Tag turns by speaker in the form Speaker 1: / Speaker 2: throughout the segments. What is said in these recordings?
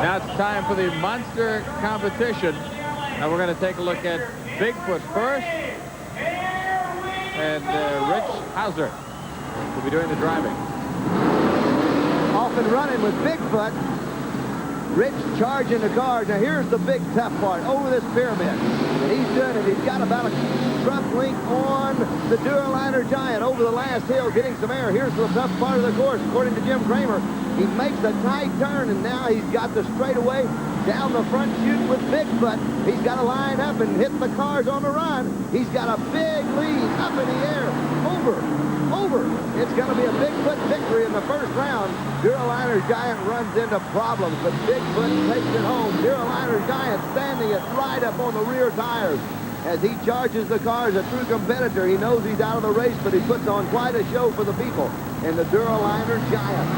Speaker 1: Now it's time for the monster competition. Now we're going to take a look at Bigfoot first. And Rich Hauser will be doing the driving.
Speaker 2: Off and running with Bigfoot. Rich charging the cars. Now here's the big tough part, over this pyramid. And he's doing it. He's got about a truck length on the Duraliner Giant over the last hill, getting some air. Here's the tough part of the course, according to Jim Kramer. He makes a tight turn, and now he's got the straightaway down the front chute with Bigfoot. He's got to line up and hit the cars on the run. He's got a big lead up in the air. Over. It's going to be a Bigfoot victory in the first round. Duraliner Giant runs into problems, but Bigfoot takes it home. Duraliner Giant standing it right up on the rear tires. As he charges the cars, a true competitor. He knows he's out of the race, but he puts on quite a show for the people in the Duraliner Giant.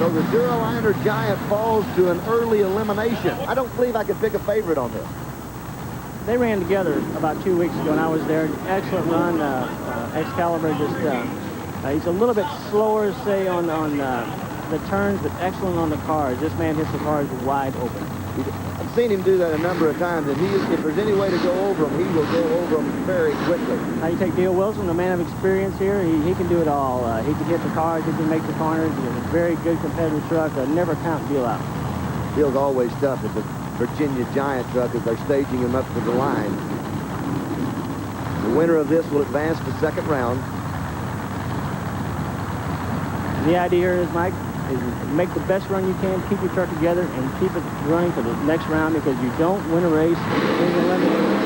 Speaker 2: So the Duraliner Giant falls to an early elimination. I don't believe I could pick a favorite on this.
Speaker 3: They ran together about 2 weeks ago, and I was there. Excellent run. Excalibur just, he's a little bit slower, say, on the turns, but excellent on the cars. This man hits the cars wide open.
Speaker 2: I've seen him do that a number of times, and if there's any way to go over him, he will go over him very quickly.
Speaker 3: Now you take Dale Wilson, a man of experience here. He can do it all. He can hit the cars. He can make the corners. He's a very good competitive truck. Never count Dale out.
Speaker 2: Dale's always tough at the Virginia Giant truck as they're staging him up to the line. The winner of this will advance to second round.
Speaker 3: The idea here is, Mike, is make the best run you can, keep your truck together, and keep it running for the next round, because you don't win a race when you eliminate.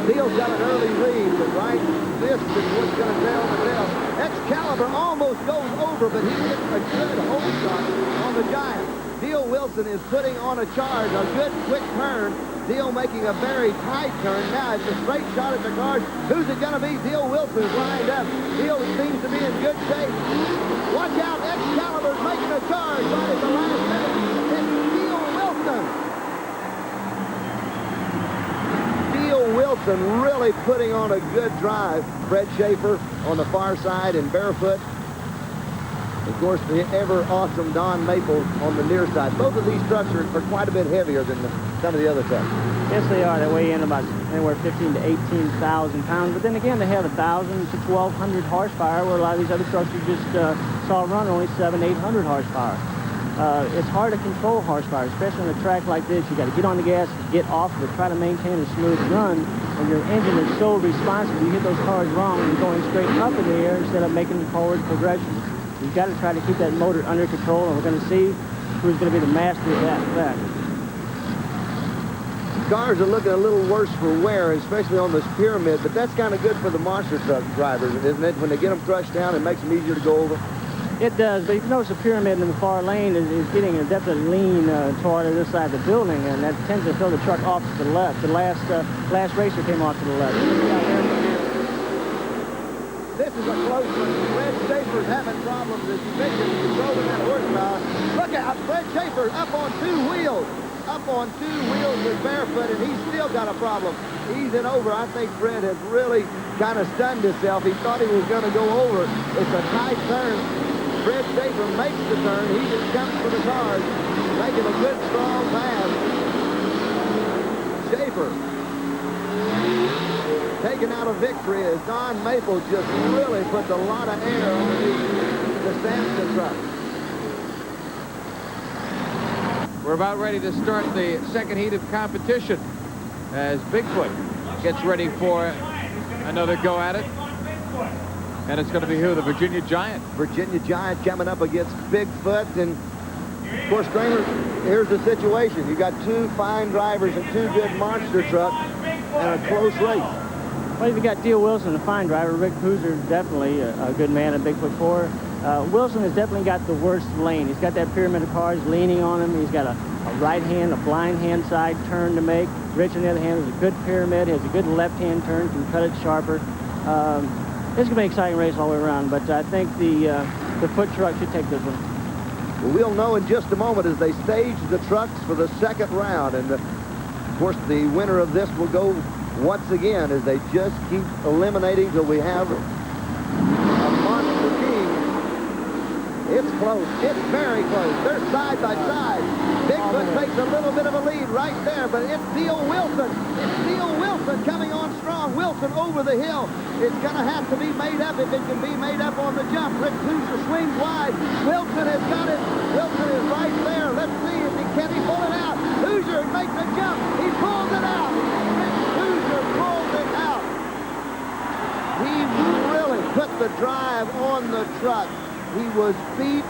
Speaker 2: Dale's got an early lead, but right, this is what's going to tell the tale. Excalibur almost goes over, but he gets a good hold shot on the Giant. Dale Wilson is putting on a charge, a good quick turn. Dale making a very tight turn. Now it's a straight shot at the cars. Who's it going to be? Dale Wilson is lined up. Dale seems to be in good shape. Watch out, Excalibur's making a charge right at the last minute. It's Dale Wilson. Dale Wilson really putting on a good drive. Fred Schaefer on the far side in barefoot. Of course, the ever-awesome Don Maple on the near side. Both of these trucks are quite a bit heavier than some of the other trucks.
Speaker 3: Yes, they are. They weigh in about anywhere 15 to 18,000 pounds. But then again, they have 1,000 to 1,200 horsepower, where a lot of these other trucks you just saw run only 700, 800 horsepower. It's hard to control horsepower, especially on a track like this. You got to get on the gas, get off, but try to maintain a smooth run. And your engine is so responsive. You hit those cars wrong, you're going straight up in the air instead of making forward progression. You've got to try to keep that motor under control, and we're going to see who's going to be the master of that fact.
Speaker 2: Cars are looking a little worse for wear, especially on this pyramid, but that's kind of good for the monster truck drivers, isn't it? When they get them crushed down, it makes them easier to go over.
Speaker 3: It does, but if you notice the pyramid in the far lane is getting a definite lean toward this side of the building, and that tends to throw the truck off to the left. The last racer came off to the left.
Speaker 2: This is a close one. Fred Schaefer's having problems as he mentioned controlling that horsepower. Look out, Fred Schaefer up on two wheels. Up on two wheels with barefoot, and he's still got a problem. Easing over. I think Fred has really kind of stunned himself. He thought he was going to go over. It's a tight turn. Fred Schaefer makes the turn. He just comes for the cars, making a good, strong pass. Schaefer taking out a victory as Don Maple just really puts a lot of air underneath the Samson truck.
Speaker 1: We're about ready to start the second heat of competition as Bigfoot gets ready for another go at it. And it's going to be who? The Virginia Giant.
Speaker 2: Virginia Giant coming up against Bigfoot. And, of course, Kramer, here's the situation. You got two fine drivers and two good monster trucks and a close race.
Speaker 3: Well, you've got Dale Wilson, a fine driver. Rick Pooser, definitely a good man at Bigfoot 4. Wilson has definitely got the worst lane. He's got that pyramid of cars leaning on him. He's got a right hand, a blind hand side turn to make. Rich, on the other hand, has a good pyramid, has a good left hand turn, can cut it sharper. This is going to be an exciting race all the way around, but I think the foot truck should take this one.
Speaker 2: Well, we'll know in just a moment as they stage the trucks for the second round. And, of course, the winner of this will go once again as they just keep eliminating till we have a Monster King. It's close. It's very close. They're side by side. Bigfoot takes a little bit of a lead right there, but it's Neil Wilson. It's Neil Wilson coming on strong. Wilson over the hill. It's going to have to be made up if it can be made up on the jump. Rick Hoosier swings wide. Wilson has got it. Wilson is right there. Let's see if can he pull it out. Hoosier makes a jump. He pulls it out. Rick Hoosier pulls it out. He really put the drive on the truck. He was beat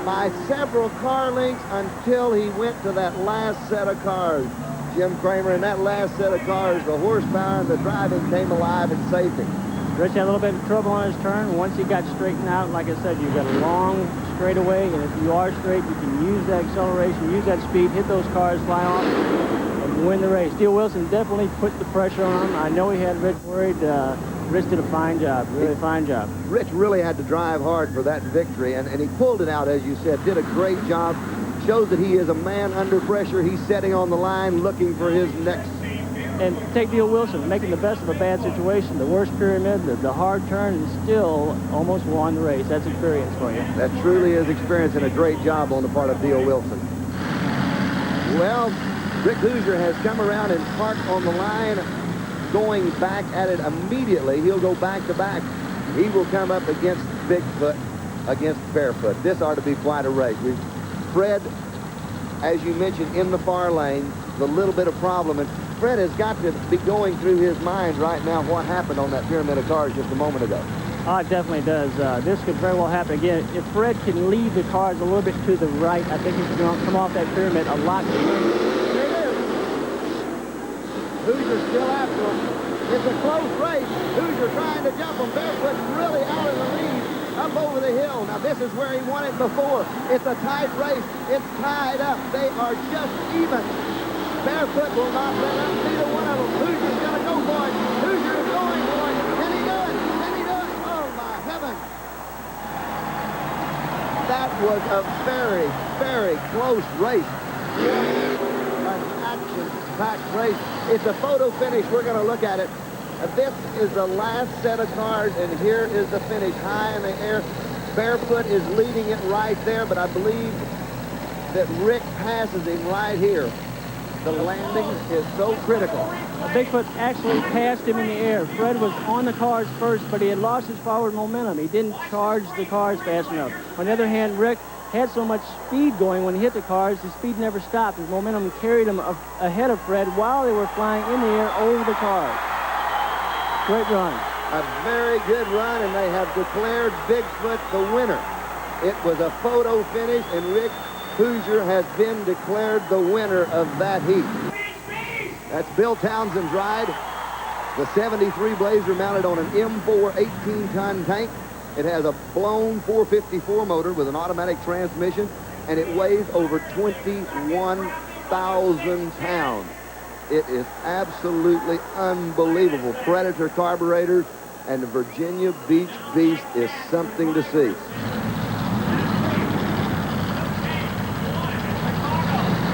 Speaker 2: by several car lengths until he went to that last set of cars. Jim Kramer, in that last set of cars, the horsepower and the driving came alive and saved him.
Speaker 3: Rich had a little bit of trouble on his turn. Once he got straightened out, like I said, you've got a long straightaway, and if you are straight, you can use that acceleration, use that speed, hit those cars, fly off, and win the race. Neil Wilson definitely put the pressure on him. I know he had Rich worried. Rich did a fine job, really fine job.
Speaker 2: Rich really had to drive hard for that victory, and he pulled it out, as you said, did a great job. Shows that he is a man under pressure. He's sitting on the line looking for his next.
Speaker 3: And take Neil Wilson, making the best of a bad situation, the worst pyramid, the hard turn, and still almost won the race. That's experience for you.
Speaker 2: That truly is experience, and a great job on the part of Neil Wilson. Well, Rick Hoosier has come around and parked on the line, going back at it immediately. He'll go back to back. He will come up against Bigfoot, against Barefoot. This ought to be quite a race. Fred, as you mentioned, in the far lane, the little bit of problem, and Fred has got to be going through his mind right now what happened on that pyramid of cars just a moment ago.
Speaker 3: Oh, it definitely does. This could very well happen again. If Fred can lead the cars a little bit to the right, I think he can come off that pyramid a lot quicker.
Speaker 2: There it is. Hoosier's still after him. It's a close race. Hoosier trying to jump him. Barefoot really out of the lead up over the hill. Now, this is where he won it before. It's a tight race. It's tied up. They are just even. Barefoot will not let up neither one of them. Hoosier's going to go for it. Hoosier is going for it. Can he do it? Can he do it? Oh, my heavens. That was a very, very close race. An action-packed race. It's a photo finish. We're going to look at it. This is the last set of cars, and here is the finish high in the air. Barefoot is leading it right there, but I believe that Rick passes him right here. The landing is so critical.
Speaker 3: Bigfoot actually passed him in the air. Fred was on the cars first, but he had lost his forward momentum. He didn't charge the cars fast enough. On the other hand, Rick had so much speed going when he hit the cars, his speed never stopped. His momentum carried him ahead of Fred while they were flying in the air over the cars. Great run.
Speaker 2: A very good run, and they have declared Bigfoot the winner. It was a photo finish, and Rick Hoosier has been declared the winner of that heat. That's Bill Townsend's ride. The 73 Blazer mounted on an M4 18-ton tank. It has a blown 454 motor with an automatic transmission, and it weighs over 21,000 pounds. It is absolutely unbelievable. Predator carburetors, and the Virginia Beach Beast is something to see.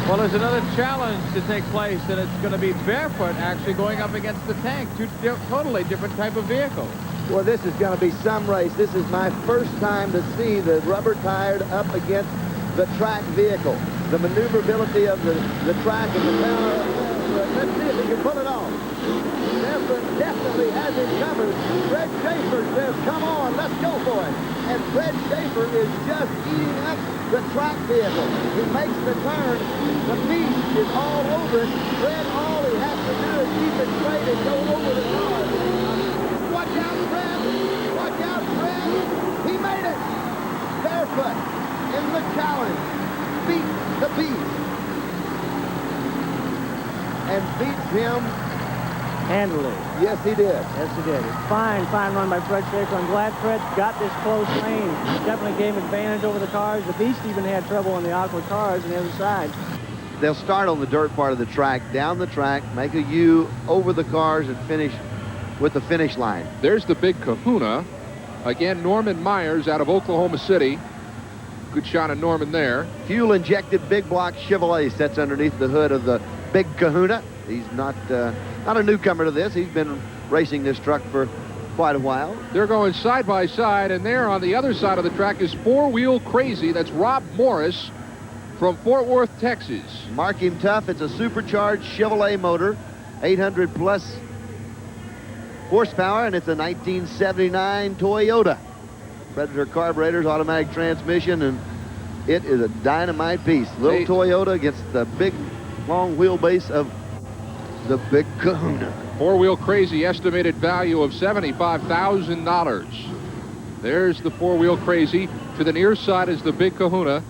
Speaker 1: Well, there's another challenge to take place, and it's going to be Barefoot actually going up against the tank. Two totally different type of vehicles.
Speaker 2: Well, this is going to be some race. This is my first time to see the rubber-tired up against the track vehicle. The maneuverability of the track and the power. Let's see if he can pull it off. Barefoot definitely has it covered. Fred Schaefer says, come on, let's go for it. And Fred Schaefer is just eating up the track vehicle. He makes the turn. The beast is all over it. Fred, all he has to do is keep it straight and go over the car. Watch out, Fred. Watch out, Fred. He made it. Barefoot in the challenge. Beat the beast. And beats him
Speaker 3: handily.
Speaker 2: Yes, he did.
Speaker 3: Yes, he did. Fine run by Fred Schaefer. I'm glad Fred got this close lane. Definitely gave advantage over the cars. The Beast even had trouble on the awkward cars on the other side.
Speaker 2: They'll start on the dirt part of the track, down the track, make a U over the cars, and finish with the finish line.
Speaker 4: There's the Big Kahuna. Again, Norman Myers out of Oklahoma City. Good shot of Norman there.
Speaker 2: Fuel-injected big block Chevrolet sits underneath the hood of the Big Kahuna. He's not a newcomer to this. He's been racing this truck for quite a while.
Speaker 4: They're going side by side, and there on the other side of the track is Four Wheel Crazy. That's Rob Morris from Fort Worth, Texas.
Speaker 2: Mark him tough. It's a supercharged Chevrolet motor, 800 plus horsepower, and it's a 1979 Toyota. Predator carburetors, automatic transmission, and it is a dynamite piece. Little Toyota against the big, long wheelbase of the Big Kahuna.
Speaker 4: Four Wheel Crazy, estimated value of $75,000. There's the Four Wheel Crazy. To the near side is the Big Kahuna,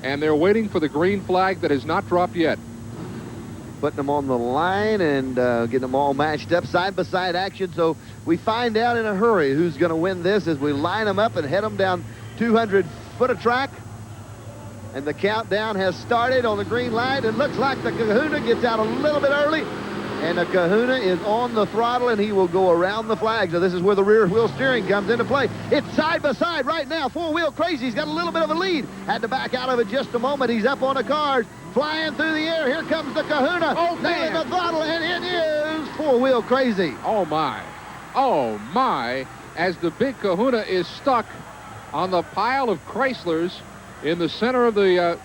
Speaker 4: and they're waiting for the green flag that has not dropped yet.
Speaker 2: Putting them on the line and getting them all matched up, side-by-side action, so we find out in a hurry who's going to win this as we line them up and head them down 200 foot of track. And the countdown has started on the green light. It looks like the Kahuna gets out a little bit early, and the Kahuna is on the throttle, and he will go around the flag. So this is where the rear wheel steering comes into play. It's side-by-side right now. Four Wheel Crazy's got a little bit of a lead. Had to back out of it just a moment. He's up on the cars, flying through the air. Here comes the Kahuna.
Speaker 4: Oh, man.
Speaker 2: Nailing the throttle, and it is Four Wheel Crazy.
Speaker 4: Oh, my. Oh, my. As the Big Kahuna is stuck on the pile of Chryslers in the center of the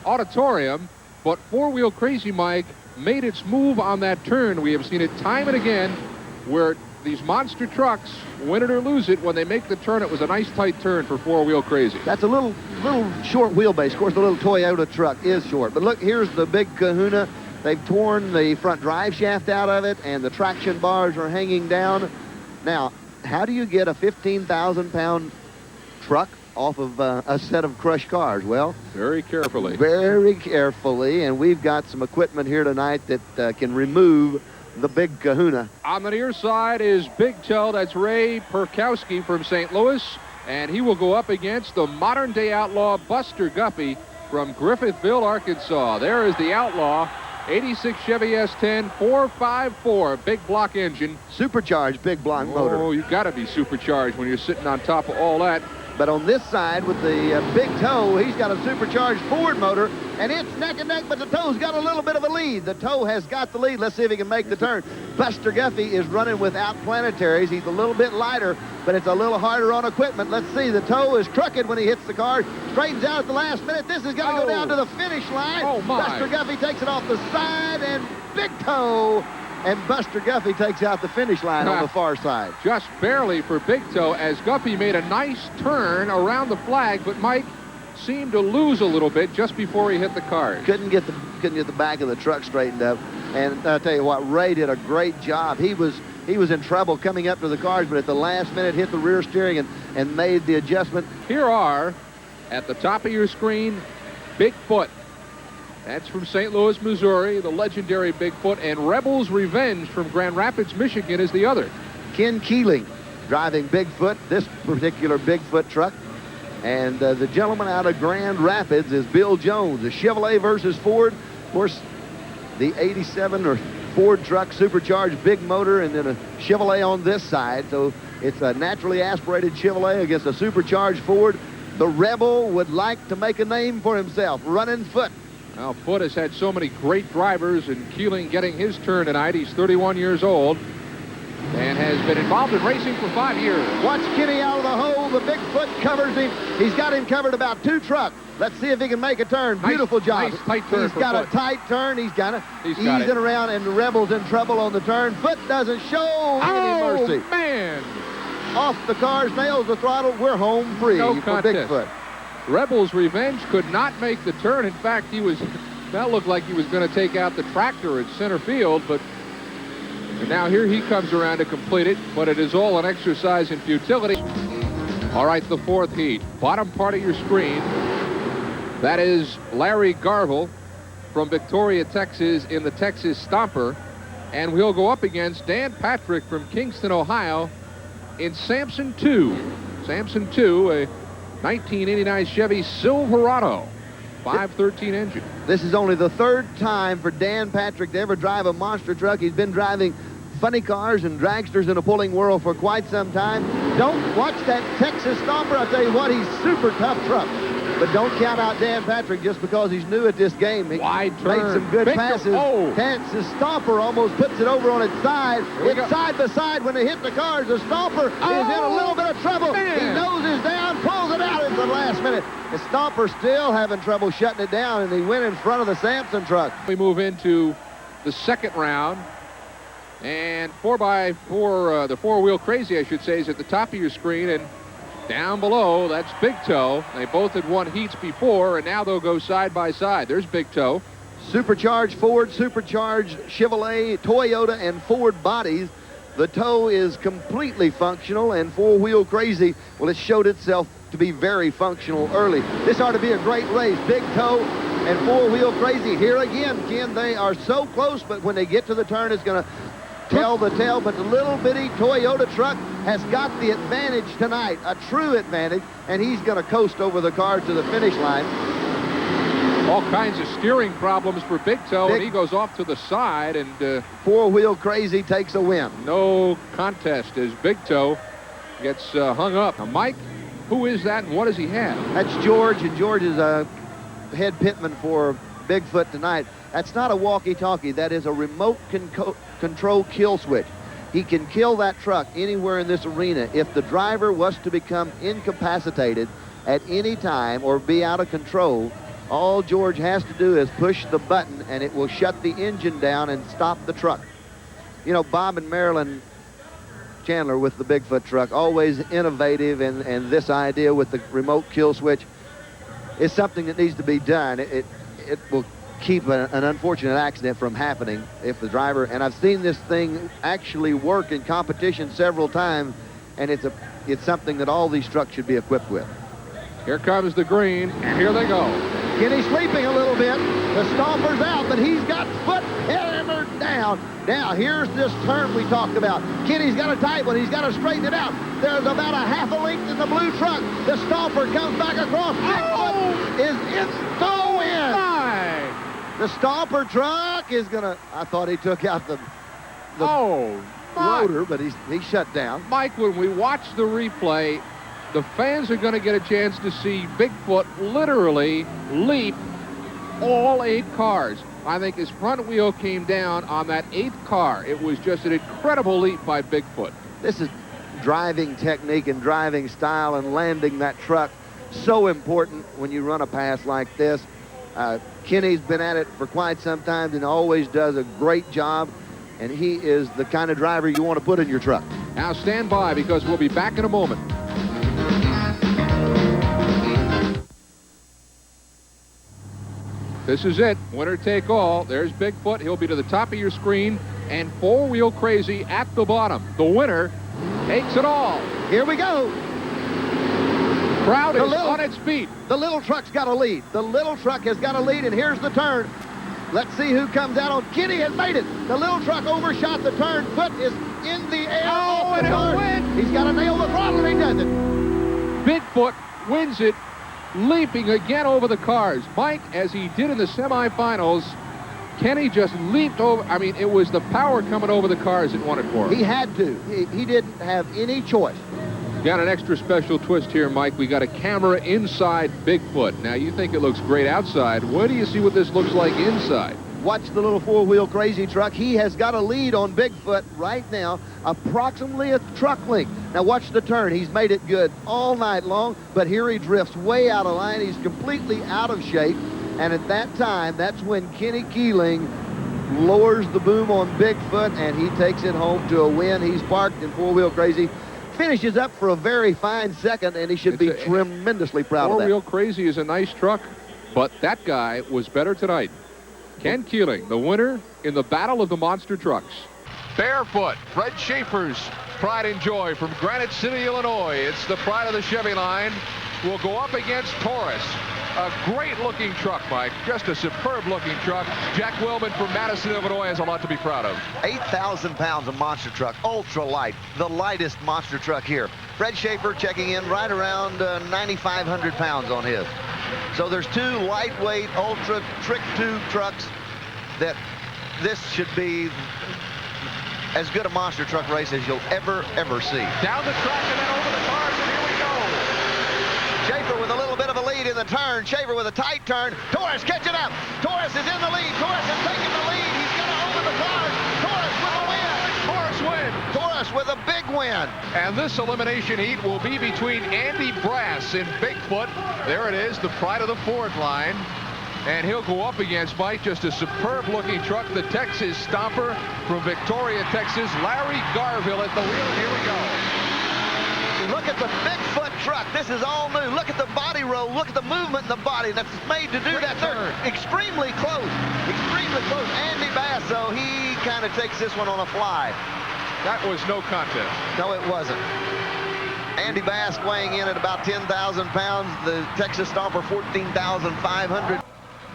Speaker 4: auditorium, but Four Wheel Crazy, Mike, made its move on that turn. We have seen it time and again where these monster trucks, win it or lose it, when they make the turn. It was a nice tight turn for Four Wheel Crazy.
Speaker 2: That's a little short wheelbase. Of course, the little Toyota truck is short. But look, here's the Big Kahuna. They've torn the front drive shaft out of it, and the traction bars are hanging down. Now, how do you get a 15,000-pound truck off of a set of crushed cars? Well,
Speaker 4: very carefully.
Speaker 2: Very carefully, and we've got some equipment here tonight that can remove the Big Kahuna.
Speaker 4: On the near side is Big Toe. That's Ray Perkowski from St. Louis, and he will go up against the modern-day outlaw Buster Guffey from Griffithville, Arkansas. There is the outlaw, 86 Chevy S10, 454, big block engine.
Speaker 2: Supercharged big block motor.
Speaker 4: Oh, you got to be supercharged when you're sitting on top of all that.
Speaker 2: But on this side with the Big Toe, he's got a supercharged Ford motor, and it's neck and neck, but the Toe's got a little bit of a lead. The Toe has got the lead. Let's see if he can make the turn. Buster Guffey is running without planetaries. He's a little bit lighter, but it's a little harder on equipment. Let's see. The Toe is crooked when he hits the car. Straightens out at the last minute. This is going to go down to the finish line.
Speaker 4: Oh, my.
Speaker 2: Buster Guffey takes it off the side, and Big Toe and Buster Guffey takes out the finish line on the far side.
Speaker 4: Just barely for Big Toe, as Guffey made a nice turn around the flag, but Mike seemed to lose a little bit just before he hit the cars.
Speaker 2: Couldn't get the back of the truck straightened up. And I'll tell you what, Ray did a great job. He was in trouble coming up to the cars, but at the last minute hit the rear steering and made the adjustment.
Speaker 4: Here are, at the top of your screen, Bigfoot. That's from St. Louis, Missouri, the legendary Bigfoot, and Rebel's Revenge from Grand Rapids, Michigan is the other.
Speaker 2: Ken Keeling driving Bigfoot, this particular Bigfoot truck. And the gentleman out of Grand Rapids is Bill Jones. The Chevrolet versus Ford. Of course, the 87 or Ford truck, supercharged big motor, and then a Chevrolet on this side. So it's a naturally aspirated Chevrolet against a supercharged Ford. The Rebel would like to make a name for himself, running Foot.
Speaker 4: Now, Foot has had so many great drivers, and Keeling getting his turn tonight. He's 31 years old and has been involved in racing for 5 years.
Speaker 2: Watch Kenny out of the hole. The Bigfoot covers him. He's got him covered about 2 trucks. Let's see if he can make a turn. Beautiful job.
Speaker 4: Nice tight turn.
Speaker 2: He's got a tight turn. He's got it.
Speaker 4: He's got
Speaker 2: easing around, and the Rebel's in trouble on the turn. Foot doesn't show any mercy.
Speaker 4: Oh, man.
Speaker 2: Off the cars, nails the throttle. We're home free
Speaker 4: No
Speaker 2: for
Speaker 4: contest.
Speaker 2: Bigfoot.
Speaker 4: Rebel's Revenge could not make the turn. In fact, that looked like he was going to take out the tractor at center field, but now here he comes around to complete it, but it is all an exercise in futility. All right, the 4th heat. Bottom part of your screen. That is Larry Garvel from Victoria, Texas, in the Texas Stomper, and we'll go up against Dan Patrick from Kingston, Ohio, in Samson 2. Samson 2, a 1989 Chevy Silverado, 513 engine.
Speaker 2: This is only the 3rd time for Dan Patrick to ever drive a monster truck. He's been driving funny cars and dragsters in a pulling world for quite some time. Don't watch that Texas Stomper. I'll tell you what, he's super tough truck. But don't count out Dan Patrick just because he's new at this game. He
Speaker 1: Wide
Speaker 2: made
Speaker 1: turn.
Speaker 2: some good
Speaker 1: Big
Speaker 2: passes.
Speaker 1: oh.
Speaker 2: His Stomper almost puts it over on its side.
Speaker 1: we
Speaker 2: It's
Speaker 1: go.
Speaker 2: side by side when they hit the cars. The Stomper is in a little bit of trouble.
Speaker 1: Man.
Speaker 2: He noses down, pulls it out at the last minute. The Stomper still having trouble shutting it down, and he went in front of the Sampson truck.
Speaker 4: We move into the second round. And 4x4, the four-wheel crazy, I should say, is at the top of your screen. And down below, that's Big Toe. They both had won heats before, and now they'll go side by side. There's Big Toe.
Speaker 2: Supercharged Ford, supercharged Chevrolet, Toyota, and Ford bodies. The Toe is completely functional, and four-wheel crazy, well, it showed itself to be very functional early. This ought to be a great race. Big Toe and four-wheel crazy here again, Ken. They are so close, but when they get to the turn, it's going to tell the tale. But the little bitty Toyota truck has got the advantage tonight, a true advantage, and he's going to coast over the car to the finish line.
Speaker 4: All kinds of steering problems for Big Toe, and he goes off to the side, and
Speaker 2: four-wheel crazy takes a win.
Speaker 4: No contest as Big Toe gets hung up. Now, Mike, who is that, and what does he have?
Speaker 2: That's George, and George is a head pitman for Bigfoot tonight. That's not a walkie-talkie. That is a remote control kill switch. He can kill that truck anywhere in this arena. If the driver was to become incapacitated at any time or be out of control, all George has to do is push the button, and it will shut the engine down and stop the truck. You know, Bob and Marilyn Chandler with the Bigfoot truck, always innovative, and this idea with the remote kill switch is something that needs to be done. It will keep an unfortunate accident from happening if the driver, and I've seen this thing actually work in competition several times, and it's something that all these trucks should be equipped with.
Speaker 4: Here comes the green, and here they go.
Speaker 2: Kenny's sleeping a little bit. The Stomper's out, but he's got foot hammered down. Now, here's this turn we talked about. Kenny's got a tight one. He's got to straighten it out. There's about a half a length in the blue truck. The Stomper comes back across. Bigfoot is in the win. The Stomper truck is going to... I thought he took out the rotor, but he shut down.
Speaker 4: Mike, when we watch the replay, the fans are going to get a chance to see Bigfoot literally leap all 8 cars. I think his front wheel came down on that 8th car. It was just an incredible leap by Bigfoot.
Speaker 2: This is driving technique and driving style, and landing that truck so important when you run a pass like this. Kenny's been at it for quite some time and always does a great job, and he is the kind of driver you want to put in your truck.
Speaker 4: Now stand by, because we'll be back in a moment. This is it. Winner take all. There's Bigfoot. He'll be to the top of your screen, and four-wheel crazy at the bottom. The winner takes it all.
Speaker 2: Here we go.
Speaker 4: Crowd is on its feet.
Speaker 2: The little truck's got a lead. The little truck has got a lead, and here's the turn. Let's see who comes out on. Kenny has made it. The little truck overshot the turn. Foot is in the air.
Speaker 4: Oh, and he'll win.
Speaker 2: He's got to nail the throttle, and he does it.
Speaker 4: Bigfoot wins it, leaping again over the cars. Mike, as he did in the semifinals, Kenny just leaped over. I mean, it was the power coming over the cars that won it for him.
Speaker 2: He had to. He didn't have any choice.
Speaker 4: Got an extra special twist here, Mike. We got a camera inside Bigfoot. Now, you think it looks great outside. Where do you see what this looks like inside?
Speaker 2: Watch the little four-wheel crazy truck. He has got a lead on Bigfoot right now, approximately a truck length. Now watch the turn. He's made it good all night long, but here he drifts way out of line. He's completely out of shape, and at that time, that's when Kenny Keeling lowers the boom on Bigfoot, and he takes it home to a win. He's parked in four-wheel crazy. Finishes up for a very fine second, and he should be tremendously proud of that.
Speaker 4: Four-wheel crazy is a nice truck, but that guy was better tonight. Ken Keeling, the winner in the Battle of the Monster Trucks. Barefoot, Fred Schaefer's pride and joy from Granite City, Illinois. It's the pride of the Chevy line. Will go up against Taurus. A great-looking truck, Mike. Just a superb-looking truck. Jack Wellman from Madison, Illinois has a lot to be proud of.
Speaker 2: 8,000 pounds of monster truck, ultra light, the lightest monster truck here. Fred Schaefer checking in right around 9,500 pounds on his. So there's two lightweight, ultra trick tube trucks that this should be as good a monster truck race as you'll ever see.
Speaker 4: Down the track and then over the cars, and here we go.
Speaker 2: Schaefer with a little bit of a lead in the turn. Shaver with a tight turn. Torres catching up. Torres is in the lead. Torres has taken the lead. He's going to open the cars. Torres with a win.
Speaker 4: Torres wins.
Speaker 2: Torres with a big win.
Speaker 4: And this elimination heat will be between Andy Brass in Bigfoot. There it is, the pride of the Ford line. And he'll go up against Mike, just a superb-looking truck, the Texas Stomper from Victoria, Texas, Larry Garville at the wheel. Here we go.
Speaker 2: Look at the Bigfoot truck. This is all new. Look at the body roll. Look at the movement in the body that's made to do that. They're extremely close. Extremely close. Andy Bass, though, he kind of takes this one on a fly.
Speaker 4: That was no contest.
Speaker 2: No, it wasn't. Andy Bass weighing in at about 10,000 pounds. The Texas Stomper, 14,500.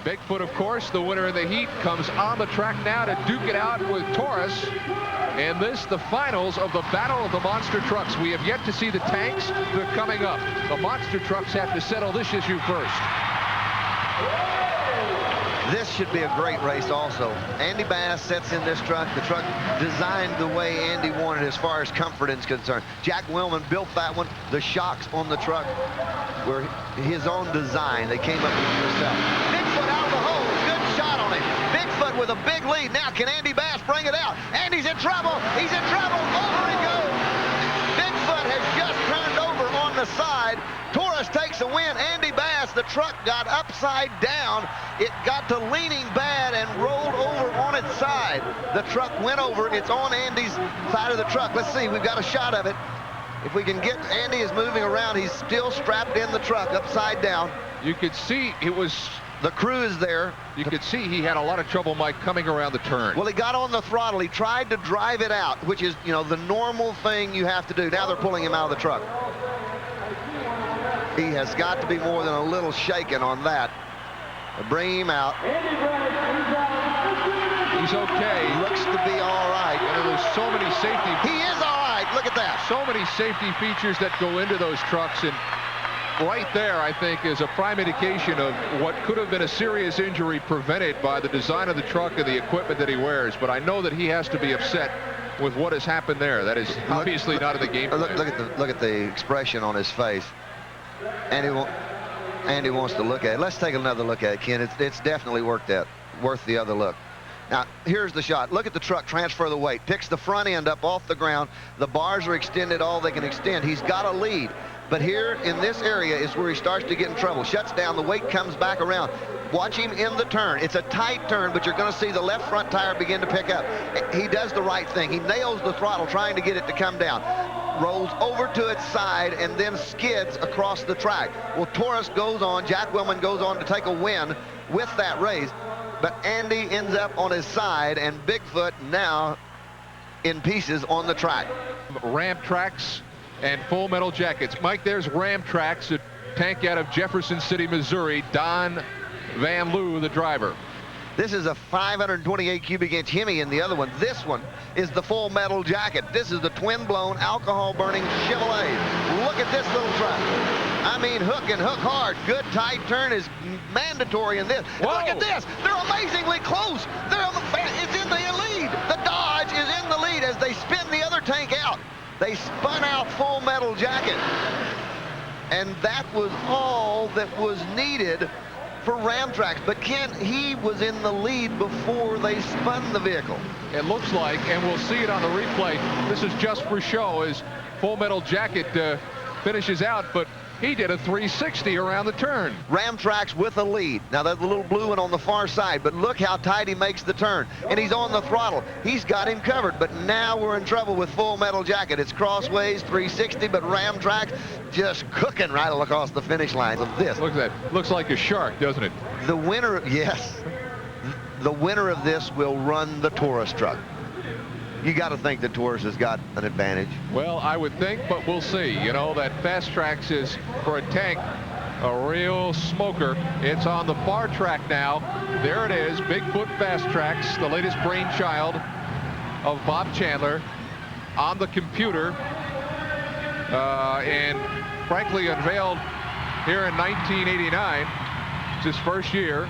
Speaker 4: Bigfoot, of course, the winner in the heat, comes on the track now to duke it out with Torres. And this, the finals of the Battle of the Monster Trucks. We have yet to see the tanks. They're coming up. The monster trucks have to settle this issue first.
Speaker 2: This should be a great race also. Andy Bass sets in this truck. The truck designed the way Andy wanted as far as comfort is concerned. Jack Willman built that one. The shocks on the truck were his own design. They came up with it themselves. Bigfoot out of the hole. Good shot on him. Bigfoot with a big lead. Now can Andy Bass bring it out? Andy's in trouble. He's in trouble. Over he goes. Bigfoot has just turned over on the side. Torres takes a win. Andy Bass, the truck got upside down. It got to leaning bad and rolled over on its side. The truck went over. It's on Andy's side of the truck. Let's see. We've got a shot of it. If we can get, Andy is moving around. He's still strapped in the truck upside down.
Speaker 4: You could see it was...
Speaker 2: The crew is there.
Speaker 4: You could see he had a lot of trouble, Mike, coming around the turn.
Speaker 2: Well, he got on the throttle. He tried to drive it out, which is, you know, the normal thing you have to do. Now they're pulling him out of the truck. He has got to be more than a little shaken on that. They'll bring him out.
Speaker 4: He's okay.
Speaker 2: Looks to be all right.
Speaker 4: And there's so many safety...
Speaker 2: He is all right. Look at that.
Speaker 4: So many safety features that go into those trucks, and right there, I think, is a prime indication of what could have been a serious injury prevented by the design of the truck and the equipment that he wears. But I know that he has to be upset with what has happened there. That is obviously not in the game plan.
Speaker 2: Look at the expression on his face. Andy wants to look at it. Let's take another look at it, Ken. It's definitely worth the other look. Now, here's the shot. Look at the truck transfer the weight. Picks the front end up off the ground. The bars are extended all they can extend. He's got a lead. But here in this area is where he starts to get in trouble. Shuts down. The weight comes back around. Watch him in the turn. It's a tight turn, but you're going to see the left front tire begin to pick up. He does the right thing. He nails the throttle trying to get it to come down. Rolls over to its side and then skids across the track. Well, Torres goes on. Jack Willman goes on to take a win with that race. But Andy ends up on his side, and Bigfoot now in pieces on the track.
Speaker 4: Ram Tracks and Full Metal Jackets. Mike, there's Ram Tracks, a tank out of Jefferson City, Missouri. Don Van Loo, the driver.
Speaker 2: This is a 528 cubic inch Hemi in the other one. This one is the Full Metal Jacket. This is the twin-blown, alcohol-burning Chevrolet. Look at this little truck. I mean, hook and hook hard. Good tight turn is mandatory in this. Look at this. They're amazingly close. It's in the lead. The Dodge is in the lead as they spin the other tank out. They spun out Full Metal Jacket. And that was all that was needed for Ram Tracks. But Ken, he was in the lead before they spun the vehicle.
Speaker 4: It looks like, and we'll see it on the replay, this is just for show as Full Metal Jacket finishes out, but he did a 360 around the turn.
Speaker 2: Ram Tracks with a lead. Now there's the little blue one on the far side, but look how tight he makes the turn. And he's on the throttle. He's got him covered, but now we're in trouble with Full Metal Jacket. It's crossways 360, but Ram Tracks just cooking right across the finish line of this.
Speaker 4: Look at that. Looks like a shark, doesn't it?
Speaker 2: The winner, yes. The winner of this will run the Taurus truck. You got to think the Taurus has got an advantage.
Speaker 4: Well, I would think, but we'll see. You know, that Fast Tracks is, for a tank, a real smoker. It's on the far track now. There it is, Bigfoot Fast Tracks, the latest brainchild of Bob Chandler, on the computer, and frankly unveiled here in 1989. It's his first year.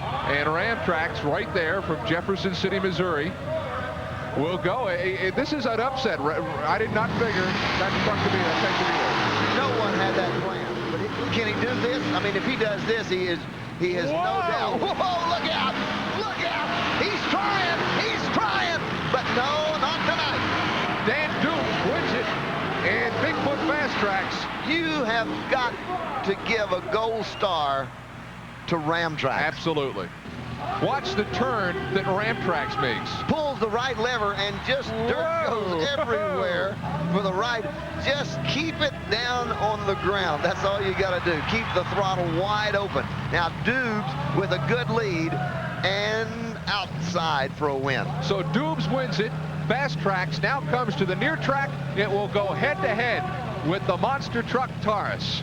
Speaker 4: And Ram Tracks right there from Jefferson City, Missouri, will go. This is an upset. I did not figure that truck to be that tank to be there.
Speaker 2: No one had that plan. But can he do this? I mean, if he does this, he has no doubt. Whoa, look out! Look out! He's trying, but no, not tonight.
Speaker 4: Dan Dukes wins it, and Bigfoot fast tracks.
Speaker 2: You have got to give a gold star to Ramtrax.
Speaker 4: Absolutely. Watch the turn that Ramtrax makes.
Speaker 2: Pulls the right lever and just dirt goes everywhere for the right. Just keep it down on the ground. That's all you got to do. Keep the throttle wide open. Now Dubes with a good lead and outside for a win.
Speaker 4: So Dubes wins it. Fast Tracks now comes to the near track. It will go head-to-head with the monster truck Taurus.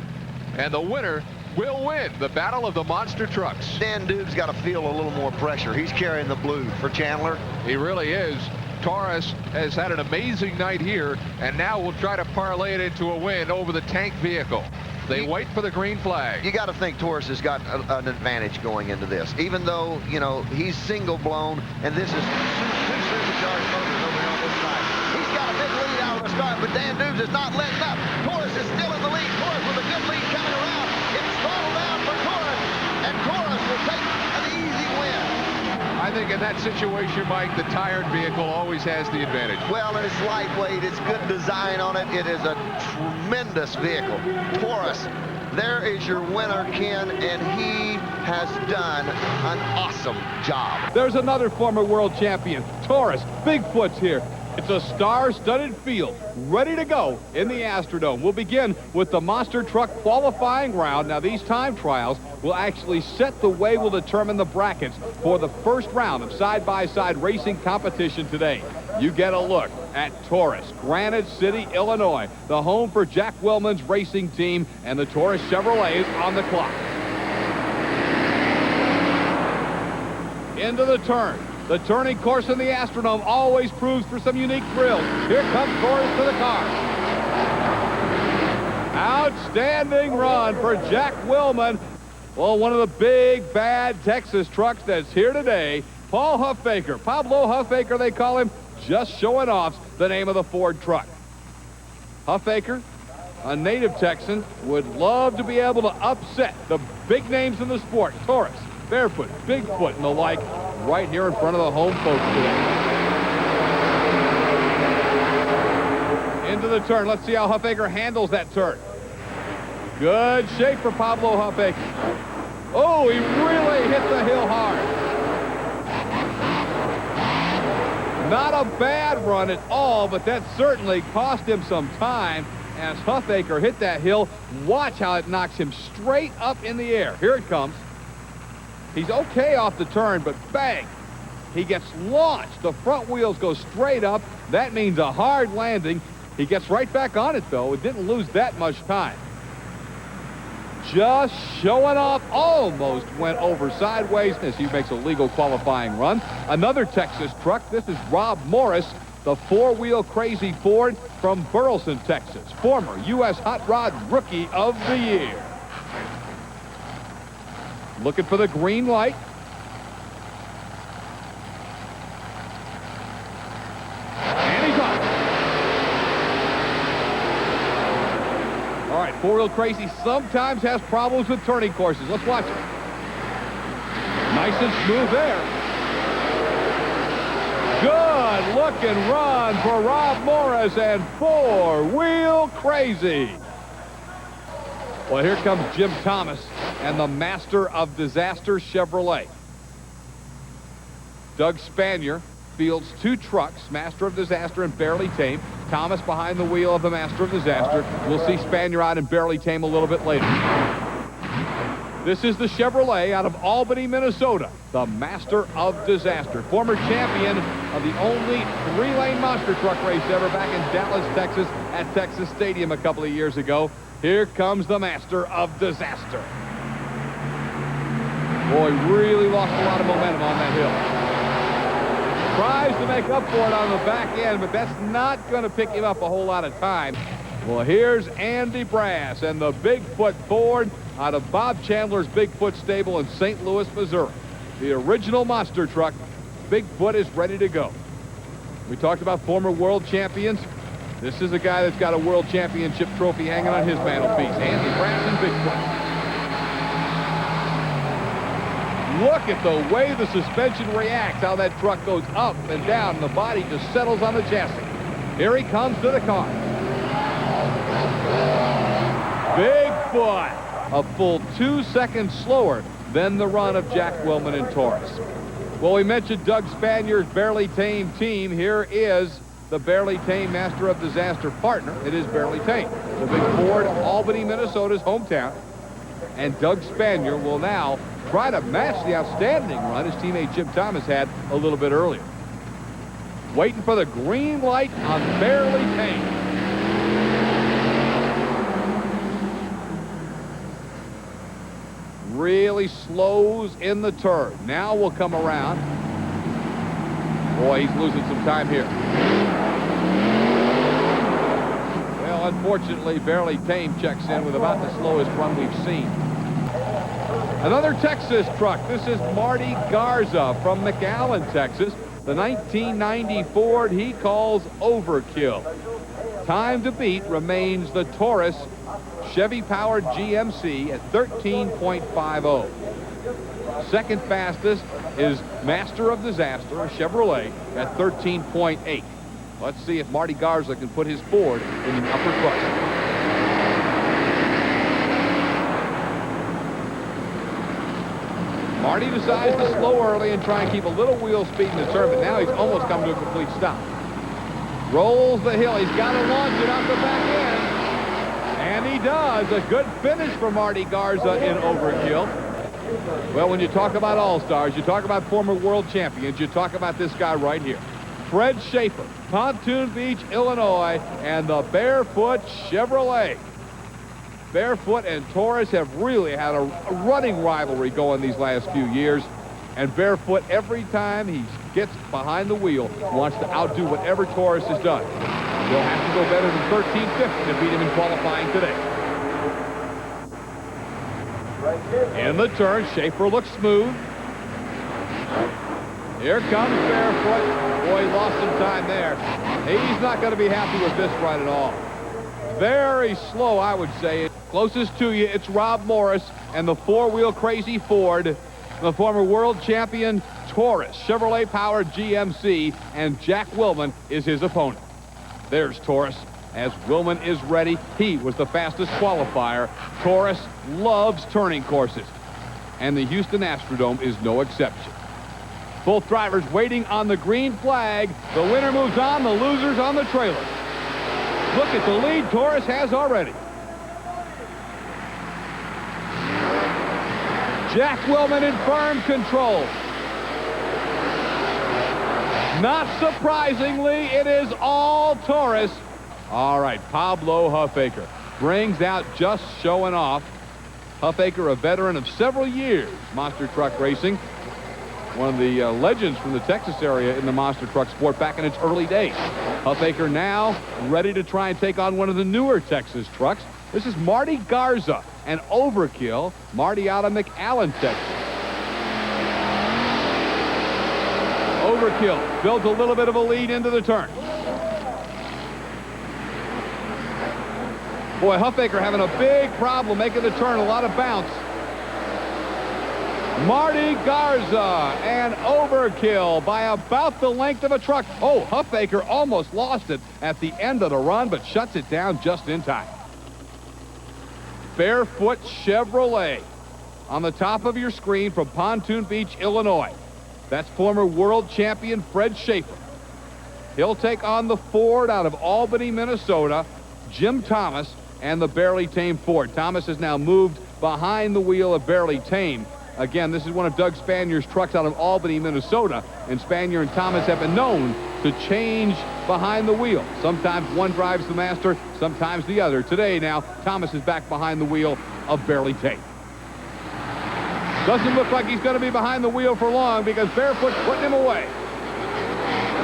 Speaker 4: And the winner will win the battle of the monster trucks.
Speaker 2: Dan Dubes got to feel a little more pressure. He's carrying the blue for Chandler.
Speaker 4: He really is. Taurus has had an amazing night here, and now will try to parlay it into a win over the tank vehicle. They wait for the green flag.
Speaker 2: You got to think Taurus has got an advantage going into this, even though, you know, he's single blown, and this is two supercharged motors over here on this side. He's got a big lead out of the start, but Dan Dubes is not letting up. Taurus is still in the lead. Taurus with a good lead coming around. It's throttled down for Taurus, and Taurus will take an easy win.
Speaker 4: I think in that situation, Mike, the tired vehicle always has the advantage.
Speaker 2: Well, and it's lightweight. It's good design on it. It is a tremendous vehicle. Taurus, there is your winner, Ken, and he has done an awesome job.
Speaker 5: There's another former world champion, Taurus. Bigfoot's here. It's a star-studded field, ready to go in the Astrodome. We'll begin with the monster truck qualifying round. Now, these time trials will actually set the way we'll determine the brackets for the first round of side-by-side racing competition today. You get a look at Taurus, Granite City, Illinois, the home for Jack Willman's racing team, and the Taurus Chevrolet is on the clock. Into the turn. The turning course in the Astrodome always proves for some unique thrills. Here comes Taurus to the car. Outstanding run for Jack Willman. Well, one of the big, bad Texas trucks that's here today, Paul Huffaker. Pablo Huffaker, they call him, just showing off the name of the Ford truck. Huffaker, a native Texan, would love to be able to upset the big names in the sport. Taurus, Barefoot, Bigfoot, and the like, right here in front of the home folks today. Into the turn. Let's see how Huffaker handles that turn. Good shape for Pablo Huffaker. Oh, he really hit the hill hard. Not a bad run at all, but that certainly cost him some time as Huffaker hit that hill. Watch how it knocks him straight up in the air. Here it comes. He's okay off the turn, but bang, he gets launched. The front wheels go straight up. That means a hard landing. He gets right back on it, though. It didn't lose that much time. Just showing off, almost went over sideways as he makes a legal qualifying run. Another Texas truck. This is Rob Morris, the four-wheel crazy Ford from Burleson, Texas. Former U.S. Hot Rod Rookie of the Year. Looking for the green light. And he's on. All right, four-wheel crazy sometimes has problems with turning courses. Let's watch it. Nice and smooth there. Good looking run for Rob Morris and four-wheel crazy. Well, here comes Jim Thomas and the Master of Disaster Chevrolet. Doug Spanier fields two trucks, Master of Disaster and Barely Tame. Thomas behind the wheel of the Master of Disaster. We'll see Spanier out in Barely Tame a little bit later. This is the Chevrolet out of Albany, Minnesota, the Master of Disaster. Former champion of the only three-lane monster truck race ever back in Dallas, Texas at Texas Stadium a couple of years ago. Here comes the Master of Disaster. Boy, really lost a lot of momentum on that hill. Tries to make up for it on the back end, but that's not going to pick him up a whole lot of time. Well, here's Andy Brass and the Bigfoot Ford out of Bob Chandler's Bigfoot stable in St. Louis, Missouri. The original monster truck. Bigfoot is ready to go. We talked about former world champions. This is a guy that's got a world championship trophy hanging on his mantelpiece. Andy Brass and Bigfoot. look at the way the suspension reacts, how that truck goes up and down, and the body just settles on the chassis. Here he comes to the car. Bigfoot, a full 2 seconds slower than the run of Jack Willman and Torres. Well, we mentioned Doug Spanier's Barely Tame team. Here is the Barely Tame Master of Disaster partner. It is Barely Tame, the big Ford, Albany, Minnesota's hometown. And Doug Spanier will now try to match the outstanding run his teammate Jim Thomas had a little bit earlier. Waiting for the green light on Barely Tame. Really slows in the turn. Now will come around. Boy, he's losing some time here. Well, unfortunately, Barely Tame checks in with about the slowest run we've seen. Another Texas truck. This is Marty Garza from McAllen, Texas. The 1990 Ford he calls Overkill. Time to beat remains the Taurus Chevy-powered GMC at 13.50. Second fastest is Master of Disaster, a Chevrolet, at 13.8. Let's see if Marty Garza can put his Ford in the upper crust. Marty decides to slow early and try and keep a little wheel speed in the turn, but now he's almost come to a complete stop. Rolls the hill. He's got to launch it off the back end. And he does. A good finish for Marty Garza in Overkill. Well, when you talk about all-stars, you talk about former world champions, you talk about this guy right here. Fred Schaefer, Pontoon Beach, Illinois, and the Barefoot Chevrolet. Barefoot and Torres have really had a running rivalry going these last few years. And Barefoot, every time he gets behind the wheel, wants to outdo whatever Torres has done. He'll have to go better than 13.50 to beat him in qualifying today. In the turn, Schaefer looks smooth. Here comes Barefoot. Boy, he lost some time there. He's not going to be happy with this ride at all. Very slow, I would say. Closest to you, it's Rob Morris and the four-wheel crazy Ford, the former world champion Taurus Chevrolet-powered GMC, and Jack Willman is his opponent. There's Taurus. As Willman is ready, he was the fastest qualifier. Taurus loves turning courses, and the Houston Astrodome is no exception. Both drivers waiting on the green flag. The winner moves on, the losers on the trailer. Look at the lead Taurus has already. Jack Willman in firm control. Not surprisingly, it is all Taurus. All right, Pablo Huffaker brings out just showing off. Huffaker, a veteran of several years monster truck racing. One of the legends from the Texas area in the monster truck sport back in its early days. Huffaker now ready to try and take on one of the newer Texas trucks. This is Marty Garza and Overkill. Marty out of McAllen, Texas. Overkill builds a little bit of a lead into the turn. Boy, Huffaker having a big problem making the turn, a lot of bounce. Marty Garza and Overkill by about the length of a truck. Oh, Huffaker almost lost it at the end of the run, but shuts it down just in time. Barefoot Chevrolet on the top of your screen from Pontoon Beach, Illinois. That's former world champion Fred Schaefer. He'll take on the Ford out of Albany, Minnesota, Jim Thomas, and the Barely Tame Ford. Thomas has now moved behind the wheel of Barely Tame. Again, this is one of Doug Spanier's trucks out of Albany, Minnesota, and Spanier and Thomas have been known to change behind the wheel. Sometimes one drives the master, sometimes the other. Today now, Thomas is back behind the wheel of Barely Tame. Doesn't look like he's going to be behind the wheel for long because Barefoot's putting him away.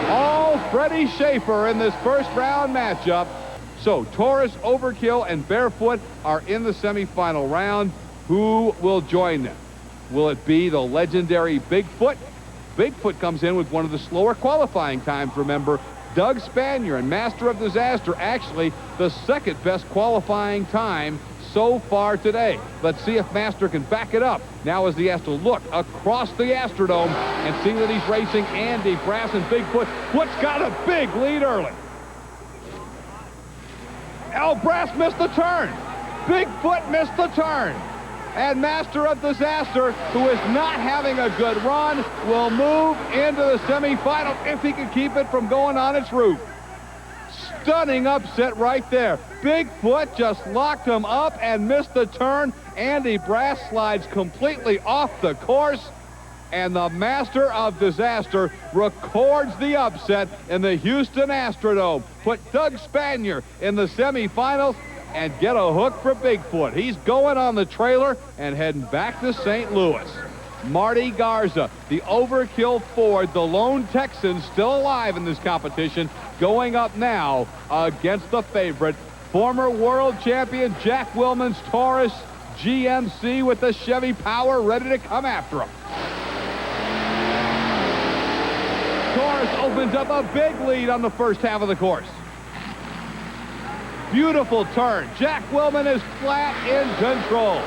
Speaker 5: All Freddie Schaefer in this first round matchup. So Taurus, Overkill, and Barefoot are in the semifinal round. Who will join them? Will it be the legendary Bigfoot? Bigfoot comes in with one of the slower qualifying times, remember. Doug Spanier and Master of Disaster, actually the second best qualifying time, so far today. Let's see if Master can back it up. Now as he has to look across the Astrodome and see that he's racing Andy Brass and Bigfoot. Foot's got a big lead early. Brass missed the turn. Bigfoot missed the turn. And Master of Disaster, who is not having a good run, will move into the semifinal if he can keep it from going on its roof. Stunning upset right there. Bigfoot just locked him up and missed the turn. Andy Brass slides completely off the course. And the Master of Disaster records the upset in the Houston Astrodome. Put Doug Spanier in the semifinals and get a hook for Bigfoot. He's going on the trailer and heading back to St. Louis. Marty Garza, the Overkill Ford, the lone Texan still alive in this competition, going up now against the favorite, former world champion Jack Willman's Taurus GMC with the Chevy Power ready to come after him. Taurus opens up a big lead on the first half of the course. Beautiful turn. Jack Willman is flat in control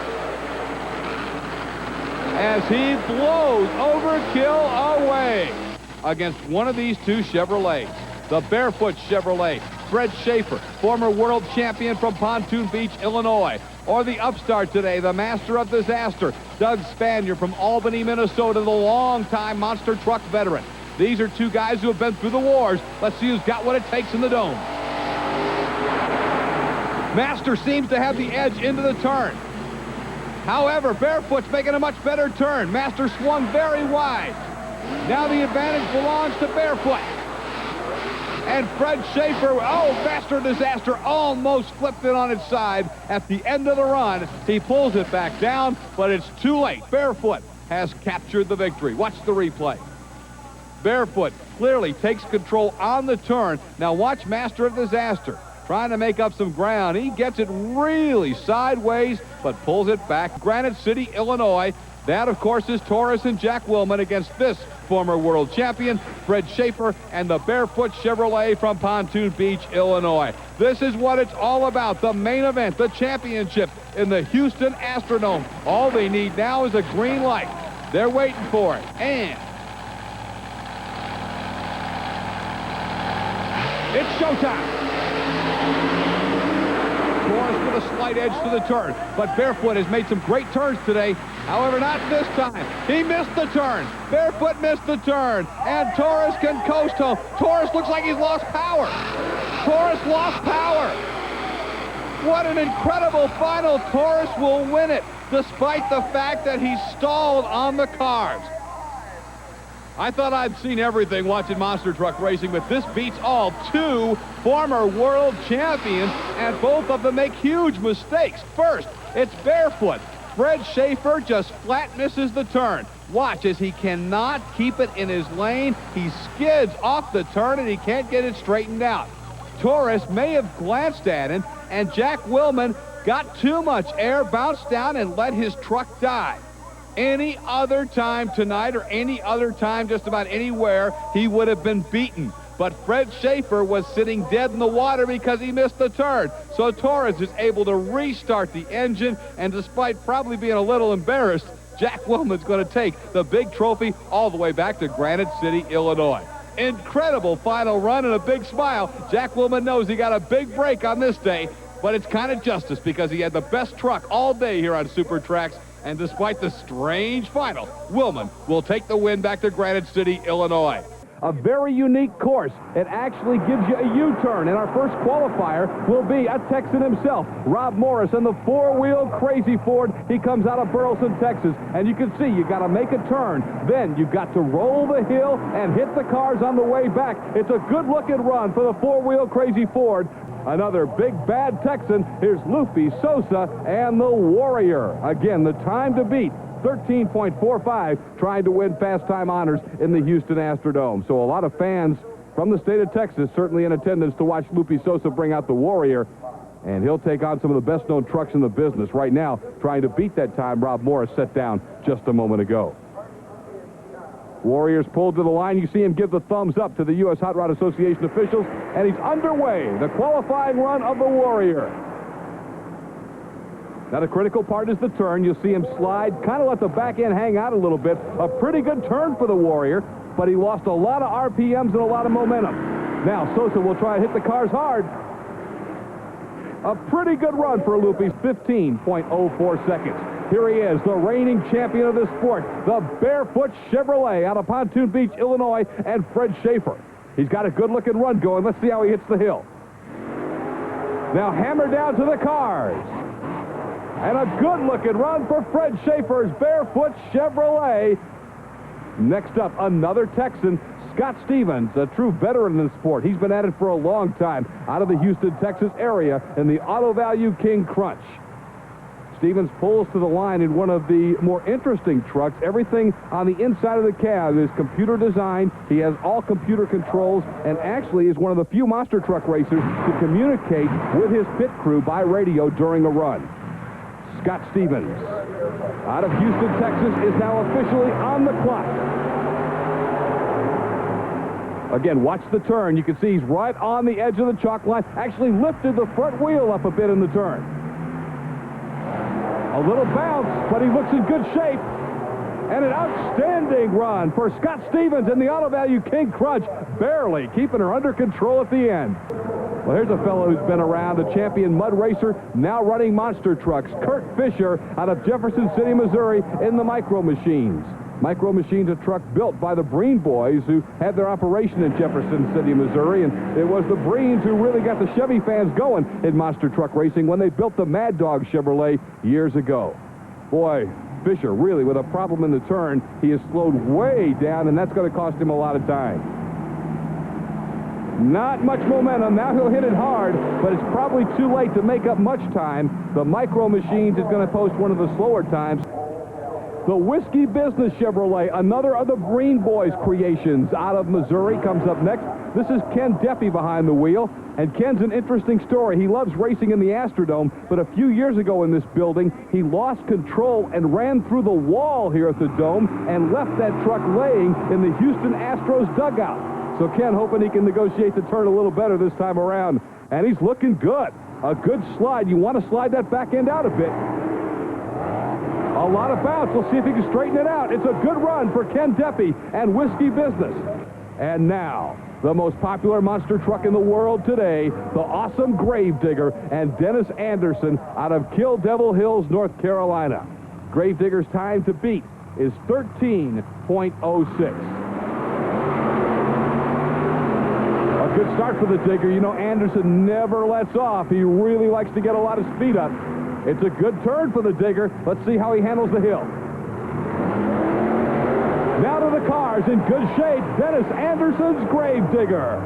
Speaker 5: as he blows Overkill away against one of these two Chevrolets. The Barefoot Chevrolet, Fred Schaefer, former world champion from Pontoon Beach, Illinois. Or the upstart today, the Master of Disaster, Doug Spanier from Albany, Minnesota, the longtime monster truck veteran. These are two guys who have been through the wars. Let's see who's got what it takes in the dome. Master seems to have the edge into the turn. However, Barefoot's making a much better turn. Master swung very wide. Now the advantage belongs to Barefoot. And Fred Schaefer, Master Disaster almost flipped it on its side at the end of the run. He pulls it back down, but it's too late. Barefoot has captured the victory. Watch the replay. Barefoot clearly takes control on the turn. Now watch Master of Disaster trying to make up some ground. He gets it really sideways, but pulls it back. Granite City, Illinois. That, of course, is Taurus and Jack Willman against this former world champion, Fred Schaefer, and the Barefoot Chevrolet from Pontoon Beach, Illinois. This is what it's all about, the main event, the championship in the Houston Astrodome. All they need now is a green light. They're waiting for it. And it's showtime. Taurus with a slight edge to the turn, but Barefoot has made some great turns today. However, not this time. He missed the turn. Barefoot missed the turn, and Taurus can coast home. Taurus looks like he's lost power. Taurus lost power. What an incredible final. Taurus will win it, despite the fact that he stalled on the carbs. I thought I'd seen everything watching monster truck racing, but this beats all. Two former world champions, and both of them make huge mistakes. First, it's Barefoot. Fred Schaefer just flat misses the turn. Watch as he cannot keep it in his lane. He skids off the turn, and he can't get it straightened out. Taurus may have glanced at him, and Jack Willman got too much air, bounced down, and let his truck die. Any other time tonight or any other time just about anywhere, he would have been beaten. But Fred Schaefer was sitting dead in the water because he missed the turn. So Taurus is able to restart the engine, and despite probably being a little embarrassed, Jack Willman's going to take the big trophy all the way back to Granite City, Illinois. Incredible final run and a big smile. Jack Willman knows he got a big break on this day, but it's kind of justice because he had the best truck all day here on Super Tracks. And despite the strange final, Willman will take the win back to Granite City, Illinois. A very unique course. It actually gives you a U-turn, and our first qualifier will be a Texan himself, Rob Morris, in the four-wheel Crazy Ford. He comes out of Burleson, Texas, and you can see you got to make a turn. Then you've got to roll the hill and hit the cars on the way back. It's a good-looking run for the four-wheel Crazy Ford. Another big bad Texan. Here's Lupe Sosa and the Warrior. Again, the time to beat, 13.45, trying to win fast time honors in the Houston Astrodome. So a lot of fans from the state of Texas certainly in attendance to watch Lupe Sosa bring out the Warrior. And he'll take on some of the best-known trucks in the business. Right now, trying to beat that time Rob Morris set down just a moment ago. Warriors pulled to the line. You see him give the thumbs up to the U.S. Hot Rod Association officials, and he's underway. The qualifying run of the Warrior. Now the critical part is the turn. You'll see him slide, kind of let the back end hang out a little bit. A pretty good turn for the Warrior, but he lost a lot of RPMs and a lot of momentum. Now Sosa will try to hit the cars hard. A pretty good run for Lupi, 15.04 seconds. Here he is, the reigning champion of this sport, the Barefoot Chevrolet out of Pontoon Beach, Illinois, and Fred Schaefer. He's got a good-looking run going. Let's see how he hits the hill. Now hammer down to the cars. And a good-looking run for Fred Schaefer's Barefoot Chevrolet. Next up, another Texan, Scott Stevens, a true veteran in the sport. He's been at it for a long time out of the Houston, Texas area in the Auto Value King Crunch. Stevens pulls to the line in one of the more interesting trucks. Everything on the inside of the cab is computer designed. He has all computer controls and actually is one of the few monster truck racers to communicate with his pit crew by radio during a run. Scott Stevens, out of Houston, Texas, is now officially on the clock. Again, watch the turn. You can see he's right on the edge of the chalk line. Actually lifted the front wheel up a bit in the turn. A little bounce, but he looks in good shape. And an outstanding run for Scott Stevens in the Auto Value King Crunch, barely keeping her under control at the end. Well, here's a fellow who's been around, a champion mud racer, now running monster trucks. Kurt Fisher out of Jefferson City, Missouri, in the Micro Machines. Micro Machines, a truck built by the Breen boys who had their operation in Jefferson City, Missouri, and it was the Breens who really got the Chevy fans going in monster truck racing when they built the Mad Dog Chevrolet years ago. Boy, Fisher really with a problem in the turn. He has slowed way down, and that's going to cost him a lot of time. Not much momentum. Now he'll hit it hard, but it's probably too late to make up much time. The Micro Machines is going to post one of the slower times. The Whiskey Business Chevrolet, another of the Breen boys' creations out of Missouri, comes up next. This is Ken Deppy behind the wheel, and Ken's an interesting story. He loves racing in the Astrodome, but a few years ago in this building, he lost control and ran through the wall here at the Dome and left that truck laying in the Houston Astros dugout. So Ken hoping he can negotiate the turn a little better this time around, and he's looking good. A good slide. You want to slide that back end out a bit. A lot of bounce. We'll see if he can straighten it out. It's a good run for Ken Deppy and Whiskey Business. And now, the most popular monster truck in the world today, the awesome Gravedigger and Dennis Anderson out of Kill Devil Hills, North Carolina. Gravedigger's time to beat is 13.06. A good start for the Digger. You know, Anderson never lets off. He really likes to get a lot of speed up. It's a good turn for the Digger. Let's see how he handles the hill. Now to the cars in good shape. Dennis Anderson's Gravedigger.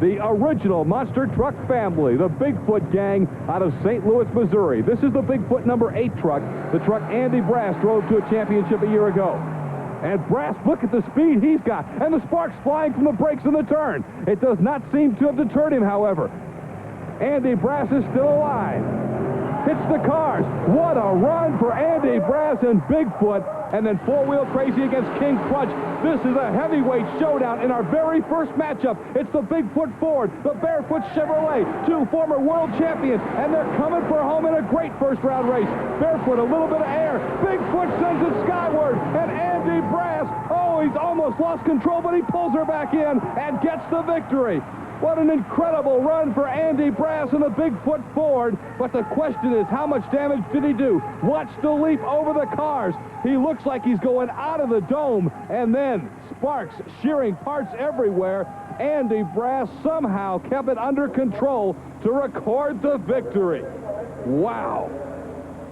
Speaker 5: The original monster truck family, the Bigfoot gang out of St. Louis, Missouri. This is the Bigfoot number 8 truck, the truck Andy Brass drove to a championship a year ago. And Brass, look at the speed he's got, and the sparks flying from the brakes in the turn. It does not seem to have deterred him, however. Andy Brass is still alive. Hits the cars. What a run for Andy Brass and Bigfoot. And then four-wheel crazy against King Crunch. This is a heavyweight showdown in our very first matchup. It's the Bigfoot Ford, the Barefoot Chevrolet, two former world champions, and they're coming for home in a great first-round race. Barefoot, a little bit of air. Bigfoot sends it skyward, and Andy Brass, oh, he's almost lost control, but he pulls her back in and gets the victory. What an incredible run for Andy Brass in the Bigfoot Ford. But the question is, how much damage did he do? Watch the leap over the cars. He looks like he's going out of the dome. And then sparks, shearing parts everywhere. Andy Brass somehow kept it under control to record the victory. Wow.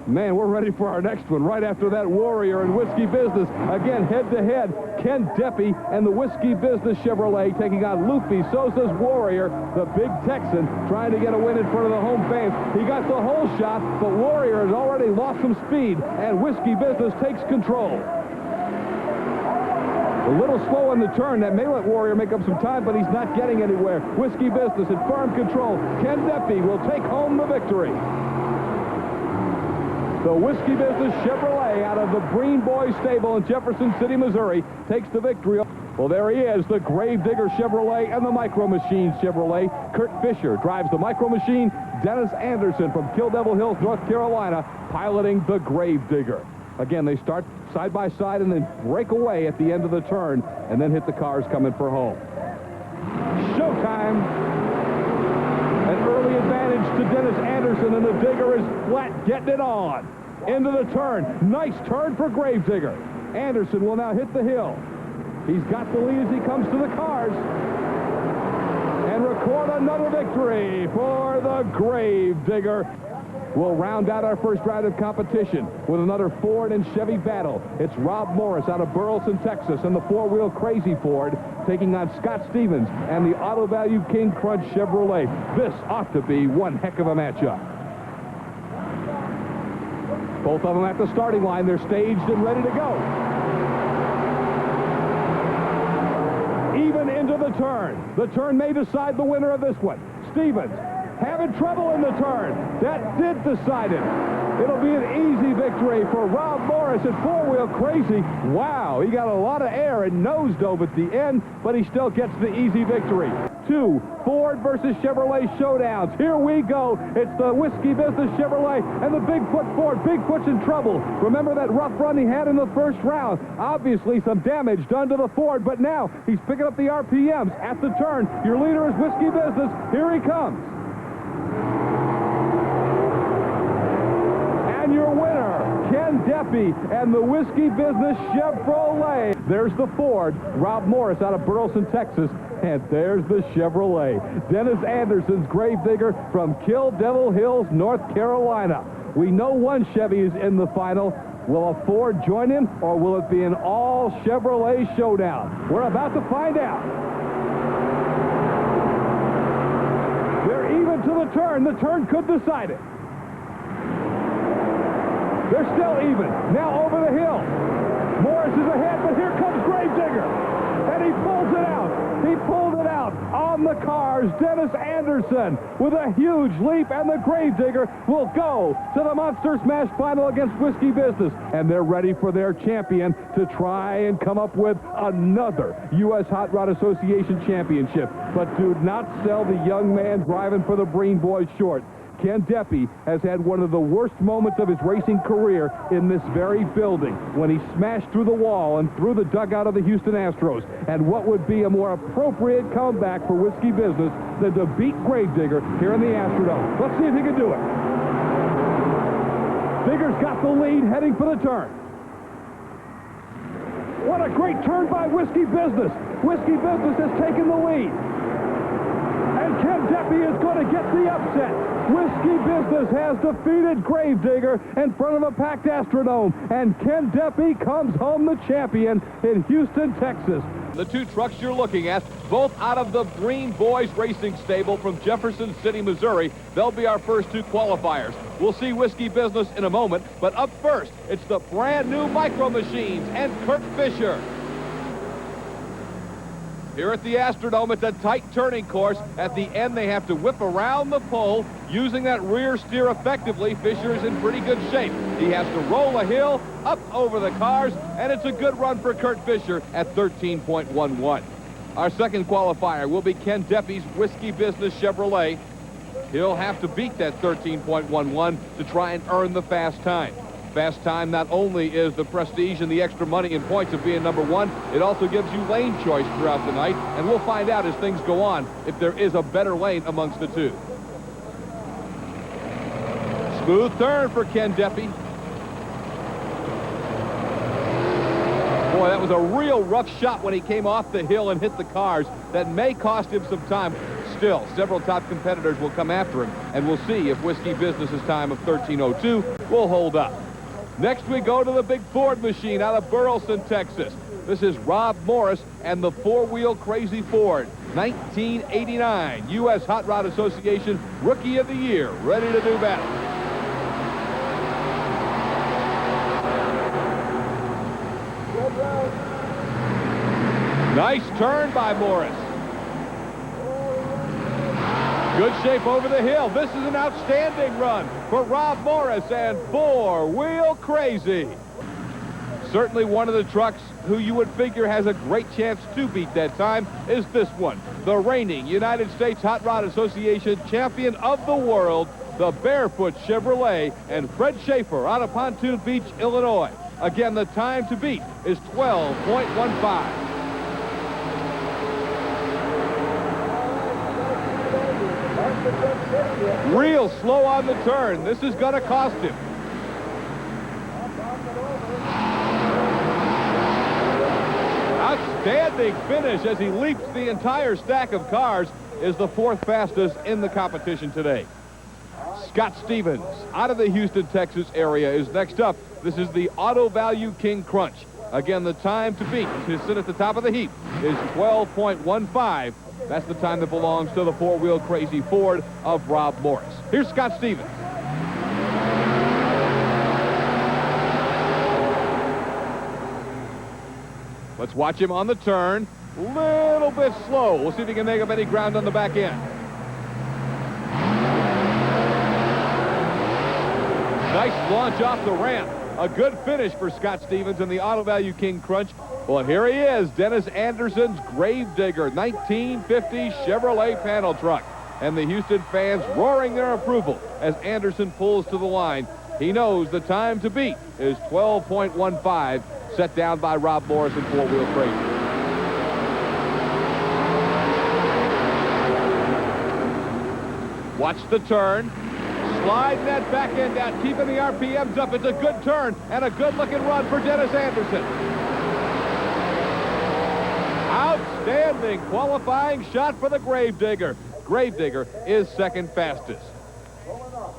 Speaker 5: Man, we're ready for our next one right after that Warrior and Whiskey Business. Again, head-to-head, Ken Deppy and the Whiskey Business Chevrolet taking on Lupe Sosa's Warrior, the big Texan, trying to get a win in front of the home fans. He got the whole shot, but Warrior has already lost some speed, and Whiskey Business takes control. A little slow on the turn. That may let Warrior make up some time, but he's not getting anywhere. Whiskey Business in firm control. Ken Deppy will take home the victory. The Whiskey Business Chevrolet out of the Breen Boys stable in Jefferson City, Missouri, takes the victory. Well, there he is, the Gravedigger Chevrolet and the Micro Machines Chevrolet. Kurt Fisher drives the Micro Machine. Dennis Anderson from Kill Devil Hills, North Carolina, piloting the Gravedigger. Again, they start side by side and then break away at the end of the turn and then hit the cars coming for home. Showtime. An early advantage to Dennis Anderson, and the Digger is flat, getting it on. Into the turn. Nice turn for Gravedigger. Anderson will now hit the hill. He's got the lead as he comes to the cars. And record another victory for the Gravedigger. We'll round out our first round of competition with another Ford and Chevy battle. It's Rob Morris out of Burleson, Texas, and the four-wheel Crazy Ford taking on Scott Stevens and the Auto Value King Crunch Chevrolet. This ought to be one heck of a matchup. Both of them at the starting line. They're staged and ready to go. Even into the turn. The turn may decide the winner of this one. Stevens having trouble in the turn. That did decide it. It'll be an easy victory for Rob Morris at four-wheel Crazy. Wow, he got a lot of air and nose dove at the end, but he still gets the easy victory. Two Ford versus Chevrolet showdowns. Here we go. It's the Whiskey Business Chevrolet and the Bigfoot Ford. Bigfoot's in trouble. Remember that rough run he had in the first round. Obviously some damage done to the Ford, but now he's picking up the RPMs at the turn. Your leader is Whiskey Business. Here he comes. And your winner, Ken Deppy and the Whiskey Business Chevrolet. There's the Ford, Rob Morris out of Burleson, Texas. And there's the Chevrolet, Dennis Anderson's Gravedigger from Kill Devil Hills, North Carolina. We know one Chevy is in the final. Will a Ford join him, or will it be an all Chevrolet showdown? We're about to find out. They're even to the turn. The turn could decide it. They're still even. Now over the hill. Morris is ahead, but here comes Gravedigger. And he pulls it out. He pulled it out on the cars. Dennis Anderson with a huge leap, and the Gravedigger will go to the Monster Smash final against Whiskey Business. And they're ready for their champion to try and come up with another U.S. Hot Rod Association championship. But do not sell the young man driving for the Breen Boys short. Ken Deppy has had one of the worst moments of his racing career in this very building when he smashed through the wall and through the dugout of the Houston Astros. And what would be a more appropriate comeback for Whiskey Business than to beat Gravedigger here in the Astrodome? Let's see if he can do it. Digger's got the lead heading for the turn. What a great turn by Whiskey Business. Whiskey Business has taken the lead. And Ken Deppy is going to get the upset. Whiskey Business has defeated Gravedigger in front of a packed Astrodome. And Ken Deppy comes home the champion in Houston, Texas. The two trucks you're looking at, both out of the Breen Boys Racing Stable from Jefferson City, Missouri. They'll be our first two qualifiers. We'll see Whiskey Business in a moment, but up first, it's the brand new Micro Machines and Kurt Fisher. Here at the Astrodome, it's a tight turning course. At the end, they have to whip around the pole. Using that rear steer effectively, Fisher is in pretty good shape. He has to roll a hill, up over the cars, and it's a good run for Kurt Fisher at 13.11. Our second qualifier will be Ken Deppy's Whiskey Business Chevrolet. He'll have to beat that 13.11 to try and earn the fast time. Fast time not only is the prestige and the extra money and points of being number one, it also gives you lane choice throughout the night, and we'll find out as things go on if there is a better lane amongst the two. Smooth turn for Ken Deppy. Boy, that was a real rough shot when he came off the hill and hit the cars. That may cost him some time. Still, several top competitors will come after him, and we'll see if Whiskey Business's time of 13:02 will hold up. Next, we go to the big Ford machine out of Burleson, Texas. This is Rob Morris and the four-wheel Crazy Ford. 1989 U.S. Hot Rod Association Rookie of the Year, ready to do battle. Nice turn by Morris. Good shape over the hill. This is an outstanding run for Rob Morris and four-wheel Crazy. Certainly one of the trucks who you would figure has a great chance to beat that time is this one. The reigning United States Hot Rod Association champion of the world, the Barefoot Chevrolet, and Fred Schaefer out of Pontoon Beach, Illinois. Again, the time to beat is 12.15. Real slow on the turn. This is going to cost him. Outstanding finish as he leaps the entire stack of cars, is the 4th fastest in the competition today. Scott Stevens out of the Houston, Texas area is next up. This is the Auto Value King Crunch. Again, the time to beat to sit at the top of the heap is 12.15. That's the time that belongs to the 4-wheel crazy Ford of Rob Morris. Here's Scott Stevens. Let's watch him on the turn. Little bit slow. We'll see if he can make up any ground on the back end. Nice launch off the ramp. A good finish for Scott Stevens in the Auto Value King Crunch. Well, here he is, Dennis Anderson's Gravedigger 1950 Chevrolet panel truck. And the Houston fans roaring their approval as Anderson pulls to the line. He knows the time to beat is 12.15, set down by Rob Morris in 4-wheel crazy. Watch the turn. Sliding that back end out, keeping the RPMs up. It's a good turn and a good-looking run for Dennis Anderson. Outstanding qualifying shot for the Gravedigger. Gravedigger is 2nd fastest.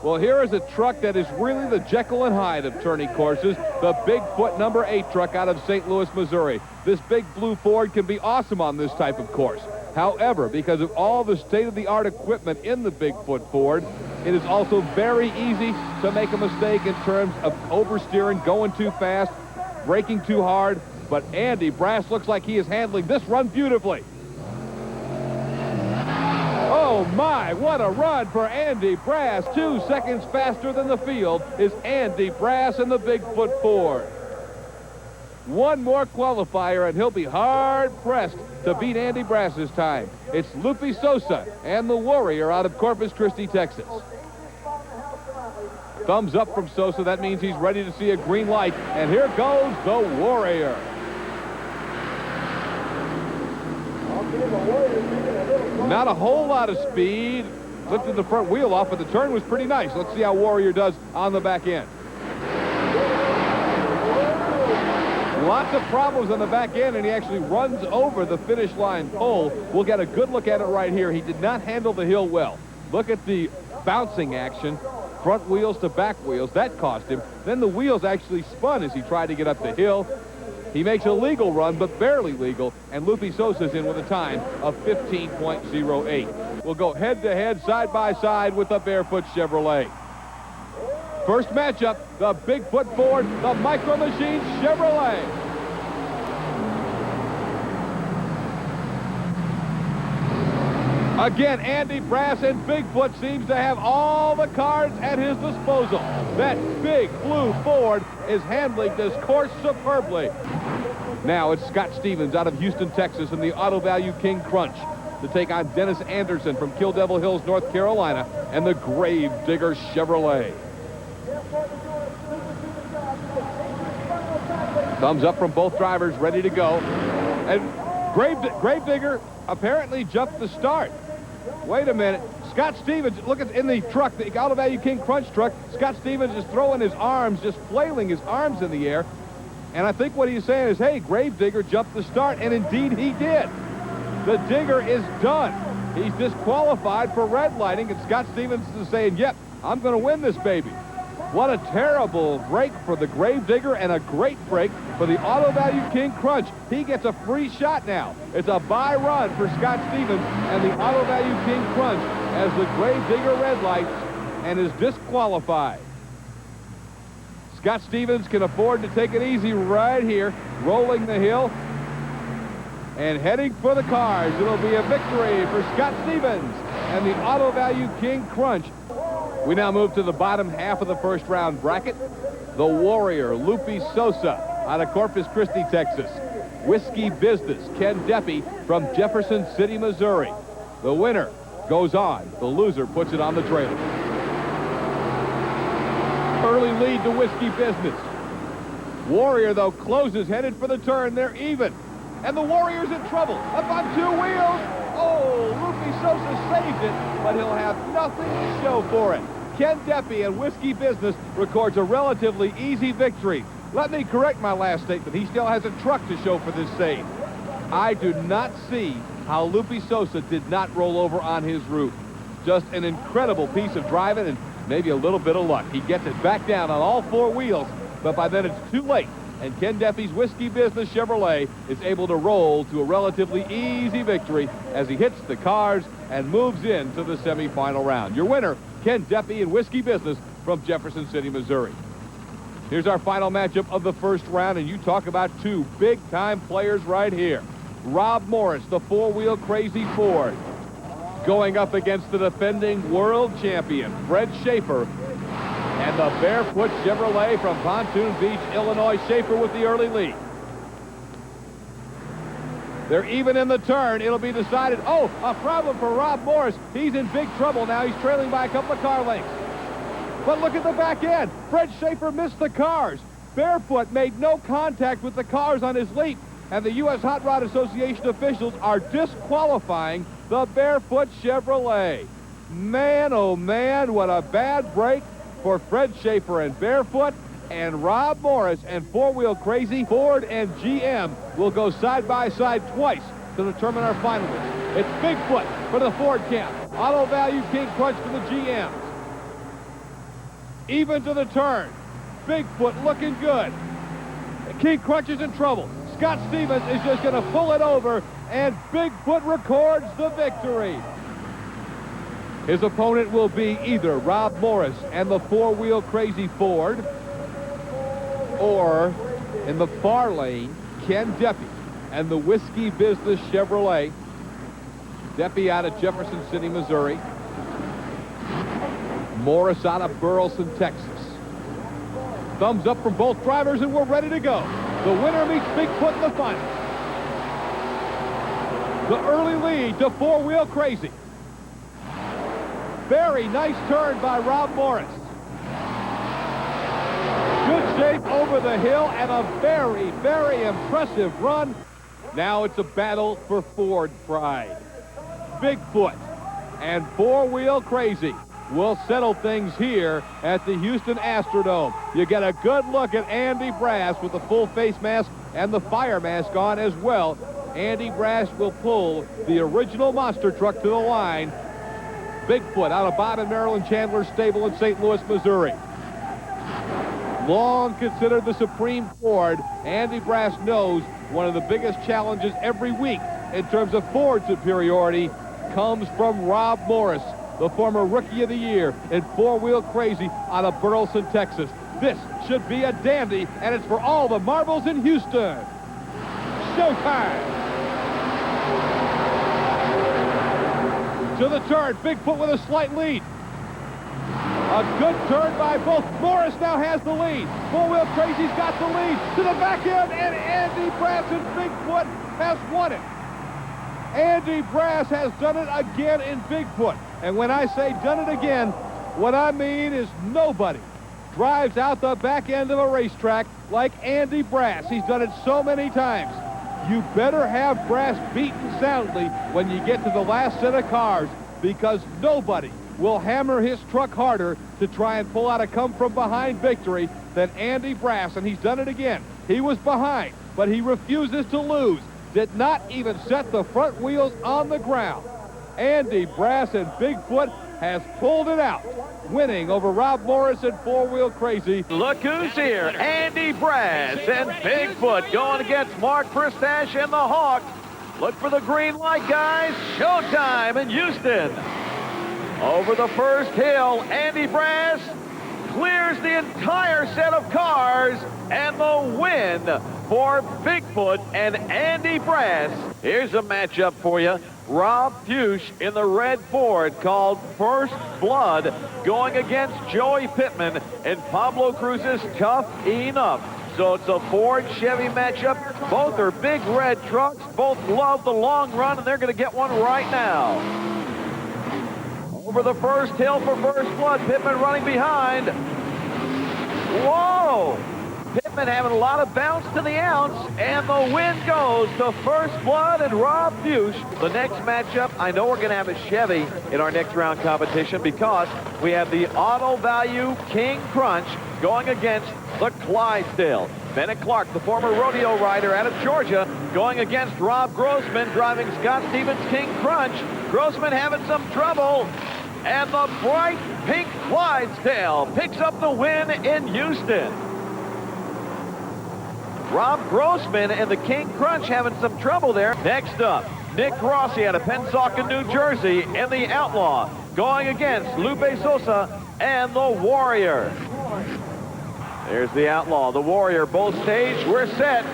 Speaker 5: Well, here is a truck that is really the Jekyll and Hyde of tourney courses, the Bigfoot number 8 truck out of St. Louis, Missouri. This big blue Ford can be awesome on this type of course. However, because of all the state-of-the-art equipment in the Bigfoot Ford, it is also very easy to make a mistake in terms of oversteering, going too fast, braking too hard. But Andy Brass looks like he is handling this run beautifully. Oh my, what a run for Andy Brass. 2 seconds faster than the field is Andy Brass in the Bigfoot Ford. One more qualifier and he'll be hard-pressed to beat Andy Brass's time. It's Lupe Sosa and the Warrior out of Corpus Christi, Texas. Thumbs up from Sosa. That means he's ready to see a green light. And here goes the Warrior. Not a whole lot of speed. Lifted the front wheel off, but the turn was pretty nice. Let's see how Warrior does on the back end. Lots of problems on the back end, and he actually runs over the finish line pole. We'll get a good look at it right here. He did not handle the hill well. Look at the bouncing action. Front wheels to back wheels. That cost him. Then the wheels actually spun as he tried to get up the hill. He makes a legal run, but barely legal, and Lupe Sosa's in with a time of 15.08. We'll go head-to-head, side-by-side with the Barefoot Chevrolet. First matchup, the Bigfoot Ford, the Micro Machines Chevrolet. Again, Andy Brass and Bigfoot seems to have all the cards at his disposal. That big blue Ford is handling this course superbly. Now it's Scott Stevens out of Houston, Texas in the Auto Value King Crunch to take on Dennis Anderson from Kill Devil Hills, North Carolina, and the Gravedigger Chevrolet. Thumbs up from both drivers, ready to go. And Gravedigger apparently jumped the start. Wait a minute. Scott Stevens, look at in the truck, the Auto Value King Crunch truck, Scott Stevens is throwing his arms, just flailing his arms in the air. And I think what he's saying is, hey, Gravedigger jumped the start, and indeed he did. The digger is done. He's disqualified for red lighting, and Scott Stevens is saying, yep, I'm going to win this baby. What a terrible break for the Gravedigger and a great break for the Auto Value King Crunch. He gets a free shot now. It's a bye run for Scott Stevens and the Auto Value King Crunch as the Gravedigger red lights and is disqualified. Scott Stevens can afford to take it easy right here, rolling the hill and heading for the cars. It'll be a victory for Scott Stevens and the Auto Value King Crunch. We now move to the bottom half of the first round bracket. The Warrior, Lupe Sosa, out of Corpus Christi, Texas. Whiskey Business, Ken Deppy from Jefferson City, Missouri. The winner goes on. The loser puts it on the trailer. Early lead to Whiskey Business. Warrior, though, closes, headed for the turn. They're even. And the Warrior's in trouble. Up on 2 wheels. Oh, Lupe Sosa saves it, but he'll have nothing to show for it. Ken Deppy and Whiskey Business records a relatively easy victory. Let me correct my last statement. He still has a truck to show for this save. I do not see how Lupe Sosa did not roll over on his roof. Just an incredible piece of driving and maybe a little bit of luck. He gets it back down on all 4 wheels, but by then it's too late. And Ken Deppy's Whiskey Business Chevrolet is able to roll to a relatively easy victory as he hits the cars and moves into the semifinal round. Your winner, Ken Deppy and Whiskey Business from Jefferson City, Missouri. Here's our final matchup of the first round, and you talk about 2 big-time players right here. Rob Morris, the 4-wheel crazy Ford, going up against the defending world champion, Fred Schaefer, and the Barefoot Chevrolet from Pontoon Beach, Illinois. Schaefer with the early lead. They're even in the turn. It'll be decided. Oh, a problem for Rob Morris. He's in big trouble now. He's trailing by a couple of car lengths. But look at the back end. Fred Schaefer missed the cars. Barefoot made no contact with the cars on his leap, and the U.S. Hot Rod Association officials are disqualifying the Barefoot Chevrolet. Man, oh man, what a bad break for Fred Schaefer and Barefoot. And Rob Morris and 4-wheel crazy Ford and GM will go side by side twice to determine our finalists. It's Bigfoot for the Ford camp. Auto Value King Crunch for the GMs. Even to the turn. Bigfoot looking good. King Crunch is in trouble. Scott Stevens is just going to pull it over, and Bigfoot records the victory. His opponent will be either Rob Morris and the 4-wheel crazy Ford, or in the far lane, Ken Deppy and the Whiskey Business Chevrolet. Deppy out of Jefferson City, Missouri. Morris out of Burleson, Texas. Thumbs up from both drivers, and we're ready to go. The winner meets Bigfoot in the final. The early lead to 4-wheel crazy. Very nice turn by Rob Morris. Good shape over the hill and a very, very impressive run. Now it's a battle for Ford pride. Bigfoot and 4-wheel crazy will settle things here at the Houston Astrodome. You get a good look at Andy Brass with the full face mask and the fire mask on as well. Andy Brass will pull the original monster truck to the line. Bigfoot out of Bob and Marilyn Chandler's stable in St. Louis, Missouri. Long considered the supreme Ford, Andy Brass knows one of the biggest challenges every week in terms of Ford superiority comes from Rob Morris, the former Rookie of the Year in 4-wheel crazy out of Burleson, Texas. This should be a dandy, and it's for all the marbles in Houston. Showtime! To the turn, Bigfoot with a slight lead. A good turn by both. Morris now has the lead. 4-wheel crazy's got the lead. To the back end, and Andy Brass and Bigfoot has won it. Andy Brass has done it again in Bigfoot. And when I say done it again, what I mean is nobody drives out the back end of a racetrack like Andy Brass. He's done it so many times. You better have Brass beaten soundly when you get to the last set of cars, because nobody will hammer his truck harder to try and pull out a come-from-behind victory than Andy Brass, and he's done it again. He was behind, but he refuses to lose. Did not even set the front wheels on the ground. Andy Brass and Bigfoot has pulled it out, winning over Rob Morris and 4-wheel crazy.
Speaker 6: Look who's here. Andy Brass and Bigfoot going against Mark Pristash and the Hawk. Look for the green light, guys. Showtime in Houston. Over the first hill, Andy Brass clears the entire set of cars, and the win for Bigfoot and Andy Brass. Here's a matchup for you. Rob Fuchs in the red Ford called First Blood, going against Joey Pittman in Pablo Cruz's Tough Enough. So it's a Ford-Chevy matchup. Both are big red trucks. Both love the long run, and they're going to get one right now. Over the first hill for first blood. Pittman running behind. Whoa! Pittman having a lot of bounce to the ounce, and the win goes to First Blood and Rob Bush. The next matchup, I know we're going to have a Chevy in our next round competition because we have the Auto Value King Crunch going against the Clydesdale. Bennett Clark, the former rodeo rider out of Georgia, going against Rob Grossman, driving Scott Stevens King Crunch. Grossman having some trouble, and the bright pink Clydesdale picks up the win in Houston. Rob Grossman and the King Crunch having some trouble there. Next up, Nick Rossi out of Pennsauken, New Jersey, in the Outlaw, going against Lupe Sosa and the Warrior. There's the Outlaw, the Warrior, both staged. We're set.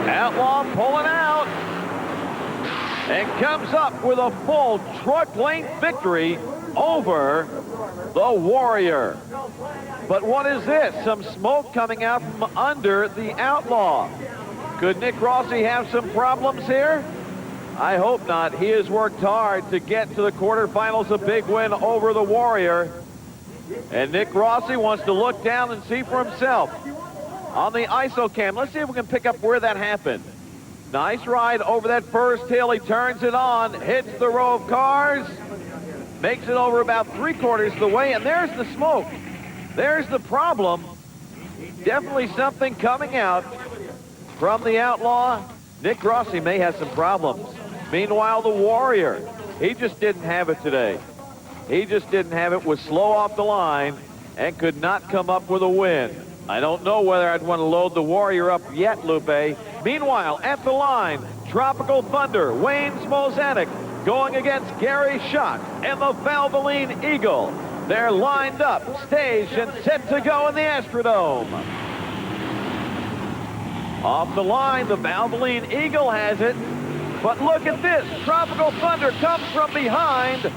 Speaker 6: Outlaw pulling out and comes up with a full truck length victory over the Warrior. But what is this? Some smoke coming out from under the Outlaw. Could Nick Rossi have some problems here? I hope not. He has worked hard to get to the quarterfinals, a big win over the Warrior. And Nick Rossi wants to look down and see for himself. On the ISO cam, let's see if we can pick up where that happened. Nice ride over that first hill. He turns it on, hits the row of cars, makes it over about 3/4 of the way, and there's the smoke. There's the problem. Definitely something coming out from the Outlaw. Nick Rossi may have some problems. Meanwhile, the Warrior, he just didn't have it today. He just didn't have it, was slow off the line, and could not come up with a win. I don't know whether I'd want to load the Warrior up yet, Lupe. Meanwhile, at the line, Tropical Thunder, Wayne Smozanek, going against Gary Schott and the Valvoline Eagle. They're lined up, staged, and set to go in the Astrodome. Off the line, the Valvoline Eagle has it. But look at this. Tropical Thunder comes from behind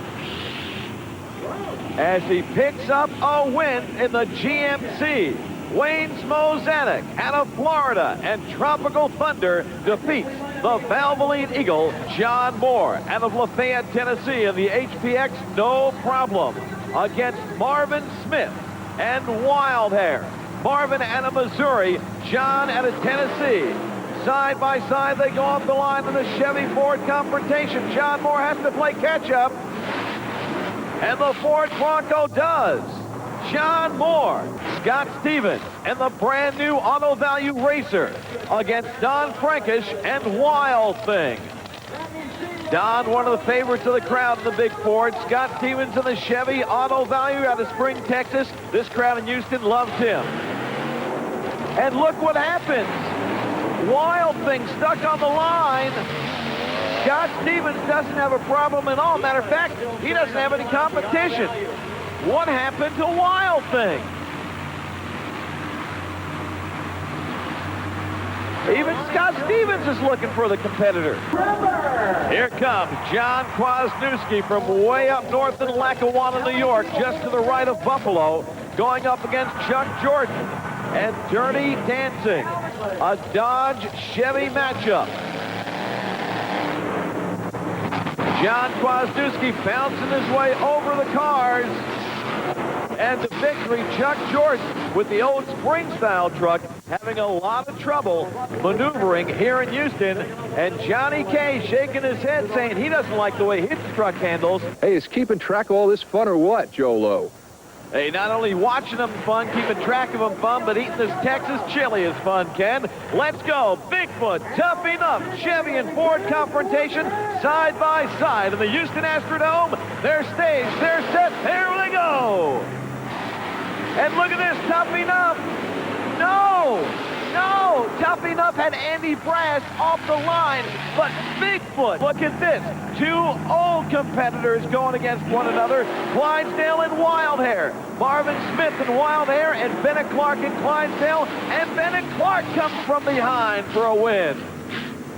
Speaker 6: as he picks up a win in the GMC. Wayne Smozanek out of Florida, and Tropical Thunder defeats the Valvoline Eagle. John Moore out of Lafayette, Tennessee, in the HPX No Problem against Marvin Smith and Wild Hair. Marvin out of Missouri, John out of Tennessee. Side by side, they go off the line in the Chevy Ford confrontation. John Moore has to play catch-up, and the Ford Bronco does. John Moore, Scott Stevens, and the brand new Auto Value Racer against Don Frankish and Wild Thing. Don, one of the favorites of the crowd in the big Ford. Scott Stevens in the Chevy Auto Value out of Spring, Texas. This crowd in Houston loves him. And look what happens. Wild Thing stuck on the line. Scott Stevens doesn't have a problem at all. Matter of fact, he doesn't have any competition. What happened to Wild Thing? Even Scott Stevens is looking for the competitor. Here comes John Kwasniewski from way up north in Lackawanna, New York, just to the right of Buffalo, going up against Chuck Jordan and Dirty Dancing, a Dodge Chevy matchup. John Kwasniewski bouncing his way over the cars. And the victory, Chuck Jordan with the old spring-style truck having a lot of trouble maneuvering here in Houston. And Johnny K shaking his head saying he doesn't like the way his truck handles.
Speaker 4: Hey, is keeping track of all this fun or what, Joe Lowe?
Speaker 6: Hey, not only watching them fun, keeping track of them fun, but eating this Texas chili is fun, Ken. Let's go. Bigfoot, Tough Enough, Chevy and Ford confrontation side by side in the Houston Astrodome. They're staged, they're set, here they go. And look at this, Tough Enough. No, Tough Enough had Andy Brass off the line, but Bigfoot, look at this. Two old competitors going against one another, Clydesdale and Wild Hair. Marvin Smith and Wild Hair, and Bennett Clark and Clydesdale, and Bennett Clark comes from behind for a win.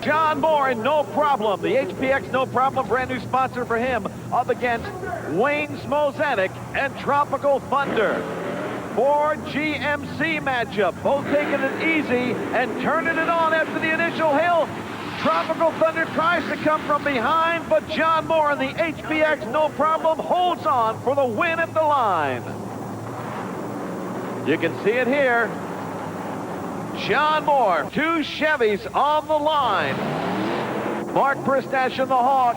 Speaker 6: John Moore and No Problem, the HPX No Problem, brand new sponsor for him, up against Wayne Smozanek and Tropical Thunder. Ford GMC matchup. Both taking it easy and turning it on after the initial hail. Tropical Thunder tries to come from behind, but John Moore in the HPX No Problem holds on for the win at the line. You can see it here. John Moore, 2 Chevys on the line. Mark Pristash in the Hawk.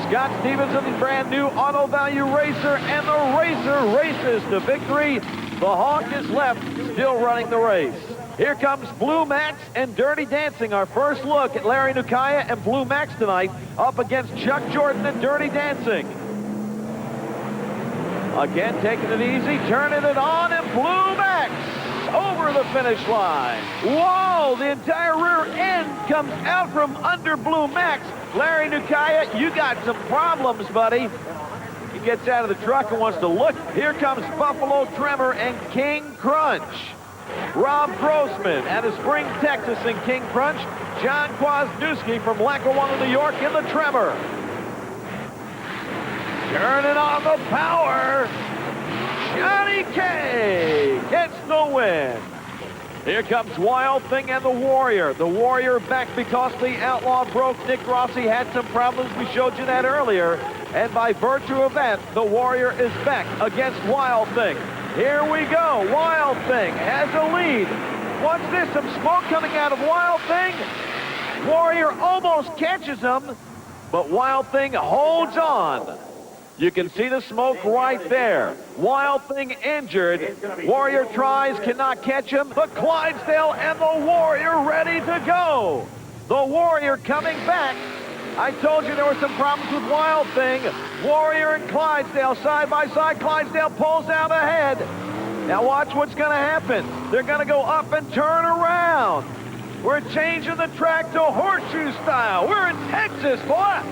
Speaker 6: Scott Stevenson, the brand new Auto Value Racer, and the Racer races to victory. The Hawk is left, still running the race. Here comes Blue Max and Dirty Dancing. Our first look at Larry Nukaya and Blue Max tonight up against Chuck Jordan and Dirty Dancing. Again, taking it easy, turning it on, and Blue Max over the finish line. Whoa, the entire rear end comes out from under Blue Max. Larry Nukaya, you got some problems, buddy. He gets out of the truck and wants to look. Here comes Buffalo Tremor and King Crunch. Rob Grossman out of Spring, Texas in King Crunch. John Kwasniewski from Lackawanna, New York in the Tremor. Turning on the power. Johnny K gets the win. Here comes Wild Thing and the Warrior. The Warrior back because the Outlaw broke. Nick Rossi had some problems. We showed you that earlier. And by virtue of that, the Warrior is back against Wild Thing. Here we go. Wild Thing has a lead. Watch this, some smoke coming out of Wild Thing. Warrior almost catches him, but Wild Thing holds on. You can see the smoke right there. Wild Thing injured. Warrior tries, cannot catch him. The Clydesdale and the Warrior ready to go. The Warrior coming back. I told you there were some problems with Wild Thing. Warrior and Clydesdale side by side. Clydesdale pulls out ahead. Now watch what's going to happen. They're going to go up and turn around. We're changing the track to horseshoe style. We're in Texas, boy.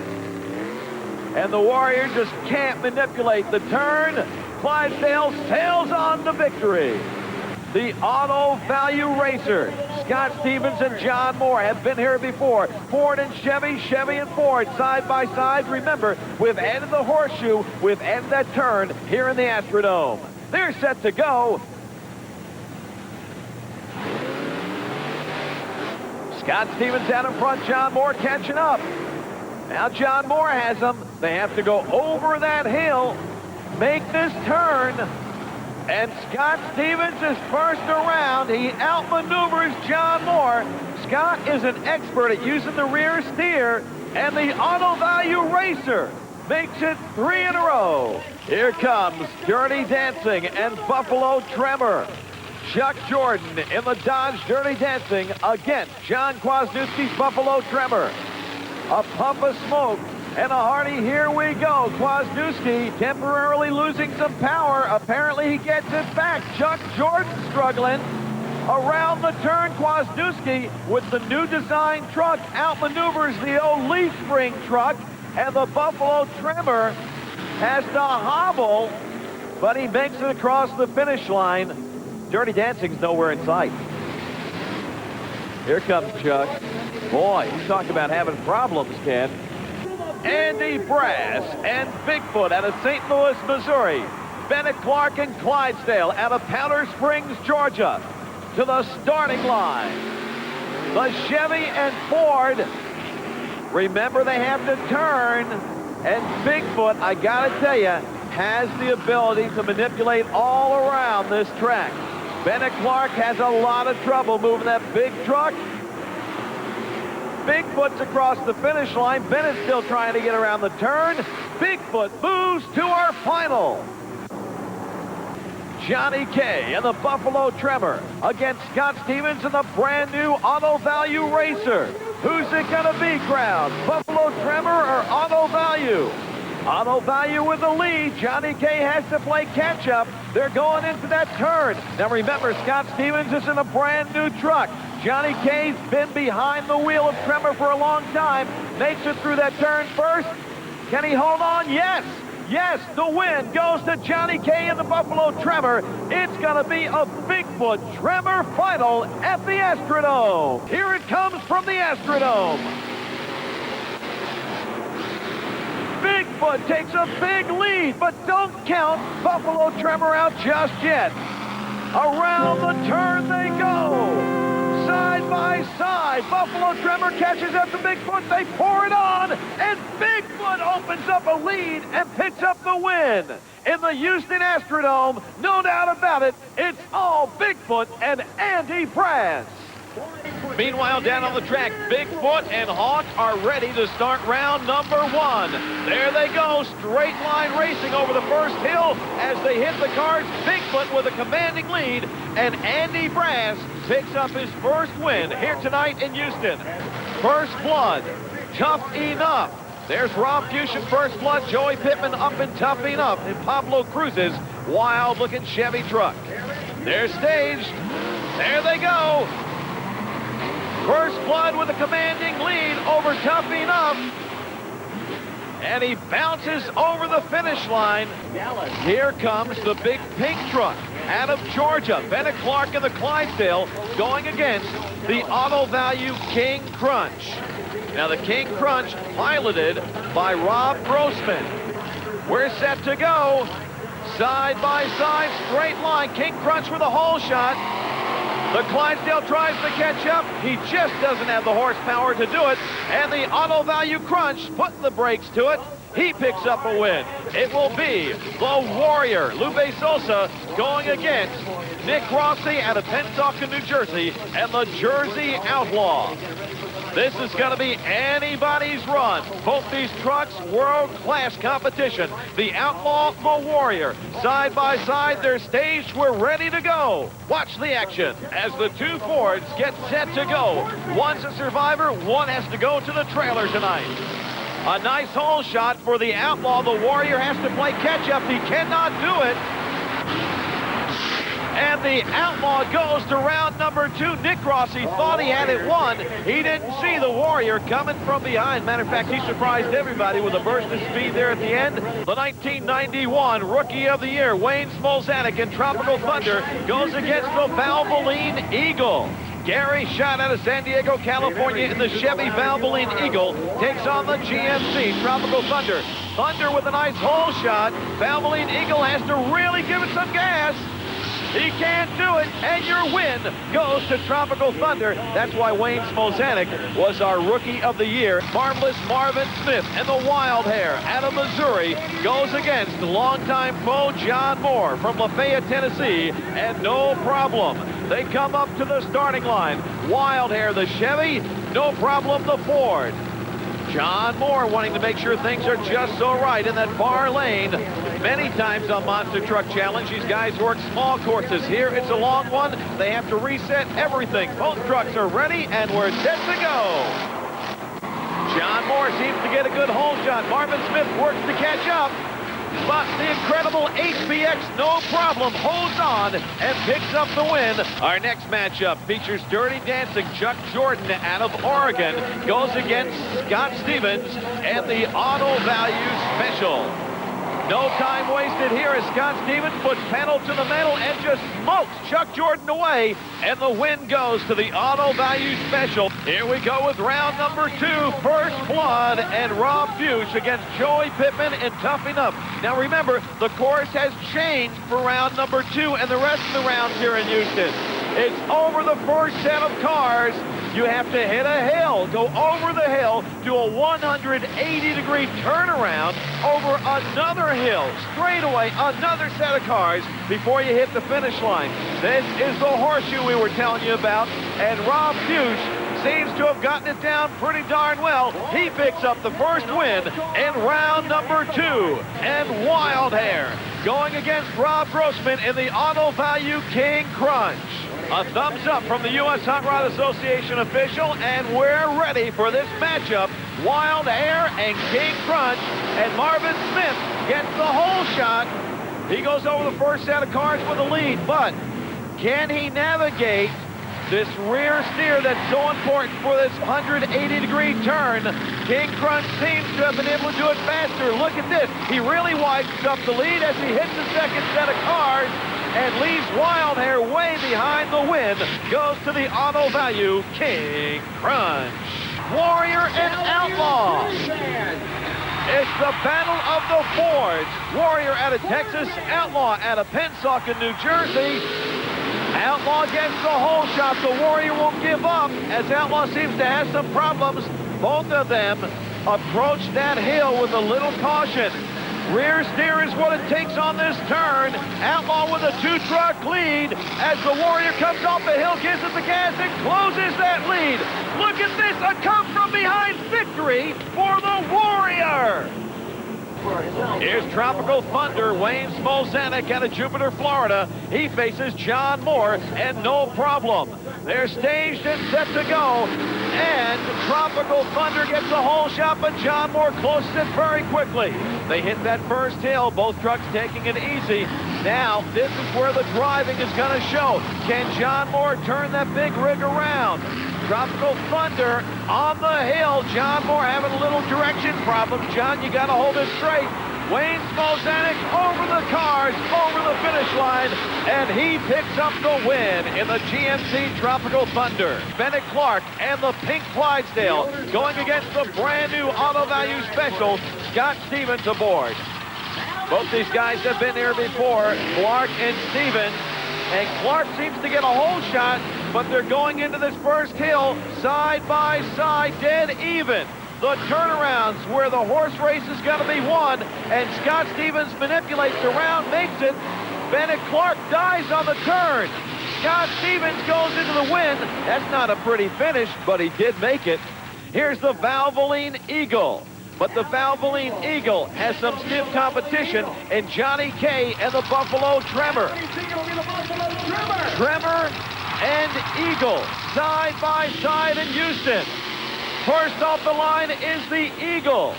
Speaker 6: And the Warrior just can't manipulate the turn. Clydesdale sails on to victory. The Auto Value Racer, Scott Stevens and John Moore have been here before. Ford and Chevy, Chevy and Ford side by side. Remember, we've added the horseshoe, we've added that turn here in the Astrodome. They're set to go. Scott Stevens out in front, John Moore catching up. Now John Moore has them. They have to go over that hill, make this turn, and Scott Stevens is first around. He outmaneuvers John Moore. Scott is an expert at using the rear steer, and the Auto Value Racer makes it 3 in a row. Here comes Dirty Dancing and Buffalo Tremor. Chuck Jordan in the Dodge Dirty Dancing against John Kwasniewski's Buffalo Tremor. A puff of smoke and a hearty here we go. Kwasniewski temporarily losing some power. Apparently he gets it back. Chuck Jordan struggling. Around the turn, Kwasniewski with the new design truck outmaneuvers the old leaf spring truck, and the Buffalo Tremor has to hobble, but he makes it across the finish line. Dirty Dancing's nowhere in sight. Here comes Chuck. Boy, you talk about having problems, Ken. Andy Brass and Bigfoot out of St. Louis, Missouri. Bennett Clark and Clydesdale out of Powder Springs, Georgia, to the starting line. The Chevy and Ford, remember they have to turn, and Bigfoot, I gotta tell you, has the ability to manipulate all around this track. Bennett Clark has a lot of trouble moving that big truck. Bigfoot's across the finish line. Bennett's still trying to get around the turn. Bigfoot moves to our final. Johnny K and the Buffalo Tremor against Scott Stevens and the brand new Auto Value Racer. Who's it gonna be, crowd? Buffalo Tremor or Auto Value? Auto Value with the lead. Johnny K has to play catch up. They're going into that turn. Now remember, Scott Stevens is in a brand new truck. Johnny K's been behind the wheel of Tremor for a long time. Makes it through that turn first. Can he hold on? Yes. Yes, the win goes to Johnny K and the Buffalo Tremor. It's going to be a Bigfoot Tremor final at the Astrodome. Here it comes from the Astrodome. Bigfoot takes a big lead, but don't count Buffalo Tremor out just yet. Around the turn they go. Side by side, Buffalo Tremor catches up to Bigfoot. They pour it on, and Bigfoot opens up a lead and picks up the win. In the Houston Astrodome, no doubt about it, it's all Bigfoot and Andy Brass. Meanwhile, down on the track, Bigfoot and Hawk are ready to start round number 1. There they go, straight line racing over the first hill as they hit the cars. Bigfoot with a commanding lead, and Andy Brass picks up his first win here tonight in Houston. First Blood, Tough Enough. There's Rob Fuchs, First Blood, Joey Pittman up and Tough Enough in Pablo Cruz's wild-looking Chevy truck. They're staged. There they go. First Blood with a commanding lead over Tough Enough. And he bounces over the finish line. Here comes the big pink truck out of Georgia. Bennett Clark in the Clydesdale going against the Auto Value King Crunch. Now the King Crunch piloted by Rob Grossman. We're set to go. Side by side, straight line. King Crunch with a hole shot. The Clydesdale tries to catch up. He just doesn't have the horsepower to do it. And the Auto Value Crunch putting the brakes to it. He picks up a win. It will be the Warrior, Lupe Sosa, going against Nick Rossi out of Pennsauken, New Jersey, and the Jersey Outlaw. This is going to be anybody's run. Both these trucks, world-class competition. The Outlaw, the Warrior. Side by side, they're staged. We're ready to go. Watch the action as the two Fords get set to go. One's a survivor, one has to go to the trailer tonight. A nice hole shot for the Outlaw. The Warrior has to play catch-up. He cannot do it. And the Outlaw goes to round number 2. Nick Rossi thought he had it won. He didn't see the Warrior coming from behind. Matter of fact, he surprised everybody with a burst of speed there at the end. The 1991 Rookie of the Year, Wayne Smolzanek in Tropical Thunder, goes against the Valvoline Eagle. Gary, shot out of San Diego, California in the Chevy Valvoline Eagle, takes on the GMC Tropical Thunder. Thunder with a nice hole shot. Valvoline Eagle has to really give it some gas. He can't do it, and your win goes to Tropical Thunder. That's why Wayne Smolzanek was our Rookie of the Year. Marvelous Marvin Smith and the Wild Hair out of Missouri goes against the longtime foe John Moore from Lafayette, Tennessee, and no problem. They come up to the starting line. Wild Hair, the Chevy, no problem, the Ford. John Moore wanting to make sure things are just so right in that far lane. Many times on Monster Truck Challenge, these guys work small courses. Here, it's a long one. They have to reset everything. Both trucks are ready, and we're set to go. John Moore seems to get a good hole shot. Marvin Smith works to catch up. But the incredible HBX, no problem, holds on and picks up the win. Our next matchup features Dirty Dancing Chuck Jordan out of Oregon. Goes against Scott Stevens and the Auto Value Special. No time wasted here as Scott Stevens puts pedal to the metal and just smokes Chuck Jordan away. And the win goes to the Auto Value Special. Here we go with round number 2, First Blood and Rob Fuchs against Joey Pittman and Tough Enough. Now remember, the course has changed for round number 2 and the rest of the rounds here in Houston. It's over the first set of cars. You have to hit a hill, go over the hill, do a 180-degree turnaround over another hill, straight away, another set of cars before you hit the finish line. This is the horseshoe we were telling you about, and Rob Fuchs seems to have gotten it down pretty darn well. He picks up the first win in round number 2. And Wild Hair going against Rob Grossman in the Auto Value King Crunch. A thumbs up from the U.S. Hot Rod Association official, and we're ready for this matchup. Wild Hair and King Crunch, and Marvin Smith gets the hole shot. He goes over the first set of cars with a lead, but can he navigate this rear steer that's so important for this 180-degree turn? King Crunch seems to have been able to do it faster. Look at this. He really widens up the lead as he hits the second set of cars and leaves Wild Hair way behind. The win goes to the Auto Value King Crunch. Warrior and Outlaw. It's the battle of the Fords. Warrior out of Texas, Outlaw out of Pennsauken, New Jersey. Outlaw gets the hole shot. The Warrior won't give up as Outlaw seems to have some problems. Both of them approach that hill with a little caution. Rear steer is what it takes on this turn. Outlaw with a 2-truck lead as the Warrior comes off the hill, gives it the gas, and closes that lead. Look at this, a come-from-behind victory for the Warrior. Here's Tropical Thunder, Wayne Smolzanek out of Jupiter, Florida. He faces John Moore, and no problem. They're staged and set to go. And Tropical Thunder gets a hole shot, but John Moore closes it very quickly. They hit that first hill, both trucks taking it easy. Now, this is where the driving is going to show. Can John Moore turn that big rig around? Tropical Thunder on the hill. John Moore having a little direction problem. John, you got to hold it straight. Wayne Smolzanek over the cars, over the finish line, and he picks up the win in the GMC Tropical Thunder. Bennett Clark and the Pink Clydesdale going against the brand new Auto Value Special, Scott Stevens aboard. Both these guys have been here before, Clark and Stevens, and Clark seems to get a hole shot, but they're going into this first hill side by side, dead even. The turnarounds where the horse race is going to be won, and Scott Stevens manipulates around, makes it. Bennett Clark dies on the turn. Scott Stevens goes into the win. That's not a pretty finish, but he did make it. Here's the Valvoline Eagle. But the Valvoline Eagle has some stiff competition in Johnny K and the Buffalo Tremor. Tremor and Eagle, side by side in Houston. First off the line is the Eagle.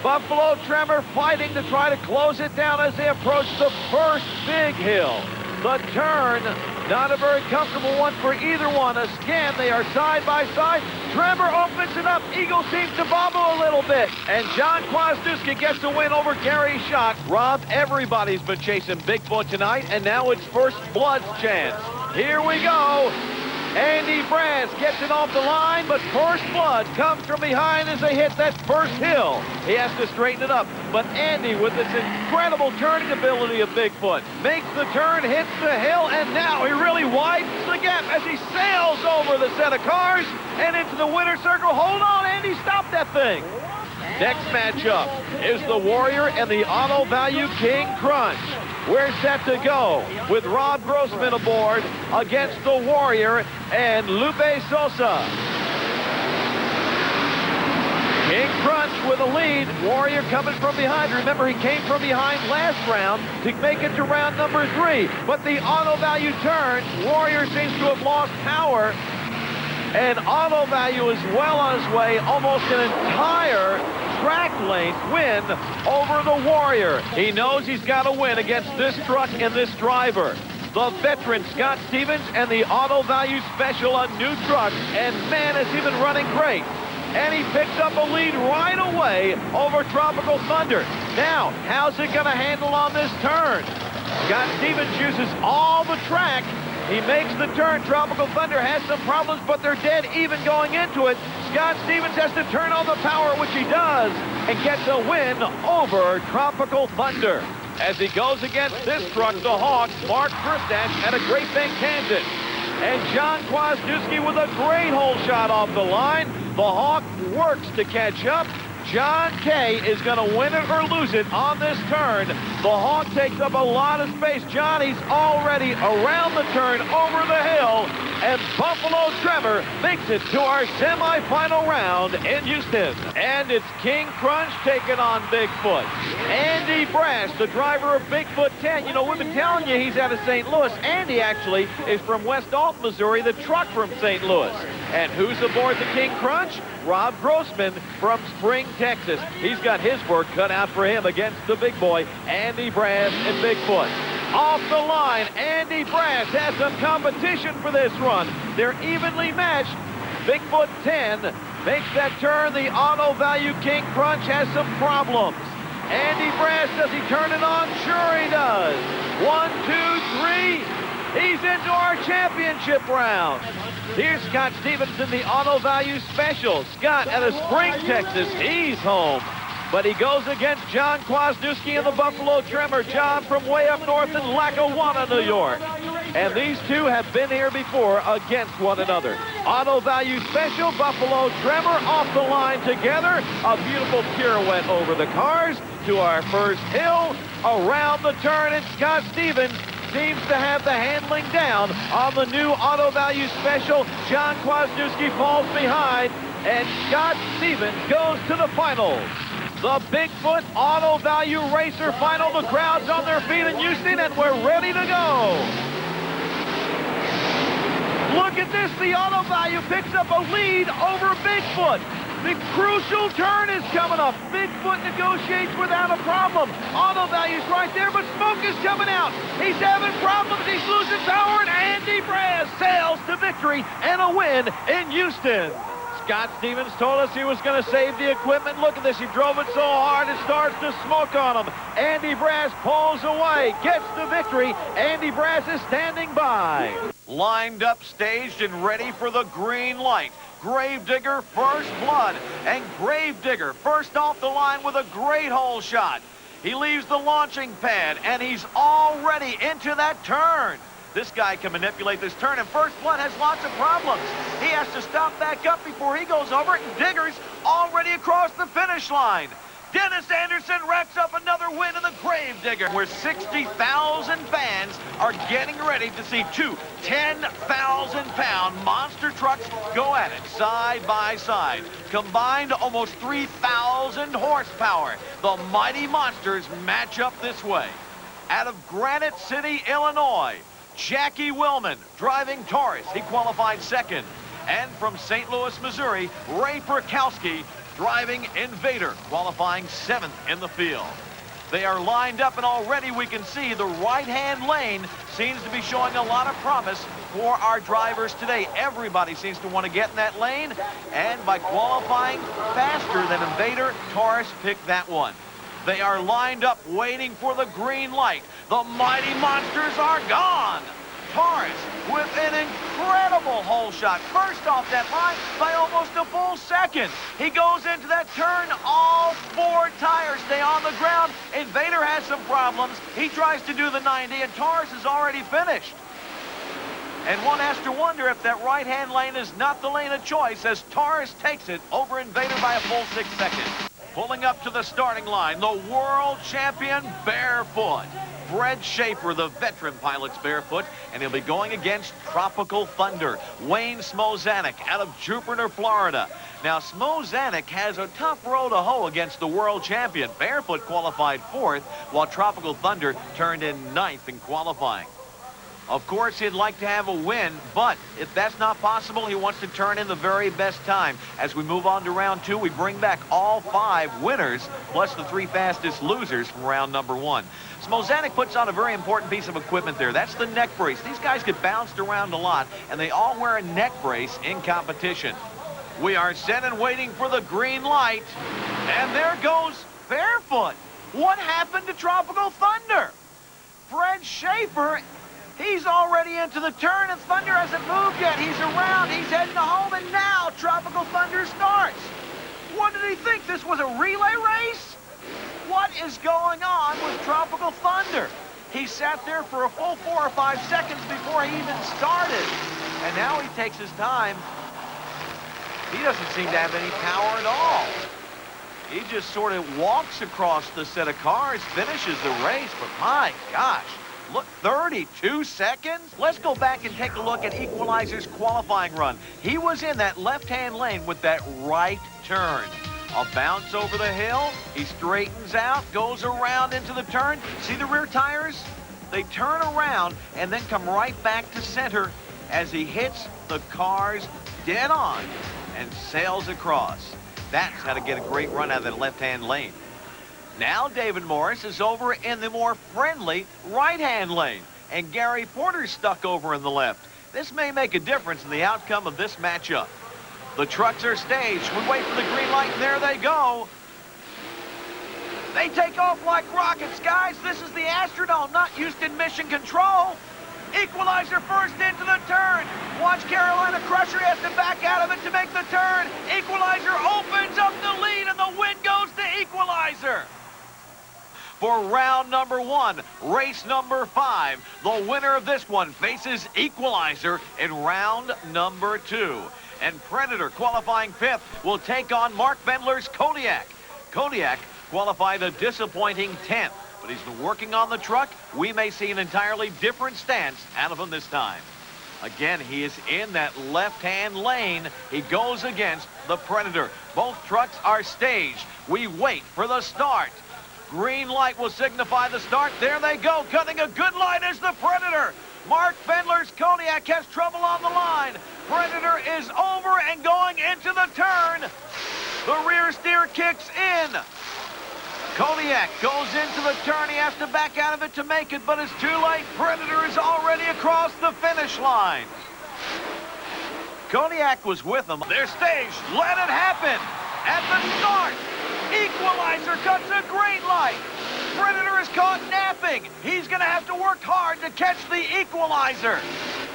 Speaker 6: Buffalo Tremor fighting to try to close it down as they approach the first big hill. The turn, not a very comfortable one for either one. Again, they are side by side. Tremor opens it up. Eagle seems to bobble a little bit. And John Kwasniewski gets the win over Gary Schock. Rob, everybody's been chasing Bigfoot tonight, and now it's First Blood's chance. Here we go. Andy Brass gets it off the line, but First Blood comes from behind as they hit that first hill. He has to straighten it up, but Andy, with this incredible turning ability of Bigfoot, makes the turn, hits the hill, and now he really widens the gap as he sails over the set of cars and into the winner's circle. Hold on, Andy, stop that thing. Next matchup is the Warrior and the Auto Value King Crunch. We're set to go with Rob Grossman aboard against the Warrior and Lupe Sosa. King Crunch with a lead. Warrior coming from behind. Remember, he came from behind last round to make it to round number 3. But the Auto Value turn, Warrior seems to have lost power. And Auto Value is well on his way, almost an entire track length win over the Warrior. He knows he's got to win against this truck and this driver. The veteran Scott Stevens and the Auto Value Special, a new truck, and man, has he been running great. And he picks up a lead right away over Tropical Thunder. Now, how's it going to handle on this turn? Scott Stevens uses all the track. He makes the turn. Tropical Thunder has some problems, but they're dead even going into it. Scott Stevens has to turn on the power, which he does, and gets a win over Tropical Thunder. As he goes against this truck, the Hawk, Mark Kristash out of Great Bend, Kansas. And John Kwasniewski with a great hole shot off the line. The Hawk works to catch up. John K is going to win it or lose it on this turn. The Hawk takes up a lot of space. Johnny's already around the turn, over the hill, and Buffalo Tremor makes it to our semifinal round in Houston. And it's King Crunch taking on Bigfoot. Andy Brass, the driver of Bigfoot 10. You know, we've been telling you he's out of St. Louis. Andy actually is from West Alton, Missouri, the truck from St. Louis. And who's aboard the King Crunch? Rob Grossman from Spring, Texas. He's got his work cut out for him against the big boy, Andy Brass and Bigfoot. Off the line, Andy Brass has some competition for this run. They're evenly matched. Bigfoot 10 makes that turn. The Auto Value King Crunch has some problems. Andy Brass, does he turn it on? Sure he does. 1, 2, 3. He's into our championship round. Here's Scott Stevens in the Auto Value Special. Scott out of Spring, Texas. He's home. But he goes against John Kwasniewski in the Buffalo Tremor. John from way up north in Lackawanna, New York. And these two have been here before against one another. Auto Value Special, Buffalo Tremor off the line together. A beautiful pirouette over the cars to our first hill, around the turn, and Scott Stevens seems to have the handling down on the new Auto Value Special. John Kwasniewski falls behind, and Scott Stevens goes to the finals. The Bigfoot Auto Value Racer final. The crowd's on their feet in Houston, and we're ready to go. Look at this. The Auto Value picks up a lead over Bigfoot. The crucial turn is coming up. Bigfoot negotiates without a problem. Auto Value's right there, but smoke is coming out. He's having problems. He's losing power, and Andy Brass sails to victory and a win in Houston. Scott Stevens told us he was going to save the equipment. Look at this. He drove it so hard it starts to smoke on him. Andy Brass pulls away, gets the victory. Andy Brass is standing by. Lined up, staged, and ready for the green light. Gravedigger, first blood. And Gravedigger first off the line with a great hole shot. He leaves the launching pad, and he's already into that turn. This guy can manipulate this turn, and First Blood has lots of problems. He has to stop back up before he goes over it, and Digger's already across the finish line. Dennis Anderson racks up another win in the Gravedigger, where 60,000 fans are getting ready to see two 10,000-pound monster trucks go at it side by side. Combined almost 3,000 horsepower. The mighty monsters match up this way. Out of Granite City, Illinois, Jackie Willman driving Taurus. He qualified second. And from St. Louis, Missouri, Ray Perkowski driving Invader, qualifying seventh in the field. They are lined up, and already we can see the right-hand lane seems to be showing a lot of promise for our drivers today. Everybody seems to want to get in that lane, and by qualifying faster than Invader, Taurus picked that one. They are lined up waiting for the green light. The mighty monsters are gone. Taurus with an incredible hole shot. First off that line by almost a full second. He goes into that turn. All four tires stay on the ground. Invader has some problems. He tries to do the 90, and Taurus is already finished. And one has to wonder if that right-hand lane is not the lane of choice, as Taurus takes it over Invader by a full 6 seconds. Pulling up to the starting line, the world champion Barefoot. Fred Schaefer, the veteran pilot's Barefoot, and he'll be going against Tropical Thunder. Wayne Smozanek out of Jupiter, Florida. Now, Smozanek has a tough row to hoe against the world champion. Barefoot qualified fourth, while Tropical Thunder turned in ninth in qualifying. Of course, he'd like to have a win, but if that's not possible, he wants to turn in the very best time. As we move on to round two, we bring back all 5 winners, plus the 3 fastest losers from round number 1. Smozanek puts on a very important piece of equipment there. That's the neck brace. These guys get bounced around a lot, and they all wear a neck brace in competition. We are set and waiting for the green light, and there goes Barefoot. What happened to Tropical Thunder? Fred Schaefer, he's already into the turn, and Thunder hasn't moved yet. He's around, he's heading home, and now Tropical Thunder starts. What did he think? This was a relay race? What is going on with Tropical Thunder? He sat there for a full 4 or 5 seconds before he even started. And now he takes his time. He doesn't seem to have any power at all. He just sort of walks across the set of cars, finishes the race, but my gosh. Look, 32 seconds? Let's go back and take a look at Equalizer's qualifying run. He was in that left-hand lane with that right turn. A bounce over the hill. He straightens out, goes around into the turn. See the rear tires? They turn around and then come right back to center as he hits the cars dead on and sails across. That's how to get a great run out of that left-hand lane. Now David Morris is over in the more friendly right-hand lane, and Gary Porter's stuck over in the left. This may make a difference in the outcome of this matchup. The trucks are staged. We wait for the green light, and there they go. They take off like rockets, guys. This is the Astrodome, not Houston Mission Control. Equalizer first into the turn. Watch Carolina Crusher, has to back out of it to make the turn. Equalizer opens up the lead, and the win goes to Equalizer. for round number 1, race number 5. The winner of this one faces Equalizer in round number 2. And Predator, qualifying 5th, will take on Mark Bendler's Kodiak. Kodiak qualified a disappointing 10th, but he's been working on the truck. We may see an entirely different stance out of him this time. Again, he is in that left-hand lane. He goes against the Predator. Both trucks are staged. We wait for the start. Green light will signify the start. There they go. Cutting a good line is the Predator. Mark Bendler's Kodiak has trouble on the line. Predator is over and going into the turn. The rear steer kicks in. Kodiak goes into the turn. He has to back out of it to make it, but it's too late. Predator is already across the finish line. Kodiak was with them. They're staged. Let it happen. At the start, Equalizer cuts a green light. Predator is caught napping. He's going to have to work hard to catch the Equalizer.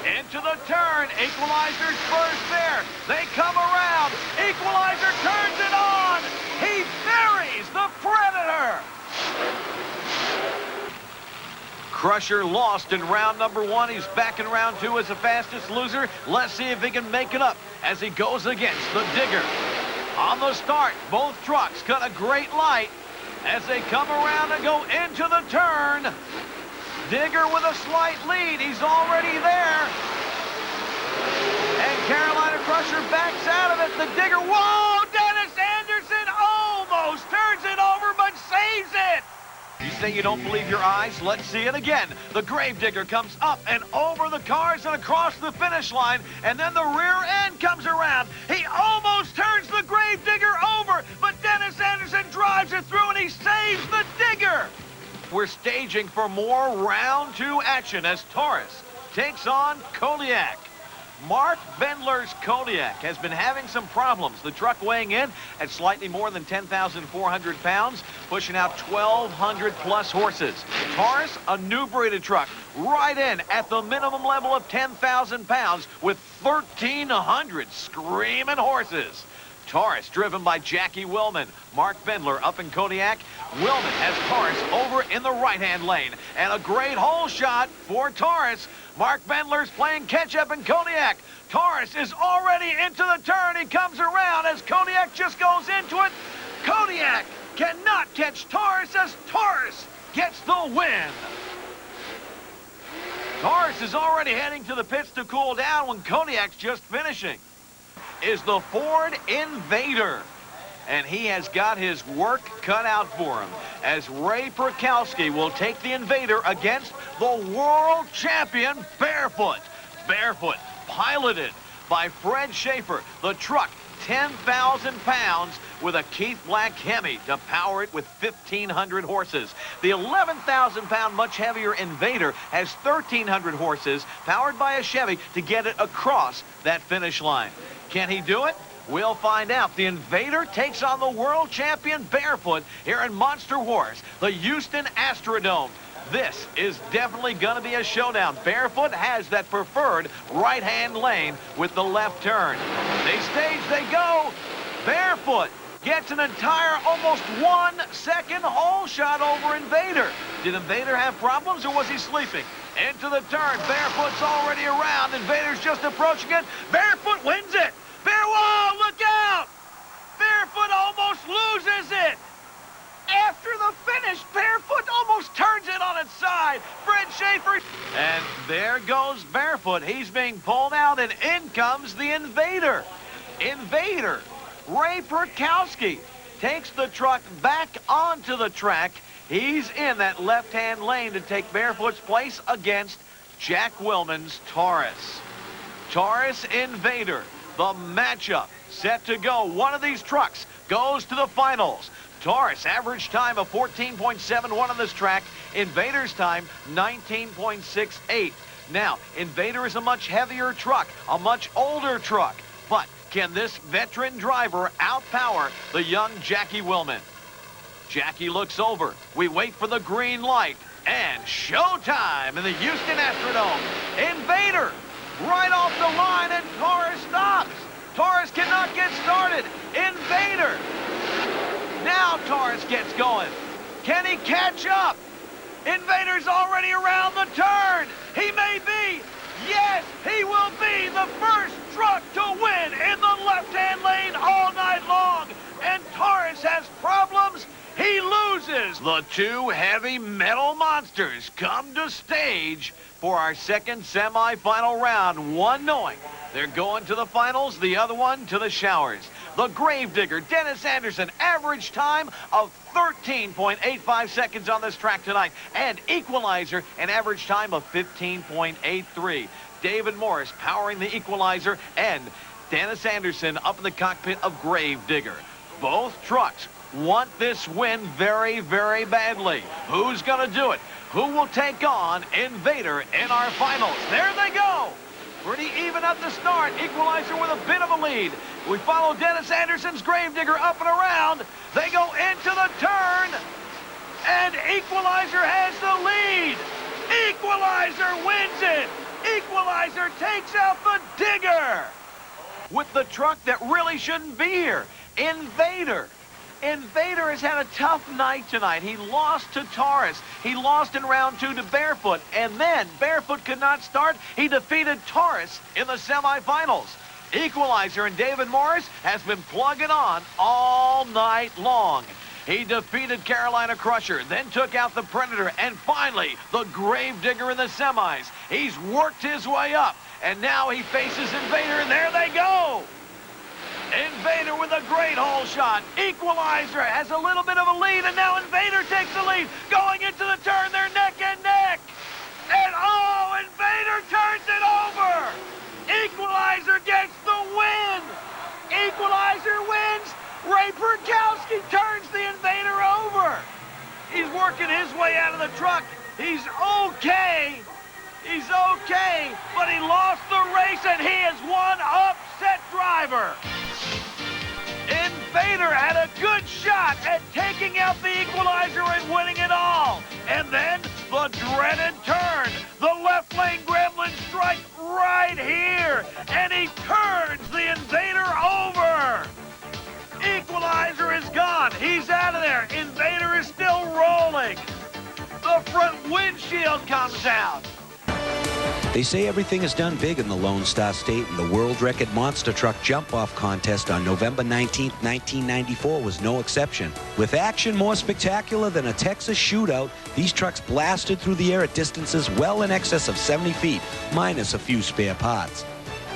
Speaker 6: Into the turn. Equalizer's first there. They come around. Equalizer turns it on. He buries the Predator. Crusher lost in round number 1. He's back in round 2 as the fastest loser. Let's see if he can make it up as he goes against the Digger. On the start, both trucks cut a great light as they come around and go into the turn. Digger with a slight lead. He's already there. And Carolina Crusher backs out of it. The Digger, whoa! Dennis Anderson almost turns it over, but saves it. You say you don't believe your eyes? Let's see it again. The Gravedigger comes up and over the cars and across the finish line, and then the rear end comes around. He almost turns the Gravedigger over, but Dennis Anderson drives it through and he saves the Digger. We're staging for more round 2 action as Taurus takes on Kodiak. Mark Bendler's Kodiak has been having some problems. The truck weighing in at slightly more than 10,400 pounds, pushing out 1,200 plus horses. Taurus, a new breed of truck, right in at the minimum level of 10,000 pounds with 1,300 screaming horses. Taurus driven by Jackie Willman. Mark Bendler up in Kodiak. Willman has Taurus over in the right-hand lane. And a great hole shot for Taurus. Mark Bendler's playing catch-up in Kodiak. Taurus is already into the turn. He comes around as Kodiak just goes into it. Kodiak cannot catch Taurus as Taurus gets the win. Taurus is already heading to the pits to cool down when Kodiak's just finishing. Is the Ford Invader. And he has got his work cut out for him as Ray Perkowski will take the Invader against the world champion Barefoot. Barefoot piloted by Fred Schaefer. The truck, 10,000 pounds with a Keith Black Hemi to power it with 1,500 horses. The 11,000-pound, much heavier Invader has 1,300 horses powered by a Chevy to get it across that finish line. Can he do it? We'll find out. The Invader takes on the world champion Barefoot here in Monster Wars, the Houston Astrodome. This is definitely going to be a showdown. Barefoot has that preferred right-hand lane with the left turn. They stage, they go. Barefoot gets an entire almost 1 second hole shot over Invader. Did Invader have problems or was he sleeping? Into the turn. Barefoot's already around. Invader's just approaching it. Barefoot wins it. Whoa, look out! Barefoot almost loses it. After the finish, Barefoot almost turns it on its side. Fred Schaefer. And there goes Barefoot. He's being pulled out, and in comes the Invader. Invader, Ray Perkowski, takes the truck back onto the track. He's in that left-hand lane to take Barefoot's place against Jack Willman's Taurus. Taurus Invader. The matchup set to go. One of these trucks goes to the finals. Taurus, average time of 14.71 on this track. Invader's time, 19.68. Now, Invader is a much heavier truck, a much older truck. But can this veteran driver outpower the young Jackie Willman? Jackie looks over. We wait for the green light. And showtime in the Houston Astrodome. Invader right off the line, and Taurus stops. Taurus cannot get started. Invader. Now Taurus gets going. Can he catch up? Invader's already around the turn. He may be. Yes, he will be the first truck to win in the left-hand lane all night long. And Taurus has problems. He loses. The two heavy metal monsters come to stage for our second semifinal round, one knowing they're going to the finals, the other one to the showers. The Gravedigger, Dennis Anderson, average time of 13.85 seconds on this track tonight, and Equalizer, an average time of 15.83. David Morris powering the Equalizer, and Dennis Anderson up in the cockpit of Gravedigger. Both trucks want this win very, very badly. Who's going to do it? Who will take on Invader in our finals? There they go. Pretty even at the start. Equalizer with a bit of a lead. We follow Dennis Anderson's Gravedigger up and around. They go into the turn, and Equalizer has the lead. Equalizer wins it. Equalizer takes out the Digger with the truck that really shouldn't be here, Invader. Invader has had a tough night tonight. He lost to Taurus. He lost in round 2 to Barefoot. And then Barefoot could not start. He defeated Taurus in the semifinals. Equalizer and David Morris has been plugging on all night long. He defeated Carolina Crusher, then took out the Predator, and finally the Gravedigger in the semis. He's worked his way up, and now he faces Invader, and there they go. Invader with a great hole shot. Equalizer has a little bit of a lead, and now Invader takes the lead. Going into the turn, they're neck and neck. And oh, Invader turns it over. Equalizer gets the win. Equalizer wins. Ray Perkowski turns the Invader over. He's working his way out of the truck. He's okay. He's okay, but he lost the race, and he is one upset driver. Invader had a good shot at taking out the Equalizer and winning it all. And then the dreaded turn. The left lane gremlin strike right here, and he turns the Invader over. Equalizer is gone. He's out of there. Invader is still rolling. The front windshield comes out.
Speaker 7: They say everything is done big in the Lone Star State, and the world record monster truck jump-off contest on November 19th, 1994 was no exception. With action more spectacular than a Texas shootout, these trucks blasted through the air at distances well in excess of 70 feet, minus a few spare parts.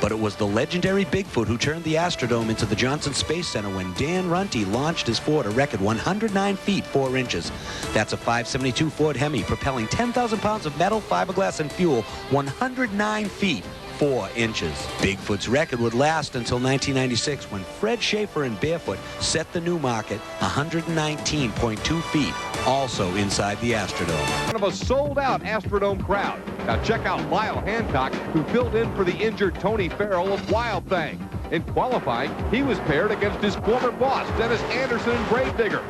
Speaker 7: But it was the legendary Bigfoot who turned the Astrodome into the Johnson Space Center when Dan Runte launched his Ford a record 109 feet 4 inches. That's a 572 Ford Hemi propelling 10,000 pounds of metal, fiberglass, and fuel 109 feet 4 inches. Bigfoot's record would last until 1996 when Fred Schaefer and Barefoot set the new market 119.2 feet, also inside the Astrodome.
Speaker 5: One of a sold-out Astrodome crowd. Now check out Lyle Hancock, who filled in for the injured Tony Farrell of Wild Thing. In qualifying, he was paired against his former boss, Dennis Anderson and Gravedigger.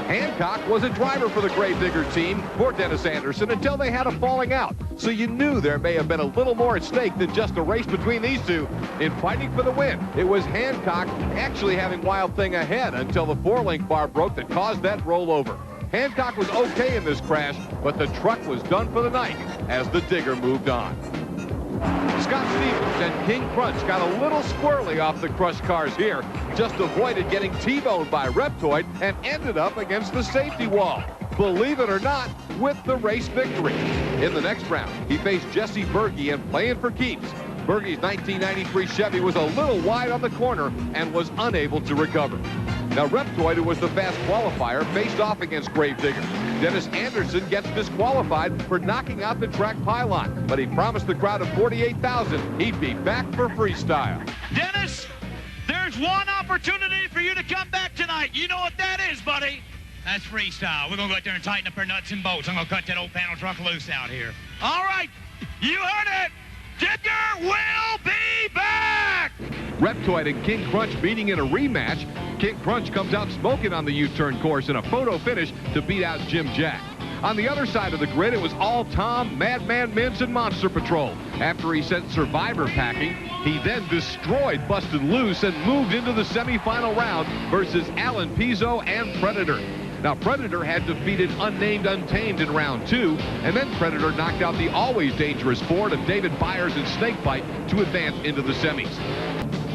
Speaker 5: Hancock was a driver for the Gravedigger team for Dennis Anderson until they had a falling out. So you knew there may have been a little more at stake than just a race between these two. In fighting for the win, it was Hancock actually having Wild Thing ahead until the 4-link bar broke that caused that rollover. Hancock was okay in this crash, but the truck was done for the night as the Digger moved on. Scott Stevens and King Crunch got a little squirrely off the crushed cars here, just avoided getting T-boned by Reptoid and ended up against the safety wall. Believe it or not, with the race victory. In the next round, he faced Jesse Berge and playing for keeps. Berge's 1993 Chevy was a little wide on the corner and was unable to recover. Now, Reptoid, who was the fast qualifier, faced off against Gravedigger. Dennis Anderson gets disqualified for knocking out the track pylon, but he promised the crowd of 48,000 he'd be back for freestyle.
Speaker 8: Dennis, there's one opportunity for you to come back tonight. You know what that is, buddy? That's freestyle. We're going to go out there and tighten up our nuts and bolts. I'm going to cut that old panel truck loose out here. All right, you heard it. Digger will be back!
Speaker 5: Reptoid and King Crunch meeting in a rematch. King Crunch comes out smoking on the U-turn course in a photo finish to beat out Jim Jack. On the other side of the grid, it was all Tom, Madman Mintz, and Monster Patrol. After he sent Survivor packing, he then destroyed Busted Loose and moved into the semifinal round versus Alan Pizzo and Predator. Now, Predator had defeated Unnamed Untamed in round 2, and then Predator knocked out the always dangerous Ford of David Byers and Snakebite to advance into the semis.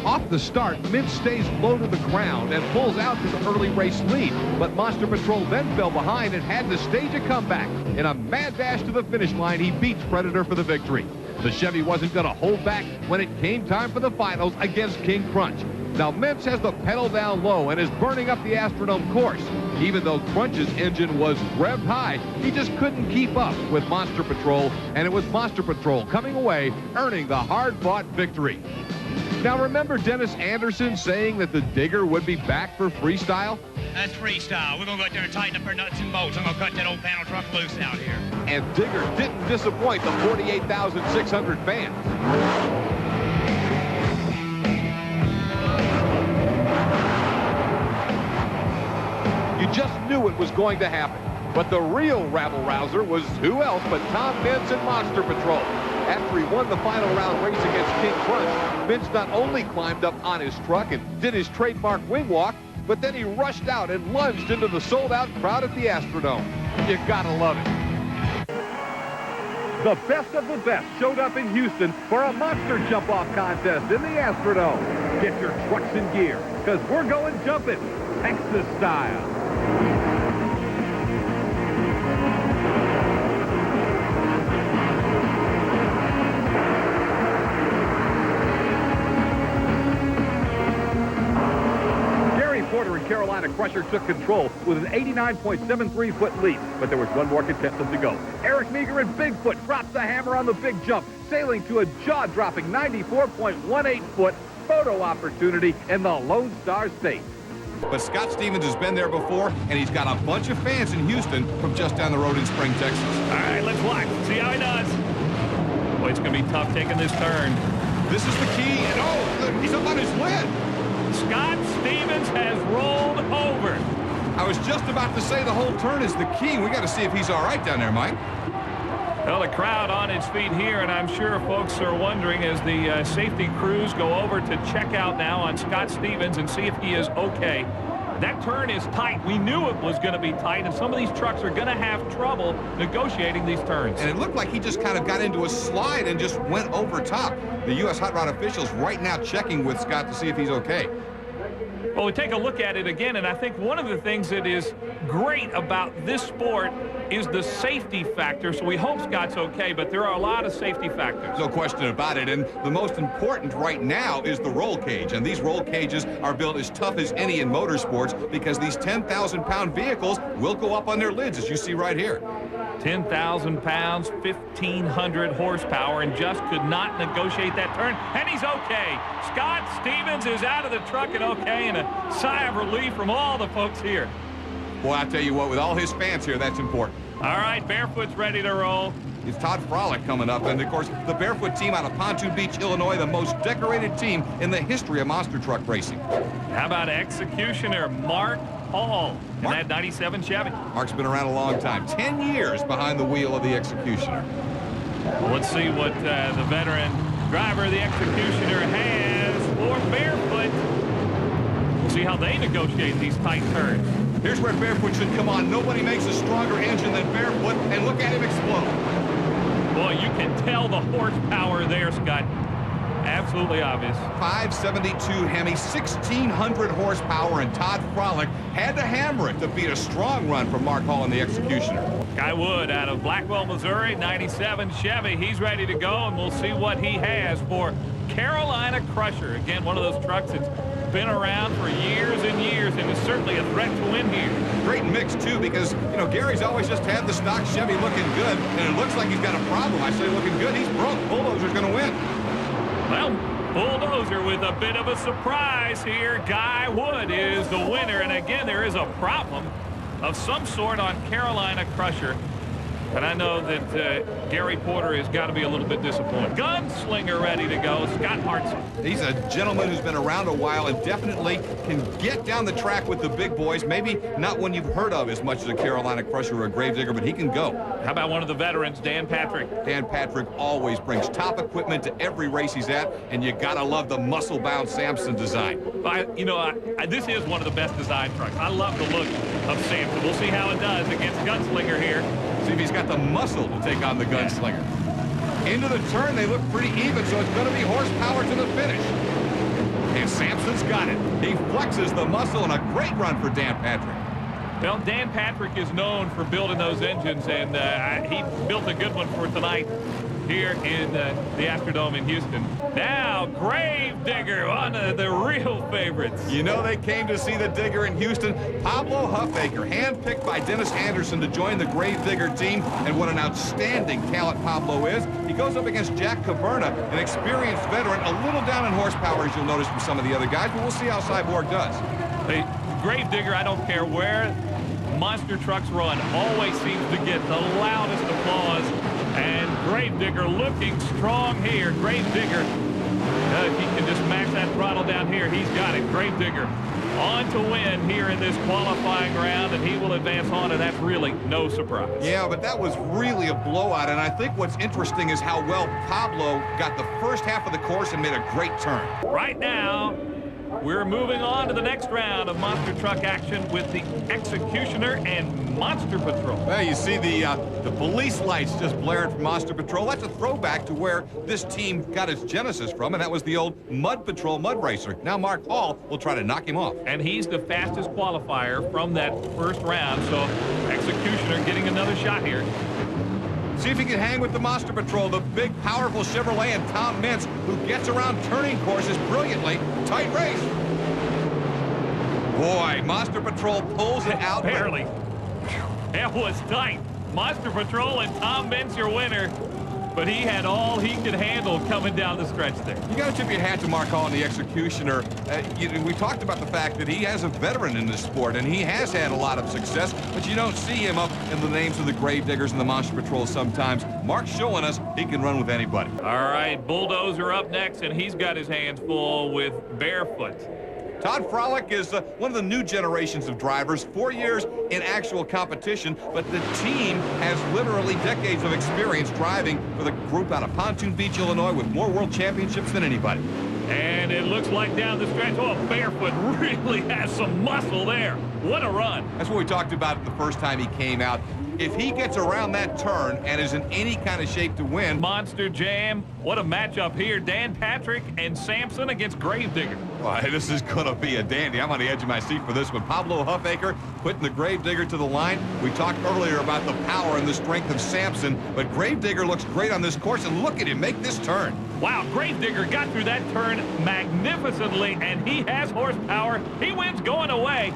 Speaker 5: Off the start, Mintz stays low to the ground and pulls out to the early race lead. But Monster Patrol then fell behind and had to stage a comeback. In a mad dash to the finish line, he beats Predator for the victory. The Chevy wasn't going to hold back when it came time for the finals against King Crunch. Now, Mintz has the pedal down low and is burning up the Astrodome course. Even though Crunch's engine was revved high, he just couldn't keep up with Monster Patrol, and it was Monster Patrol coming away, earning the hard-fought victory. Now, remember Dennis Anderson saying that the Digger would be back for freestyle?
Speaker 8: That's freestyle. We're going to go out there and tighten up our nuts and bolts. I'm going to cut that old panel truck loose out here.
Speaker 5: And Digger didn't disappoint the 48,600 fans. You just knew it was going to happen. But the real rabble-rouser was who else but Tom Mintz and Monster Patrol. After he won the final round race against King Crunch, Mintz not only climbed up on his truck and did his trademark wing walk, but then he rushed out and lunged into the sold-out crowd at the Astrodome. You gotta love it. The best of the best showed up in Houston for a monster jump-off contest in the Astrodome. Get your trucks in gear, because we're going jumping, Texas style. Carolina Crusher took control with an 89.73-foot lead, but there was one more contestant to go. Eric Meager and Bigfoot drops the hammer on the big jump, sailing to a jaw-dropping 94.18-foot photo opportunity in the Lone Star State.
Speaker 9: But Scott Stevens has been there before, and he's got a bunch of fans in Houston from just down the road in Spring, Texas.
Speaker 10: All right, let's watch. See how he does. Boy, it's going to be tough taking this turn.
Speaker 9: This is the key, and oh, he's up on his lid.
Speaker 10: Scott Stevens has rolled over.
Speaker 9: I was just about to say the whole turn is the key. We got to see if he's all right down there, Mike.
Speaker 10: Well, the crowd on its feet here, and I'm sure folks are wondering as the safety crews go over to check out now on Scott Stevens and see if he is okay. That turn is tight. We knew it was going to be tight, and some of these trucks are going to have trouble negotiating these turns.
Speaker 9: And it looked like he just kind of got into a slide and just went over top. The U.S. Hot Rod officials right now checking with Scott to see if he's okay.
Speaker 10: Well, we take a look at it again, and I think one of the things that is great about this sport is the safety factor. So we hope Scott's okay, but there are a lot of safety factors.
Speaker 9: No question about it, and the most important right now is the roll cage. And these roll cages are built as tough as any in motorsports because these 10,000-pound vehicles will go up on their lids, as you see right here. 10,000
Speaker 10: pounds, 1,500 horsepower, and just could not negotiate that turn, and he's okay. Scott Stevens is out of the truck and okay, and a sigh of relief from all the folks here.
Speaker 9: Boy, I tell you what, with all his fans here, that's important.
Speaker 10: All right, Barefoot's ready to roll.
Speaker 9: It's Todd Frolick coming up, and of course, the Barefoot team out of Pontoon Beach, Illinois, the most decorated team in the history of monster truck racing.
Speaker 10: How about Executioner Mark Hall in that 97 Chevy?
Speaker 9: Mark's been around a long time, 10 years behind the wheel of the Executioner.
Speaker 10: Well, let's see what the veteran driver of the Executioner has for Barefoot. We'll see how they negotiate these tight turns.
Speaker 9: Here's where Barefoot should come on. Nobody makes a stronger engine than Barefoot, and look at him explode.
Speaker 10: Boy, you can tell the horsepower there, Scott. Absolutely obvious.
Speaker 9: 572 Hemi, 1,600 horsepower, and Todd Frolick had to hammer it to beat a strong run from Mark Hall in the Executioner.
Speaker 10: Guy Wood out of Blackwell, Missouri, 97 Chevy. He's ready to go, and we'll see what he has for Carolina Crusher. Again, one of those trucks that's been around for years and years, and is certainly a threat to win here.
Speaker 9: Great mix, too, because, you know, Gary's always just had the stock Chevy looking good, and it looks like he's got a problem. I say looking good. He's broke. Bulldozer's going to win.
Speaker 10: Well, Bulldozer with a bit of a surprise here. Guy Wood is the winner, and again, there is a problem of some sort on Carolina Crusher. And I know that Gary Porter has got to be a little bit disappointed. Gunslinger ready to go, Scott Hartson.
Speaker 9: He's a gentleman who's been around a while and definitely can get down the track with the big boys. Maybe not one you've heard of as much as a Carolina Crusher or a Gravedigger, but he can go.
Speaker 10: How about one of the veterans, Dan Patrick?
Speaker 9: Dan Patrick always brings top equipment to every race he's at, and you gotta love the muscle-bound Samson design.
Speaker 10: This is one of the best design trucks. I love the look of Samson. We'll see how it does against Gunslinger here.
Speaker 9: See if he's got the muscle to take on the Gunslinger. Into the turn, they look pretty even, so it's going to be horsepower to the finish. And Samson's got it. He flexes the muscle, and a great run for Dan Patrick.
Speaker 10: Well, Dan Patrick is known for building those engines, and he built a good one for tonight here in the Astrodome in Houston. Now, Gravedigger, one of the real favorites.
Speaker 9: You know they came to see the Digger in Houston. Pablo Huffaker, handpicked by Dennis Anderson to join the Gravedigger team, and what an outstanding talent Pablo is. He goes up against Jack Caverna, an experienced veteran, a little down in horsepower, as you'll notice from some of the other guys, but we'll see how Cyborg does.
Speaker 10: The Gravedigger, I don't care where monster trucks run, always seems to get the loudest applause. And Gravedigger looking strong here. Gravedigger, if he can just max that throttle down here, he's got it. Gravedigger on to win here in this qualifying round, and he will advance on, and that's really no surprise.
Speaker 9: Yeah, but that was really a blowout, and I think what's interesting is how well Pablo got the first half of the course and made a great turn.
Speaker 10: Right now, we're moving on to the next round of monster truck action with the Executioner and Monster Patrol.
Speaker 9: Well, you see the police lights just blaring from Monster Patrol. That's a throwback to where this team got its genesis from, and that was the old Mud Patrol mud racer. Now Mark Hall will try to knock him off.
Speaker 10: And he's the fastest qualifier from that first round, so Executioner getting another shot here.
Speaker 9: See if he can hang with the Monster Patrol, the big, powerful Chevrolet, and Tom Mintz, who gets around turning courses brilliantly. Tight race. Boy, Monster Patrol pulls it out.
Speaker 10: Barely. That was tight. Monster Patrol and Tom Mintz, your winner. But he had all he could handle coming down the stretch there.
Speaker 9: You got to tip your hat to Mark Hall and the Executioner. We talked about the fact that he has a veteran in this sport, and he has had a lot of success, but you don't see him up in the names of the Gravediggers and the Monster Patrol sometimes. Mark's showing us he can run with anybody.
Speaker 10: All right, Bulldozer up next, and he's got his hands full with Barefoot.
Speaker 9: Todd Frolick is one of the new generations of drivers, 4 years in actual competition, but the team has literally decades of experience driving for the group out of Pontoon Beach, Illinois, with more world championships than anybody.
Speaker 10: And it looks like down the stretch, oh, Barefoot really has some muscle there. What a run.
Speaker 9: That's what we talked about the first time he came out. If he gets around that turn and is in any kind of shape to win.
Speaker 10: Monster Jam, what a matchup here. Dan Patrick and Samson against Gravedigger.
Speaker 9: Boy, this is going to be a dandy. I'm on the edge of my seat for this one. Pablo Huffaker putting the Gravedigger to the line. We talked earlier about the power and the strength of Samson, but Gravedigger looks great on this course, and look at him make this turn.
Speaker 10: Wow, Gravedigger got through that turn magnificently, and he has horsepower. He wins going away.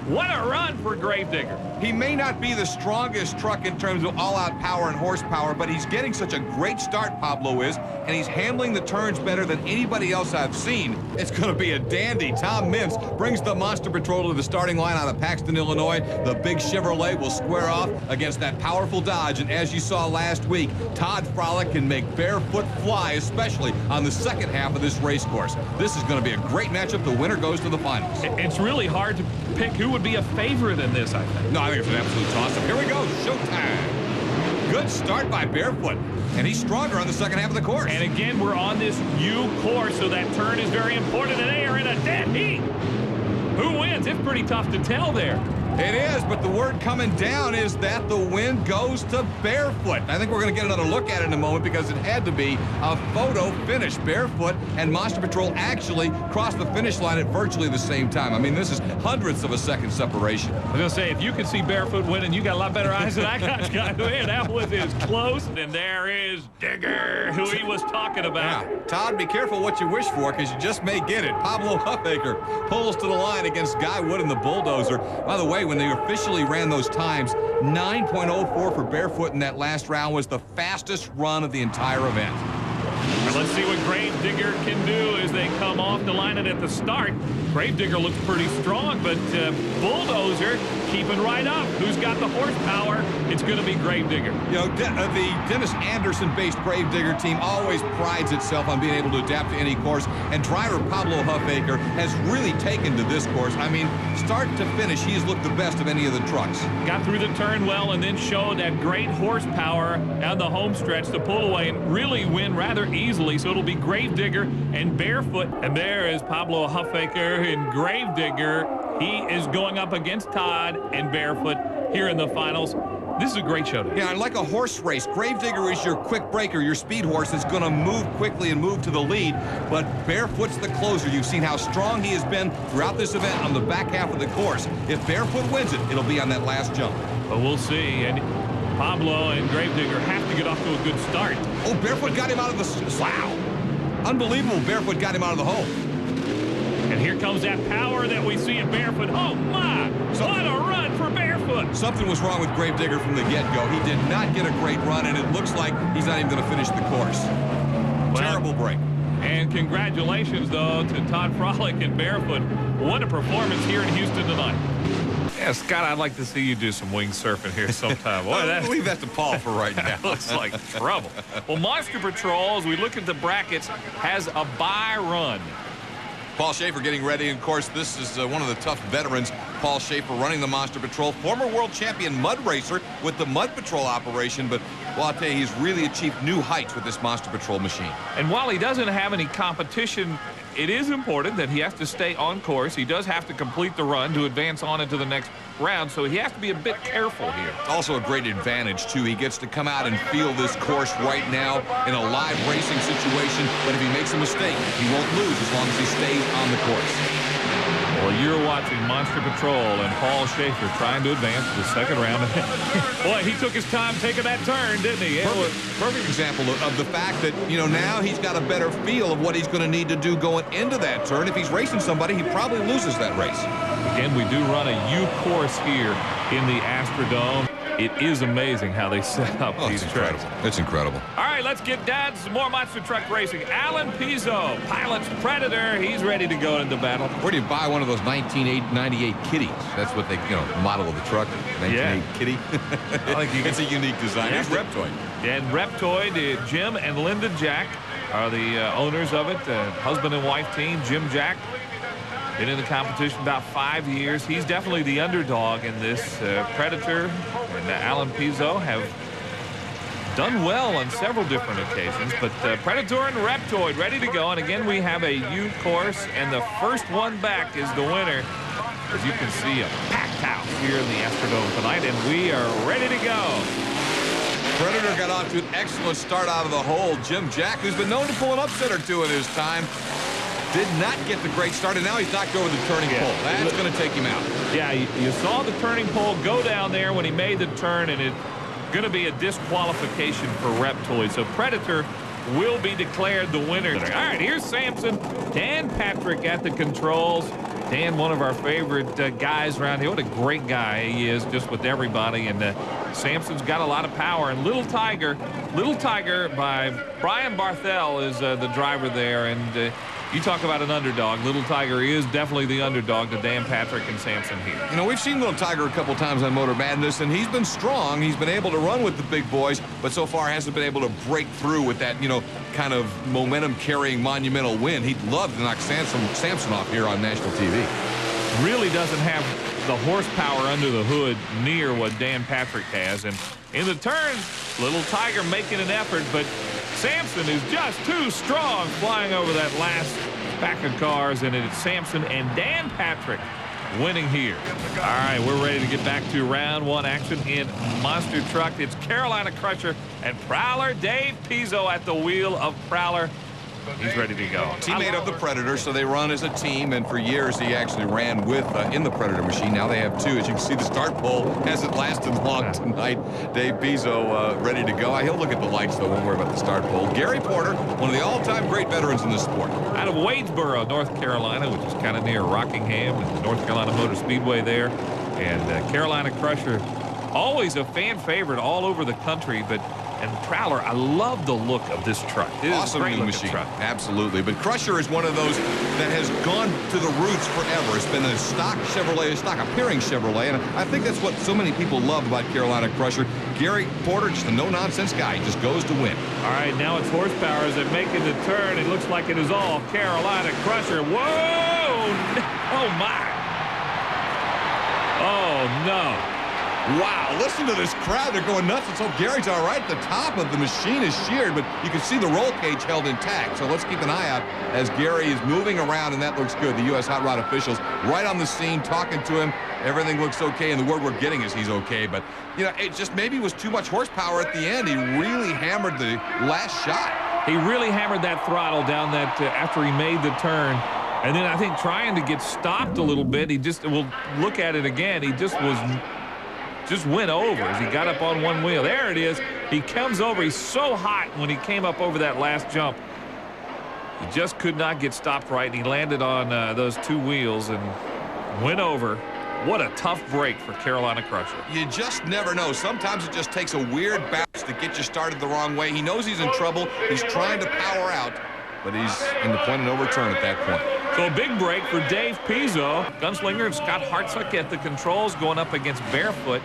Speaker 10: What a run for Gravedigger.
Speaker 9: He may not be the strongest truck in terms of all-out power and horsepower, but he's getting such a great start, Pablo is, and he's handling the turns better than anybody else I've seen. It's going to be a dandy. Tom Mintz brings the Monster Patrol to the starting line out of Paxton, Illinois. The big Chevrolet will square off against that powerful Dodge, and as you saw last week, Todd Frolick can make Barefoot fly, especially on the second half of this race course. This is going to be a great matchup. The winner goes to the finals.
Speaker 10: It's really hard to pick who would be a favorite in this, I think.
Speaker 9: No, I think it's an absolute toss-up. Here we go, showtime. Good start by Barefoot, and he's stronger on the second half of the course.
Speaker 10: And again, we're on this U course, so that turn is very important, and they are in a dead heat. Who wins? It's pretty tough to tell there.
Speaker 9: It is, but the word coming down is that the win goes to Barefoot. I think we're going to get another look at it in a moment because it had to be a photo finish. Barefoot and Monster Patrol actually crossed the finish line at virtually the same time. I mean, this is hundredths of a second separation.
Speaker 10: I was going to say, if you could see Barefoot winning, you got a lot better eyes than I got. That was as close. And there is Digger, who he was talking about.
Speaker 9: Yeah. Todd, be careful what you wish for because you just may get it. Pablo Huffaker pulls to the line against Guy Wood and the Bulldozer. By the way, when they officially ran those times, 9.04 for Barefoot in that last round was the fastest run of the entire event.
Speaker 10: Let's see what Gravedigger can do as they come off the line. And at the start, Gravedigger looks pretty strong, but Bulldozer keeping right up. Who's got the horsepower? It's going to be Gravedigger.
Speaker 9: You know, the Dennis Anderson-based Gravedigger team always prides itself on being able to adapt to any course, and driver Pablo Huffaker has really taken to this course. I mean, start to finish, he has looked the best of any of the trucks.
Speaker 10: Got through the turn well and then showed that great horsepower on the home stretch to pull away and really win rather easily. So it'll be Gravedigger and Barefoot. And there is Pablo Huffaker and Gravedigger. He is going up against Todd and Barefoot here in the finals. This is a great show today.
Speaker 9: Yeah, and like a horse race, Gravedigger is your quick breaker, your speed horse that's going to move quickly and move to the lead. But Barefoot's the closer. You've seen how strong he has been throughout this event on the back half of the course. If Barefoot wins it, it'll be on that last jump.
Speaker 10: But we'll see. And Pablo and Gravedigger have to get off to a good start.
Speaker 9: Oh, Barefoot got him out of the... Wow. Unbelievable. Barefoot got him out of the hole.
Speaker 10: And here comes that power that we see at Barefoot. Oh, my! What a run for Barefoot!
Speaker 9: Something was wrong with Gravedigger from the get-go. He did not get a great run, and it looks like he's not even going to finish the course. Terrible break.
Speaker 10: And congratulations, though, to Todd Frolick and Barefoot. What a performance here in Houston tonight. Yeah, Scott, I'd like to see you do some wing surfing here sometime. Boy,
Speaker 9: I'll leave that to Paul for right now.
Speaker 10: Looks like trouble. Well, Monster Patrol, as we look at the brackets, has a bye run.
Speaker 9: Paul Schaefer getting ready. And of course, this is one of the tough veterans. Paul Schaefer running the Monster Patrol, former world champion mud racer with the Mud Patrol operation. But, well, I'll tell you, he's really achieved new heights with this Monster Patrol machine.
Speaker 10: And while he doesn't have any competition, it is important that he has to stay on course. He does have to complete the run to advance on into the next round, so he has to be a bit careful here.
Speaker 9: Also a great advantage, too. He gets to come out and feel this course right now in a live racing situation, but if he makes a mistake, he won't lose as long as he stays on the course.
Speaker 10: Well, you're watching Monster Patrol and Paul Schaefer trying to advance to the second round. Boy, he took his time taking that turn, didn't he?
Speaker 9: Perfect example of the fact that, you know, now he's got a better feel of what he's going to need to do going into that turn. If he's racing somebody, he probably loses that race.
Speaker 10: Again, we do run a U course here in the Astrodome. It is amazing how they set up these tracks.
Speaker 9: It's incredible.
Speaker 10: All right, let's get down to some more monster truck racing. Alan Pizzo, pilot's Predator. He's ready to go into battle.
Speaker 9: Where do you buy one of those 1998 Kitties? That's what they, you know, model of the truck. 1998 Kitty. It's a unique design. Here's Reptoid.
Speaker 10: And Reptoid, Jim and Linda Jack are the owners of it. Husband and wife team. Jim Jack been in the competition about 5 years. He's definitely the underdog in this. Predator and Alan Pizzo have done well on several different occasions, but Predator and Reptoid ready to go. And again, we have a U course, and the first one back is the winner. As you can see, a packed house here in the Astrodome tonight, and we are ready to go.
Speaker 9: Predator got off to an excellent start out of the hole. Jim Jack, who's been known to pull an upset or two in his time, did not get the great start, and now he's knocked over the turning pole. That's going to take him out.
Speaker 10: Yeah, you saw the turning pole go down there when he made the turn, and it's going to be a disqualification for Reptoid. So Predator will be declared the winner. All right, here's Sampson. Dan Patrick at the controls. Dan, one of our favorite guys around here. What a great guy he is, just with everybody. And Sampson's got a lot of power. And Little Tiger by Brian Barthel is the driver there. And you talk about an underdog. Little Tiger is definitely the underdog to Dan Patrick and Sampson here.
Speaker 9: You know, we've seen Little Tiger a couple times on Motor Madness, and he's been strong. He's been able to run with the big boys, but so far hasn't been able to break through with that, you know, kind of momentum-carrying monumental win. He'd love to knock Sampson off here on national TV.
Speaker 10: Really doesn't have the horsepower under the hood near what Dan Patrick has. And in the turns, Little Tiger making an effort, but Sampson is just too strong flying over that last pack of cars, and it's Sampson and Dan Patrick winning here. All right, we're ready to get back to round one action in Monster Truck. It's Carolina Crusher and Prowler. Dave Pizzo at the wheel of Prowler. He's ready to go.
Speaker 9: Teammate of the Predator, so they run as a team, and for years he actually ran with in the Predator machine. Now they have two. As you can see, the start pole hasn't lasted long tonight. Dave Pizzo ready to go. He'll look at the lights, though. Won't worry about the start pole. Gary Porter, one of the all-time great veterans in this sport.
Speaker 10: Out of Wadesboro, North Carolina, which is kind of near Rockingham, and North Carolina Motor Speedway there. And Carolina Crusher, always a fan favorite all over the country, but And Prowler, I love the look of this truck. It is
Speaker 9: awesome
Speaker 10: a great
Speaker 9: new
Speaker 10: looking
Speaker 9: machine.
Speaker 10: truck.
Speaker 9: Absolutely. But Crusher is one of those that has gone to the roots forever. It's been a stock Chevrolet, a stock appearing Chevrolet, and I think that's what so many people love about Carolina Crusher. Gary Porter, just a no-nonsense guy. He just goes to win.
Speaker 10: All right, now it's horsepower as they're making the turn. It looks like it is all Carolina Crusher. Whoa! Oh, my. Oh, no.
Speaker 9: Wow, listen to this crowd. They're going nuts. And so Gary's all right. The top of the machine is sheared, but you can see the roll cage held intact. So let's keep an eye out as Gary is moving around, and that looks good. The U.S. Hot Rod officials right on the scene talking to him. Everything looks okay, and the word we're getting is he's okay. But, you know, it just maybe was too much horsepower at the end. He really hammered the last shot.
Speaker 10: He really hammered that throttle down that after he made the turn. And then I think trying to get stopped a little bit, he just, we'll look at it again, he just went over as he got up on one wheel. There it is. He comes over. He's so hot when he came up over that last jump. He just could not get stopped right, and he landed on those two wheels and went over. What a tough break for Carolina Crusher.
Speaker 9: You just never know. Sometimes it just takes a weird bounce to get you started the wrong way. He knows he's in trouble. He's trying to power out, but he's in the point of no return at that point.
Speaker 10: So a big break for Dave Pizzo. Gunslinger and Scott Hartsook at the controls going up against Barefoot.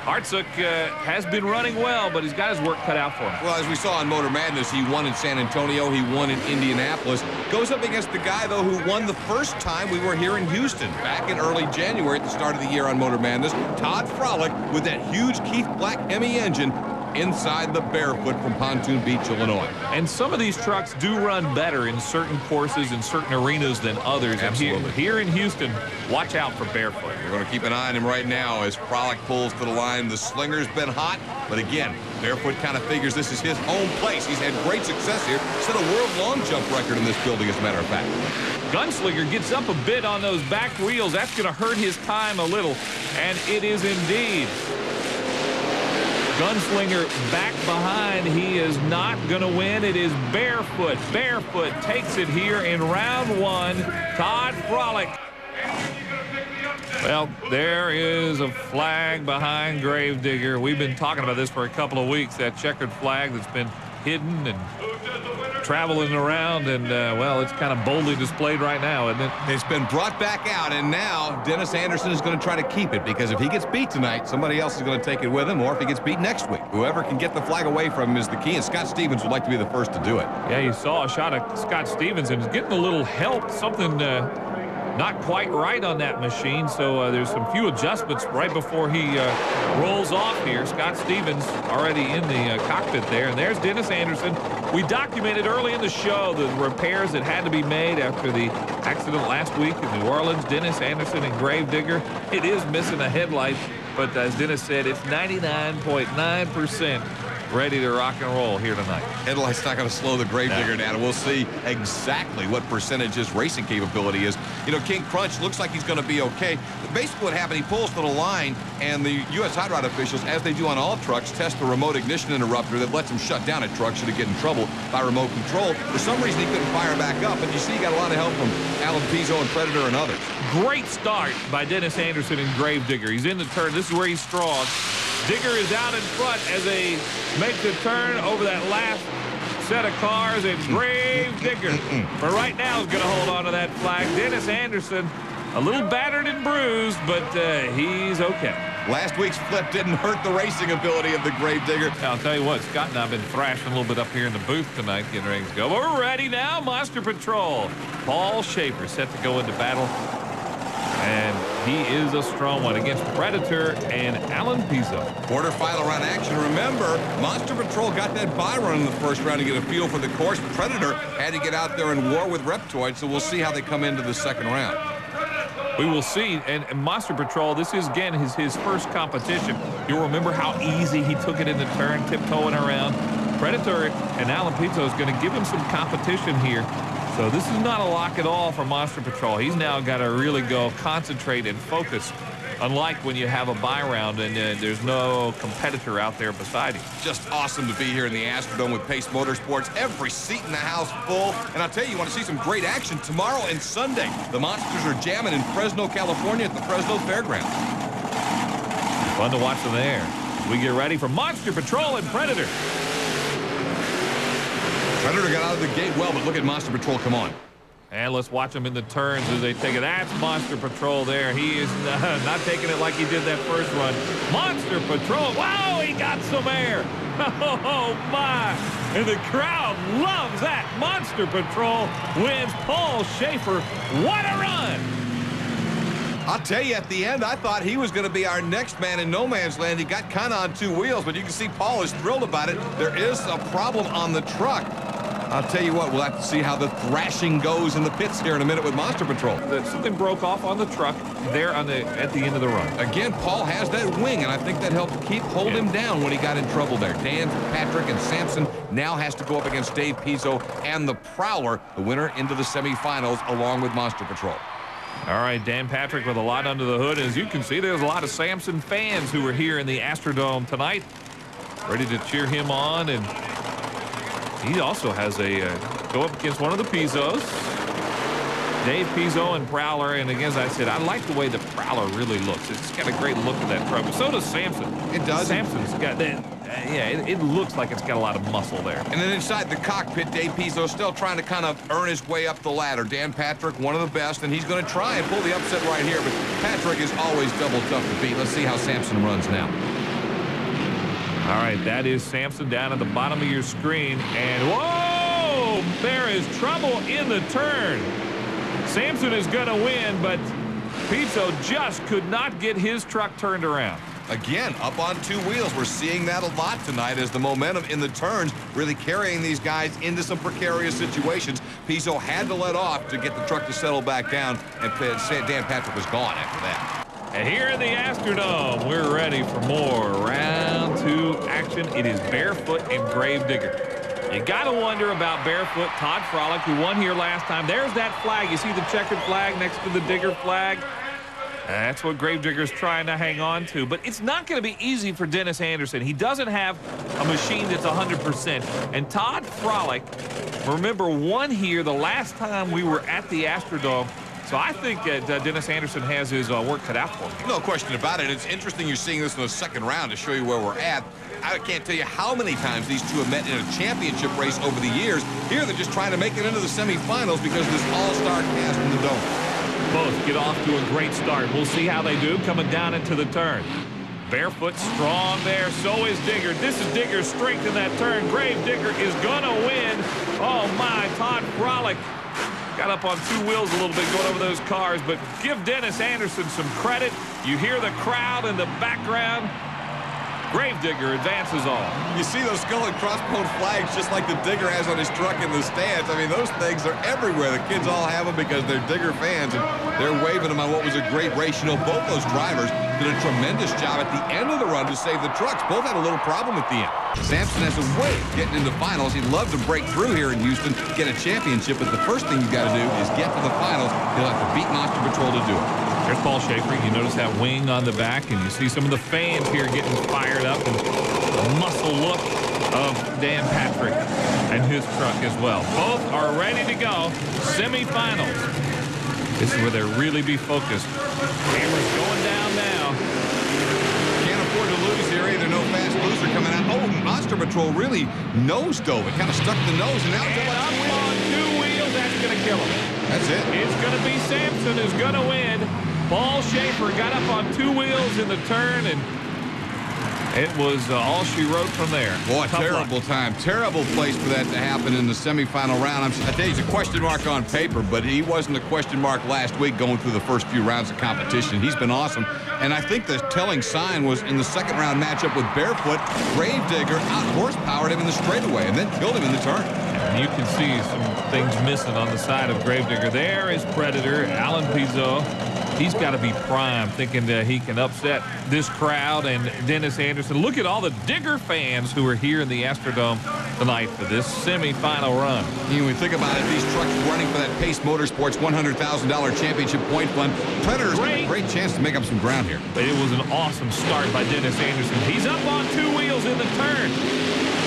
Speaker 10: Hartsook has been running well, but he's got his work cut out for him.
Speaker 9: Well, as we saw in Motor Madness, he won in San Antonio. He won in Indianapolis. Goes up against the guy, though, who won the first time we were here in Houston back in early January at the start of the year on Motor Madness. Todd Frolick with that huge Keith Black Hemi engine inside the Barefoot from Pontoon Beach, Illinois.
Speaker 10: And some of these trucks do run better in certain courses and certain arenas than others.
Speaker 9: Absolutely.
Speaker 10: And here in Houston, watch out for Barefoot.
Speaker 9: We're going to keep an eye on him right now as Frolick pulls to the line. The Slinger's been hot, but again, Barefoot kind of figures this is his home place. He's had great success here. Set a world long jump record in this building, as a matter of fact.
Speaker 10: Gunslinger gets up a bit on those back wheels. That's going to hurt his time a little, and it is indeed. Gunslinger back behind. He is not going to win. It is Barefoot. Barefoot takes it here in round one. Todd Frolick. Well, there is a flag behind Gravedigger. We've been talking about this for a couple of weeks, that checkered flag that's been hidden and traveling around, and well, it's kind of boldly displayed right now, isn't it?
Speaker 9: It's been brought back out, and now Dennis Anderson is going to try to keep it, because if he gets beat tonight, somebody else is going to take it with him, or if he gets beat next week. Whoever can get the flag away from him is the key, and Scott Stevens would like to be the first to do it.
Speaker 10: Yeah, you saw a shot of Scott Stevens, and he's getting a little help, something not quite right on that machine, so there's some few adjustments right before he rolls off here. Scott Stevens already in the cockpit there, and there's Dennis Anderson. We documented early in the show the repairs that had to be made after the accident last week in New Orleans. Dennis Anderson and Gravedigger. It is missing a headlight, but as Dennis said, it's 99.9% ready to rock and roll here tonight.
Speaker 9: Headlight's not going to slow the Gravedigger down, and we'll see exactly what percentage his racing capability is. You know, King Crunch looks like he's going to be okay. Basically what happened, he pulls to the line, and the U.S. Hot Rod officials, as they do on all trucks, test the remote ignition interrupter that lets him shut down a truck should it get in trouble by remote control. For some reason, he couldn't fire back up, and you see he got a lot of help from Alan Pizzo and Predator and others.
Speaker 10: Great start by Dennis Anderson and Gravedigger. He's in the turn. This is where he's strong. Digger is out in front as they make the turn over that last set of cars, and Gravedigger, for right now, is going to hold on to that flag. Dennis Anderson, a little battered and bruised, but he's okay.
Speaker 9: Last week's flip didn't hurt the racing ability of the Gravedigger.
Speaker 10: I'll tell you what, Scott and I have been thrashing a little bit up here in the booth tonight, getting ready to go. But we're ready now, Monster Patrol. Paul Schaefer set to go into battle. And he is a strong one against Predator and Alan Pizzo.
Speaker 9: Quarterfinal round action. Remember, Monster Patrol got that bye run in the first round to get a feel for the course. Predator had to get out there and war with Reptoid, so we'll see how they come into the second round.
Speaker 10: We will see. And Monster Patrol, this is, again, his first competition. You'll remember how easy he took it in the turn, tiptoeing around. Predator and Alan Pizzo is going to give him some competition here. So this is not a lock at all for Monster Patrol. He's now got to really go concentrate and focus, unlike when you have a bye round and there's no competitor out there beside him.
Speaker 9: Just awesome to be here in the Astrodome with Pace Motorsports. Every seat in the house full. And I'll tell you, you want to see some great action tomorrow and Sunday. The Monsters are jamming in Fresno, California at the Fresno Fairgrounds.
Speaker 10: Fun to watch them there. We get ready for Monster Patrol and Predator.
Speaker 9: Predator got out of the gate well, but look at Monster Patrol come on.
Speaker 10: And let's watch them in the turns as they take it. That's Monster Patrol there. He is not taking it like he did that first run. Monster Patrol. Wow, he got some air. Oh, my. And the crowd loves that. Monster Patrol wins. Paul Schaefer. What a run.
Speaker 9: I'll tell you, at the end, I thought he was going to be our next man in no man's land. He got kind of on two wheels, but you can see Paul is thrilled about it. There is a problem on the truck. I'll tell you what, we'll have to see how the thrashing goes in the pits here in a minute with Monster Patrol.
Speaker 10: Something broke off on the truck there at the end of the run.
Speaker 9: Again, Paul has that wing, and I think that helped hold him down when he got in trouble there. Dan, Patrick, and Sampson now has to go up against Dave Pizzo and the Prowler, the winner into the semifinals, along with Monster Patrol.
Speaker 10: All right, Dan Patrick with a lot under the hood. As you can see, there's a lot of Sampson fans who are here in the Astrodome tonight, ready to cheer him on, and he also has a go up against one of the Pizzos. Dave Pizzo and Prowler, and again, as I said, I like the way the Prowler really looks. It's got a great look in that truck, but so does Sampson.
Speaker 9: It does.
Speaker 10: Sampson's got that. It looks like it's got a lot of muscle there.
Speaker 9: And then inside the cockpit, Dave Pizzo still trying to kind of earn his way up the ladder. Dan Patrick, one of the best, and he's going to try and pull the upset right here, but Patrick is always double tough to beat. Let's see how Sampson runs now.
Speaker 10: All right, that is Sampson down at the bottom of your screen, and whoa, there is trouble in the turn. Sampson is going to win, but Pizzo just could not get his truck turned around.
Speaker 9: Again, up on two wheels. We're seeing that a lot tonight as the momentum in the turns really carrying these guys into some precarious situations. Pizzo had to let off to get the truck to settle back down, and Dan Patrick was gone after that.
Speaker 10: And here in the Astrodome, we're ready for more round two action. It is Barefoot and Gravedigger. You got to wonder about Barefoot, Todd Frolick, who won here last time. There's that flag. You see the checkered flag next to the Digger flag? That's what Gravedigger's trying to hang on to. But it's not going to be easy for Dennis Anderson. He doesn't have a machine that's 100%. And Todd Frolick, remember, won here the last time we were at the Astrodome. So I think Dennis Anderson has his work cut out for him.
Speaker 9: No question about it. It's interesting you're seeing this in the second round to show you where we're at. I can't tell you how many times these two have met in a championship race over the years. Here they're just trying to make it into the semifinals because of this all-star cast in the dome.
Speaker 10: Both get off to a great start. We'll see how they do coming down into the turn. Barefoot strong there. So is Digger. This is Digger's strength in that turn. Gravedigger is going to win. Oh, my. Todd Frolick got up on two wheels a little bit going over those cars, but give Dennis Anderson some credit. You hear the crowd in the background. Gravedigger advances on.
Speaker 9: You see those skull and crossbones flags just like the Digger has on his truck in the stands. I mean, those things are everywhere. The kids all have them because they're Digger fans, and they're waving them on what was a great race. You know, both those drivers did a tremendous job at the end of the run to save the trucks. Both had a little problem at the end. Sampson has a way of getting into finals. He'd love to break through here in Houston, get a championship, but the first thing you got to do is get to the finals. He'll have to beat Monster Patrol to do it.
Speaker 10: There's Paul Schaefer. You notice that wing on the back, and you see some of the fans here getting fired up, and the muscle look of Dan Patrick and his truck as well. Both are ready to go. Semifinals. This is where they'll really be focused. Cameras going down now.
Speaker 9: Can't afford to lose here either. No fast loser coming out. Oh, Monster Patrol really nose-dove. It kind of stuck the nose, and now
Speaker 10: and up on two wheels. That's going to kill him.
Speaker 9: That's it.
Speaker 10: It's going to be Sampson who's going to win. Paul Schaefer got up on two wheels in the turn, and it was all she wrote from there.
Speaker 9: Boy, terrible time. Terrible place for that to happen in the semifinal round. I tell you, he's a question mark on paper, but he wasn't a question mark last week going through the first few rounds of competition. He's been awesome. And I think the telling sign was in the second round matchup with Barefoot, Gravedigger out-horsepowered him in the straightaway and then killed him in the turn.
Speaker 10: And you can see some things missing on the side of Gravedigger. There is Predator, Alan Pizzo. He's got to be primed, thinking that he can upset this crowd and Dennis Anderson. Look at all the Digger fans who are here in the Astrodome tonight for this semifinal run.
Speaker 9: When we think about it, these trucks running for that Pace Motorsports $100,000 championship point fund, Predator's got a great chance to make up some ground here.
Speaker 10: But it was an awesome start by Dennis Anderson. He's up on two wheels in the turn,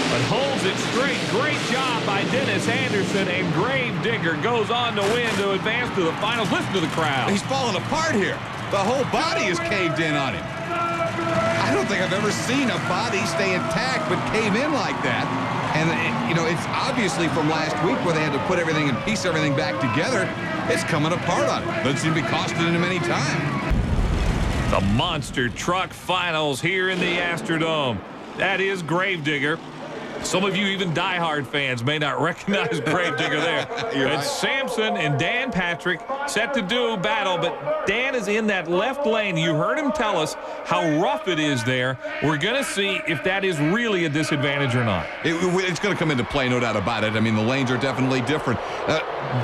Speaker 10: but holds it straight. Great job by Dennis Anderson, and Gravedigger goes on to win to advance to the finals. Listen to the crowd.
Speaker 9: He's falling apart here. The whole body is caved in on him. I don't think I've ever seen a body stay intact but cave in like that. And, it's obviously from last week where they had to put everything and piece everything back together. It's coming apart on it. Doesn't seem to be costing him any time.
Speaker 10: The monster truck finals here in the Astrodome. That is Gravedigger. Some of you, even diehard fans, may not recognize Gravedigger there. It's Sampson and Dan Patrick set to do battle, but Dan is in that left lane. You heard him tell us how rough it is there. We're going to see if that is really a disadvantage or not.
Speaker 9: It's going to come into play, no doubt about it. I mean, the lanes are definitely different.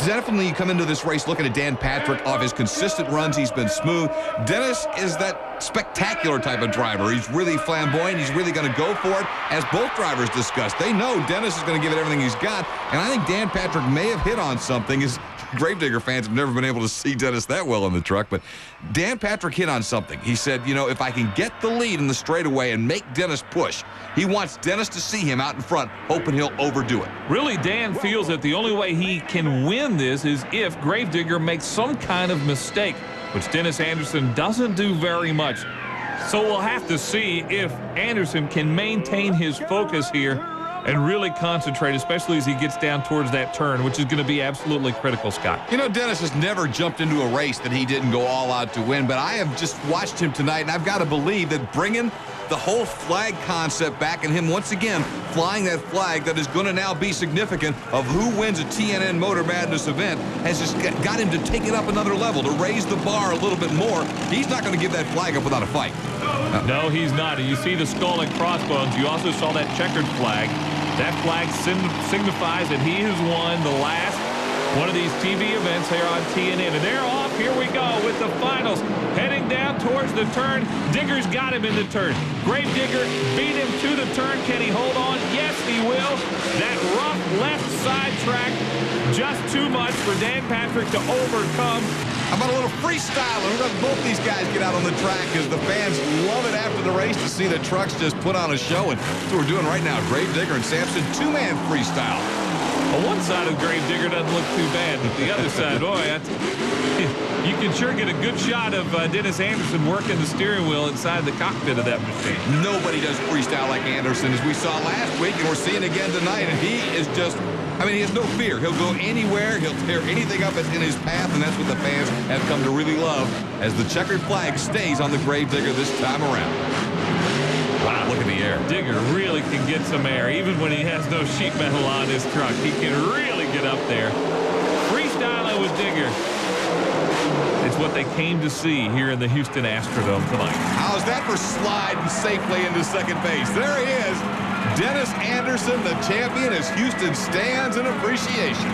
Speaker 9: Definitely you come into this race looking at Dan Patrick. Off his consistent runs, he's been smooth. Dennis is that spectacular type of driver. He's really flamboyant. He's really going to go for it, as both drivers discussed. They know Dennis is going to give it everything he's got, and I think Dan Patrick may have hit on something. As Gravedigger fans have never been able to see Dennis that well in the truck, but Dan Patrick hit on something. He said, if I can get the lead in the straightaway and make Dennis push, he wants Dennis to see him out in front, hoping he'll overdo it.
Speaker 10: Really, Dan feels that the only way he can win this is if Gravedigger makes some kind of mistake, which Dennis Anderson doesn't do very much. So we'll have to see if Anderson can maintain his focus here and really concentrate, especially as he gets down towards that turn, which is going to be absolutely critical, Scott.
Speaker 9: Dennis has never jumped into a race that he didn't go all out to win, but I have just watched him tonight, and I've got to believe that bringing the whole flag concept back and him once again flying that flag that is going to now be significant of who wins a TNN Motor Madness event has just got him to take it up another level, to raise the bar a little bit more. He's not going to give that flag up without a fight.
Speaker 10: No, he's not. And you see the skull and crossbones. You also saw that checkered flag. That flag signifies that he has won the last one of these TV events here on TNN. And they're off. Here we go with the finals. Heading down towards the turn. Digger's got him in the turn. Gravedigger beat him to the turn. Can he hold on? Yes, he will. That rough left side track, just too much for Dan Patrick to overcome.
Speaker 9: How about a little freestyling? We're going to both these guys get out on the track because the fans love it after the race to see the trucks just put on a show. And that's what we're doing right now. Gravedigger and Sampson, two-man freestyle.
Speaker 10: Well, one side of Gravedigger doesn't look too bad, but the other side, boy, you can sure get a good shot of Dennis Anderson working the steering wheel inside the cockpit of that machine.
Speaker 9: Nobody does freestyle like Anderson, as we saw last week, and we're seeing again tonight. And he is just, he has no fear. He'll go anywhere. He'll tear anything up in his path, and that's what the fans have come to really love as the checkered flag stays on the Gravedigger this time around. Wow, look at the air.
Speaker 10: Digger really can get some air, even when he has no sheet metal on his truck. He can really get up there. Freestyling with Digger. It's what they came to see here in the Houston Astrodome tonight.
Speaker 9: How's that for sliding safely into second base? There he is. Dennis Anderson, the champion, as Houston stands in appreciation.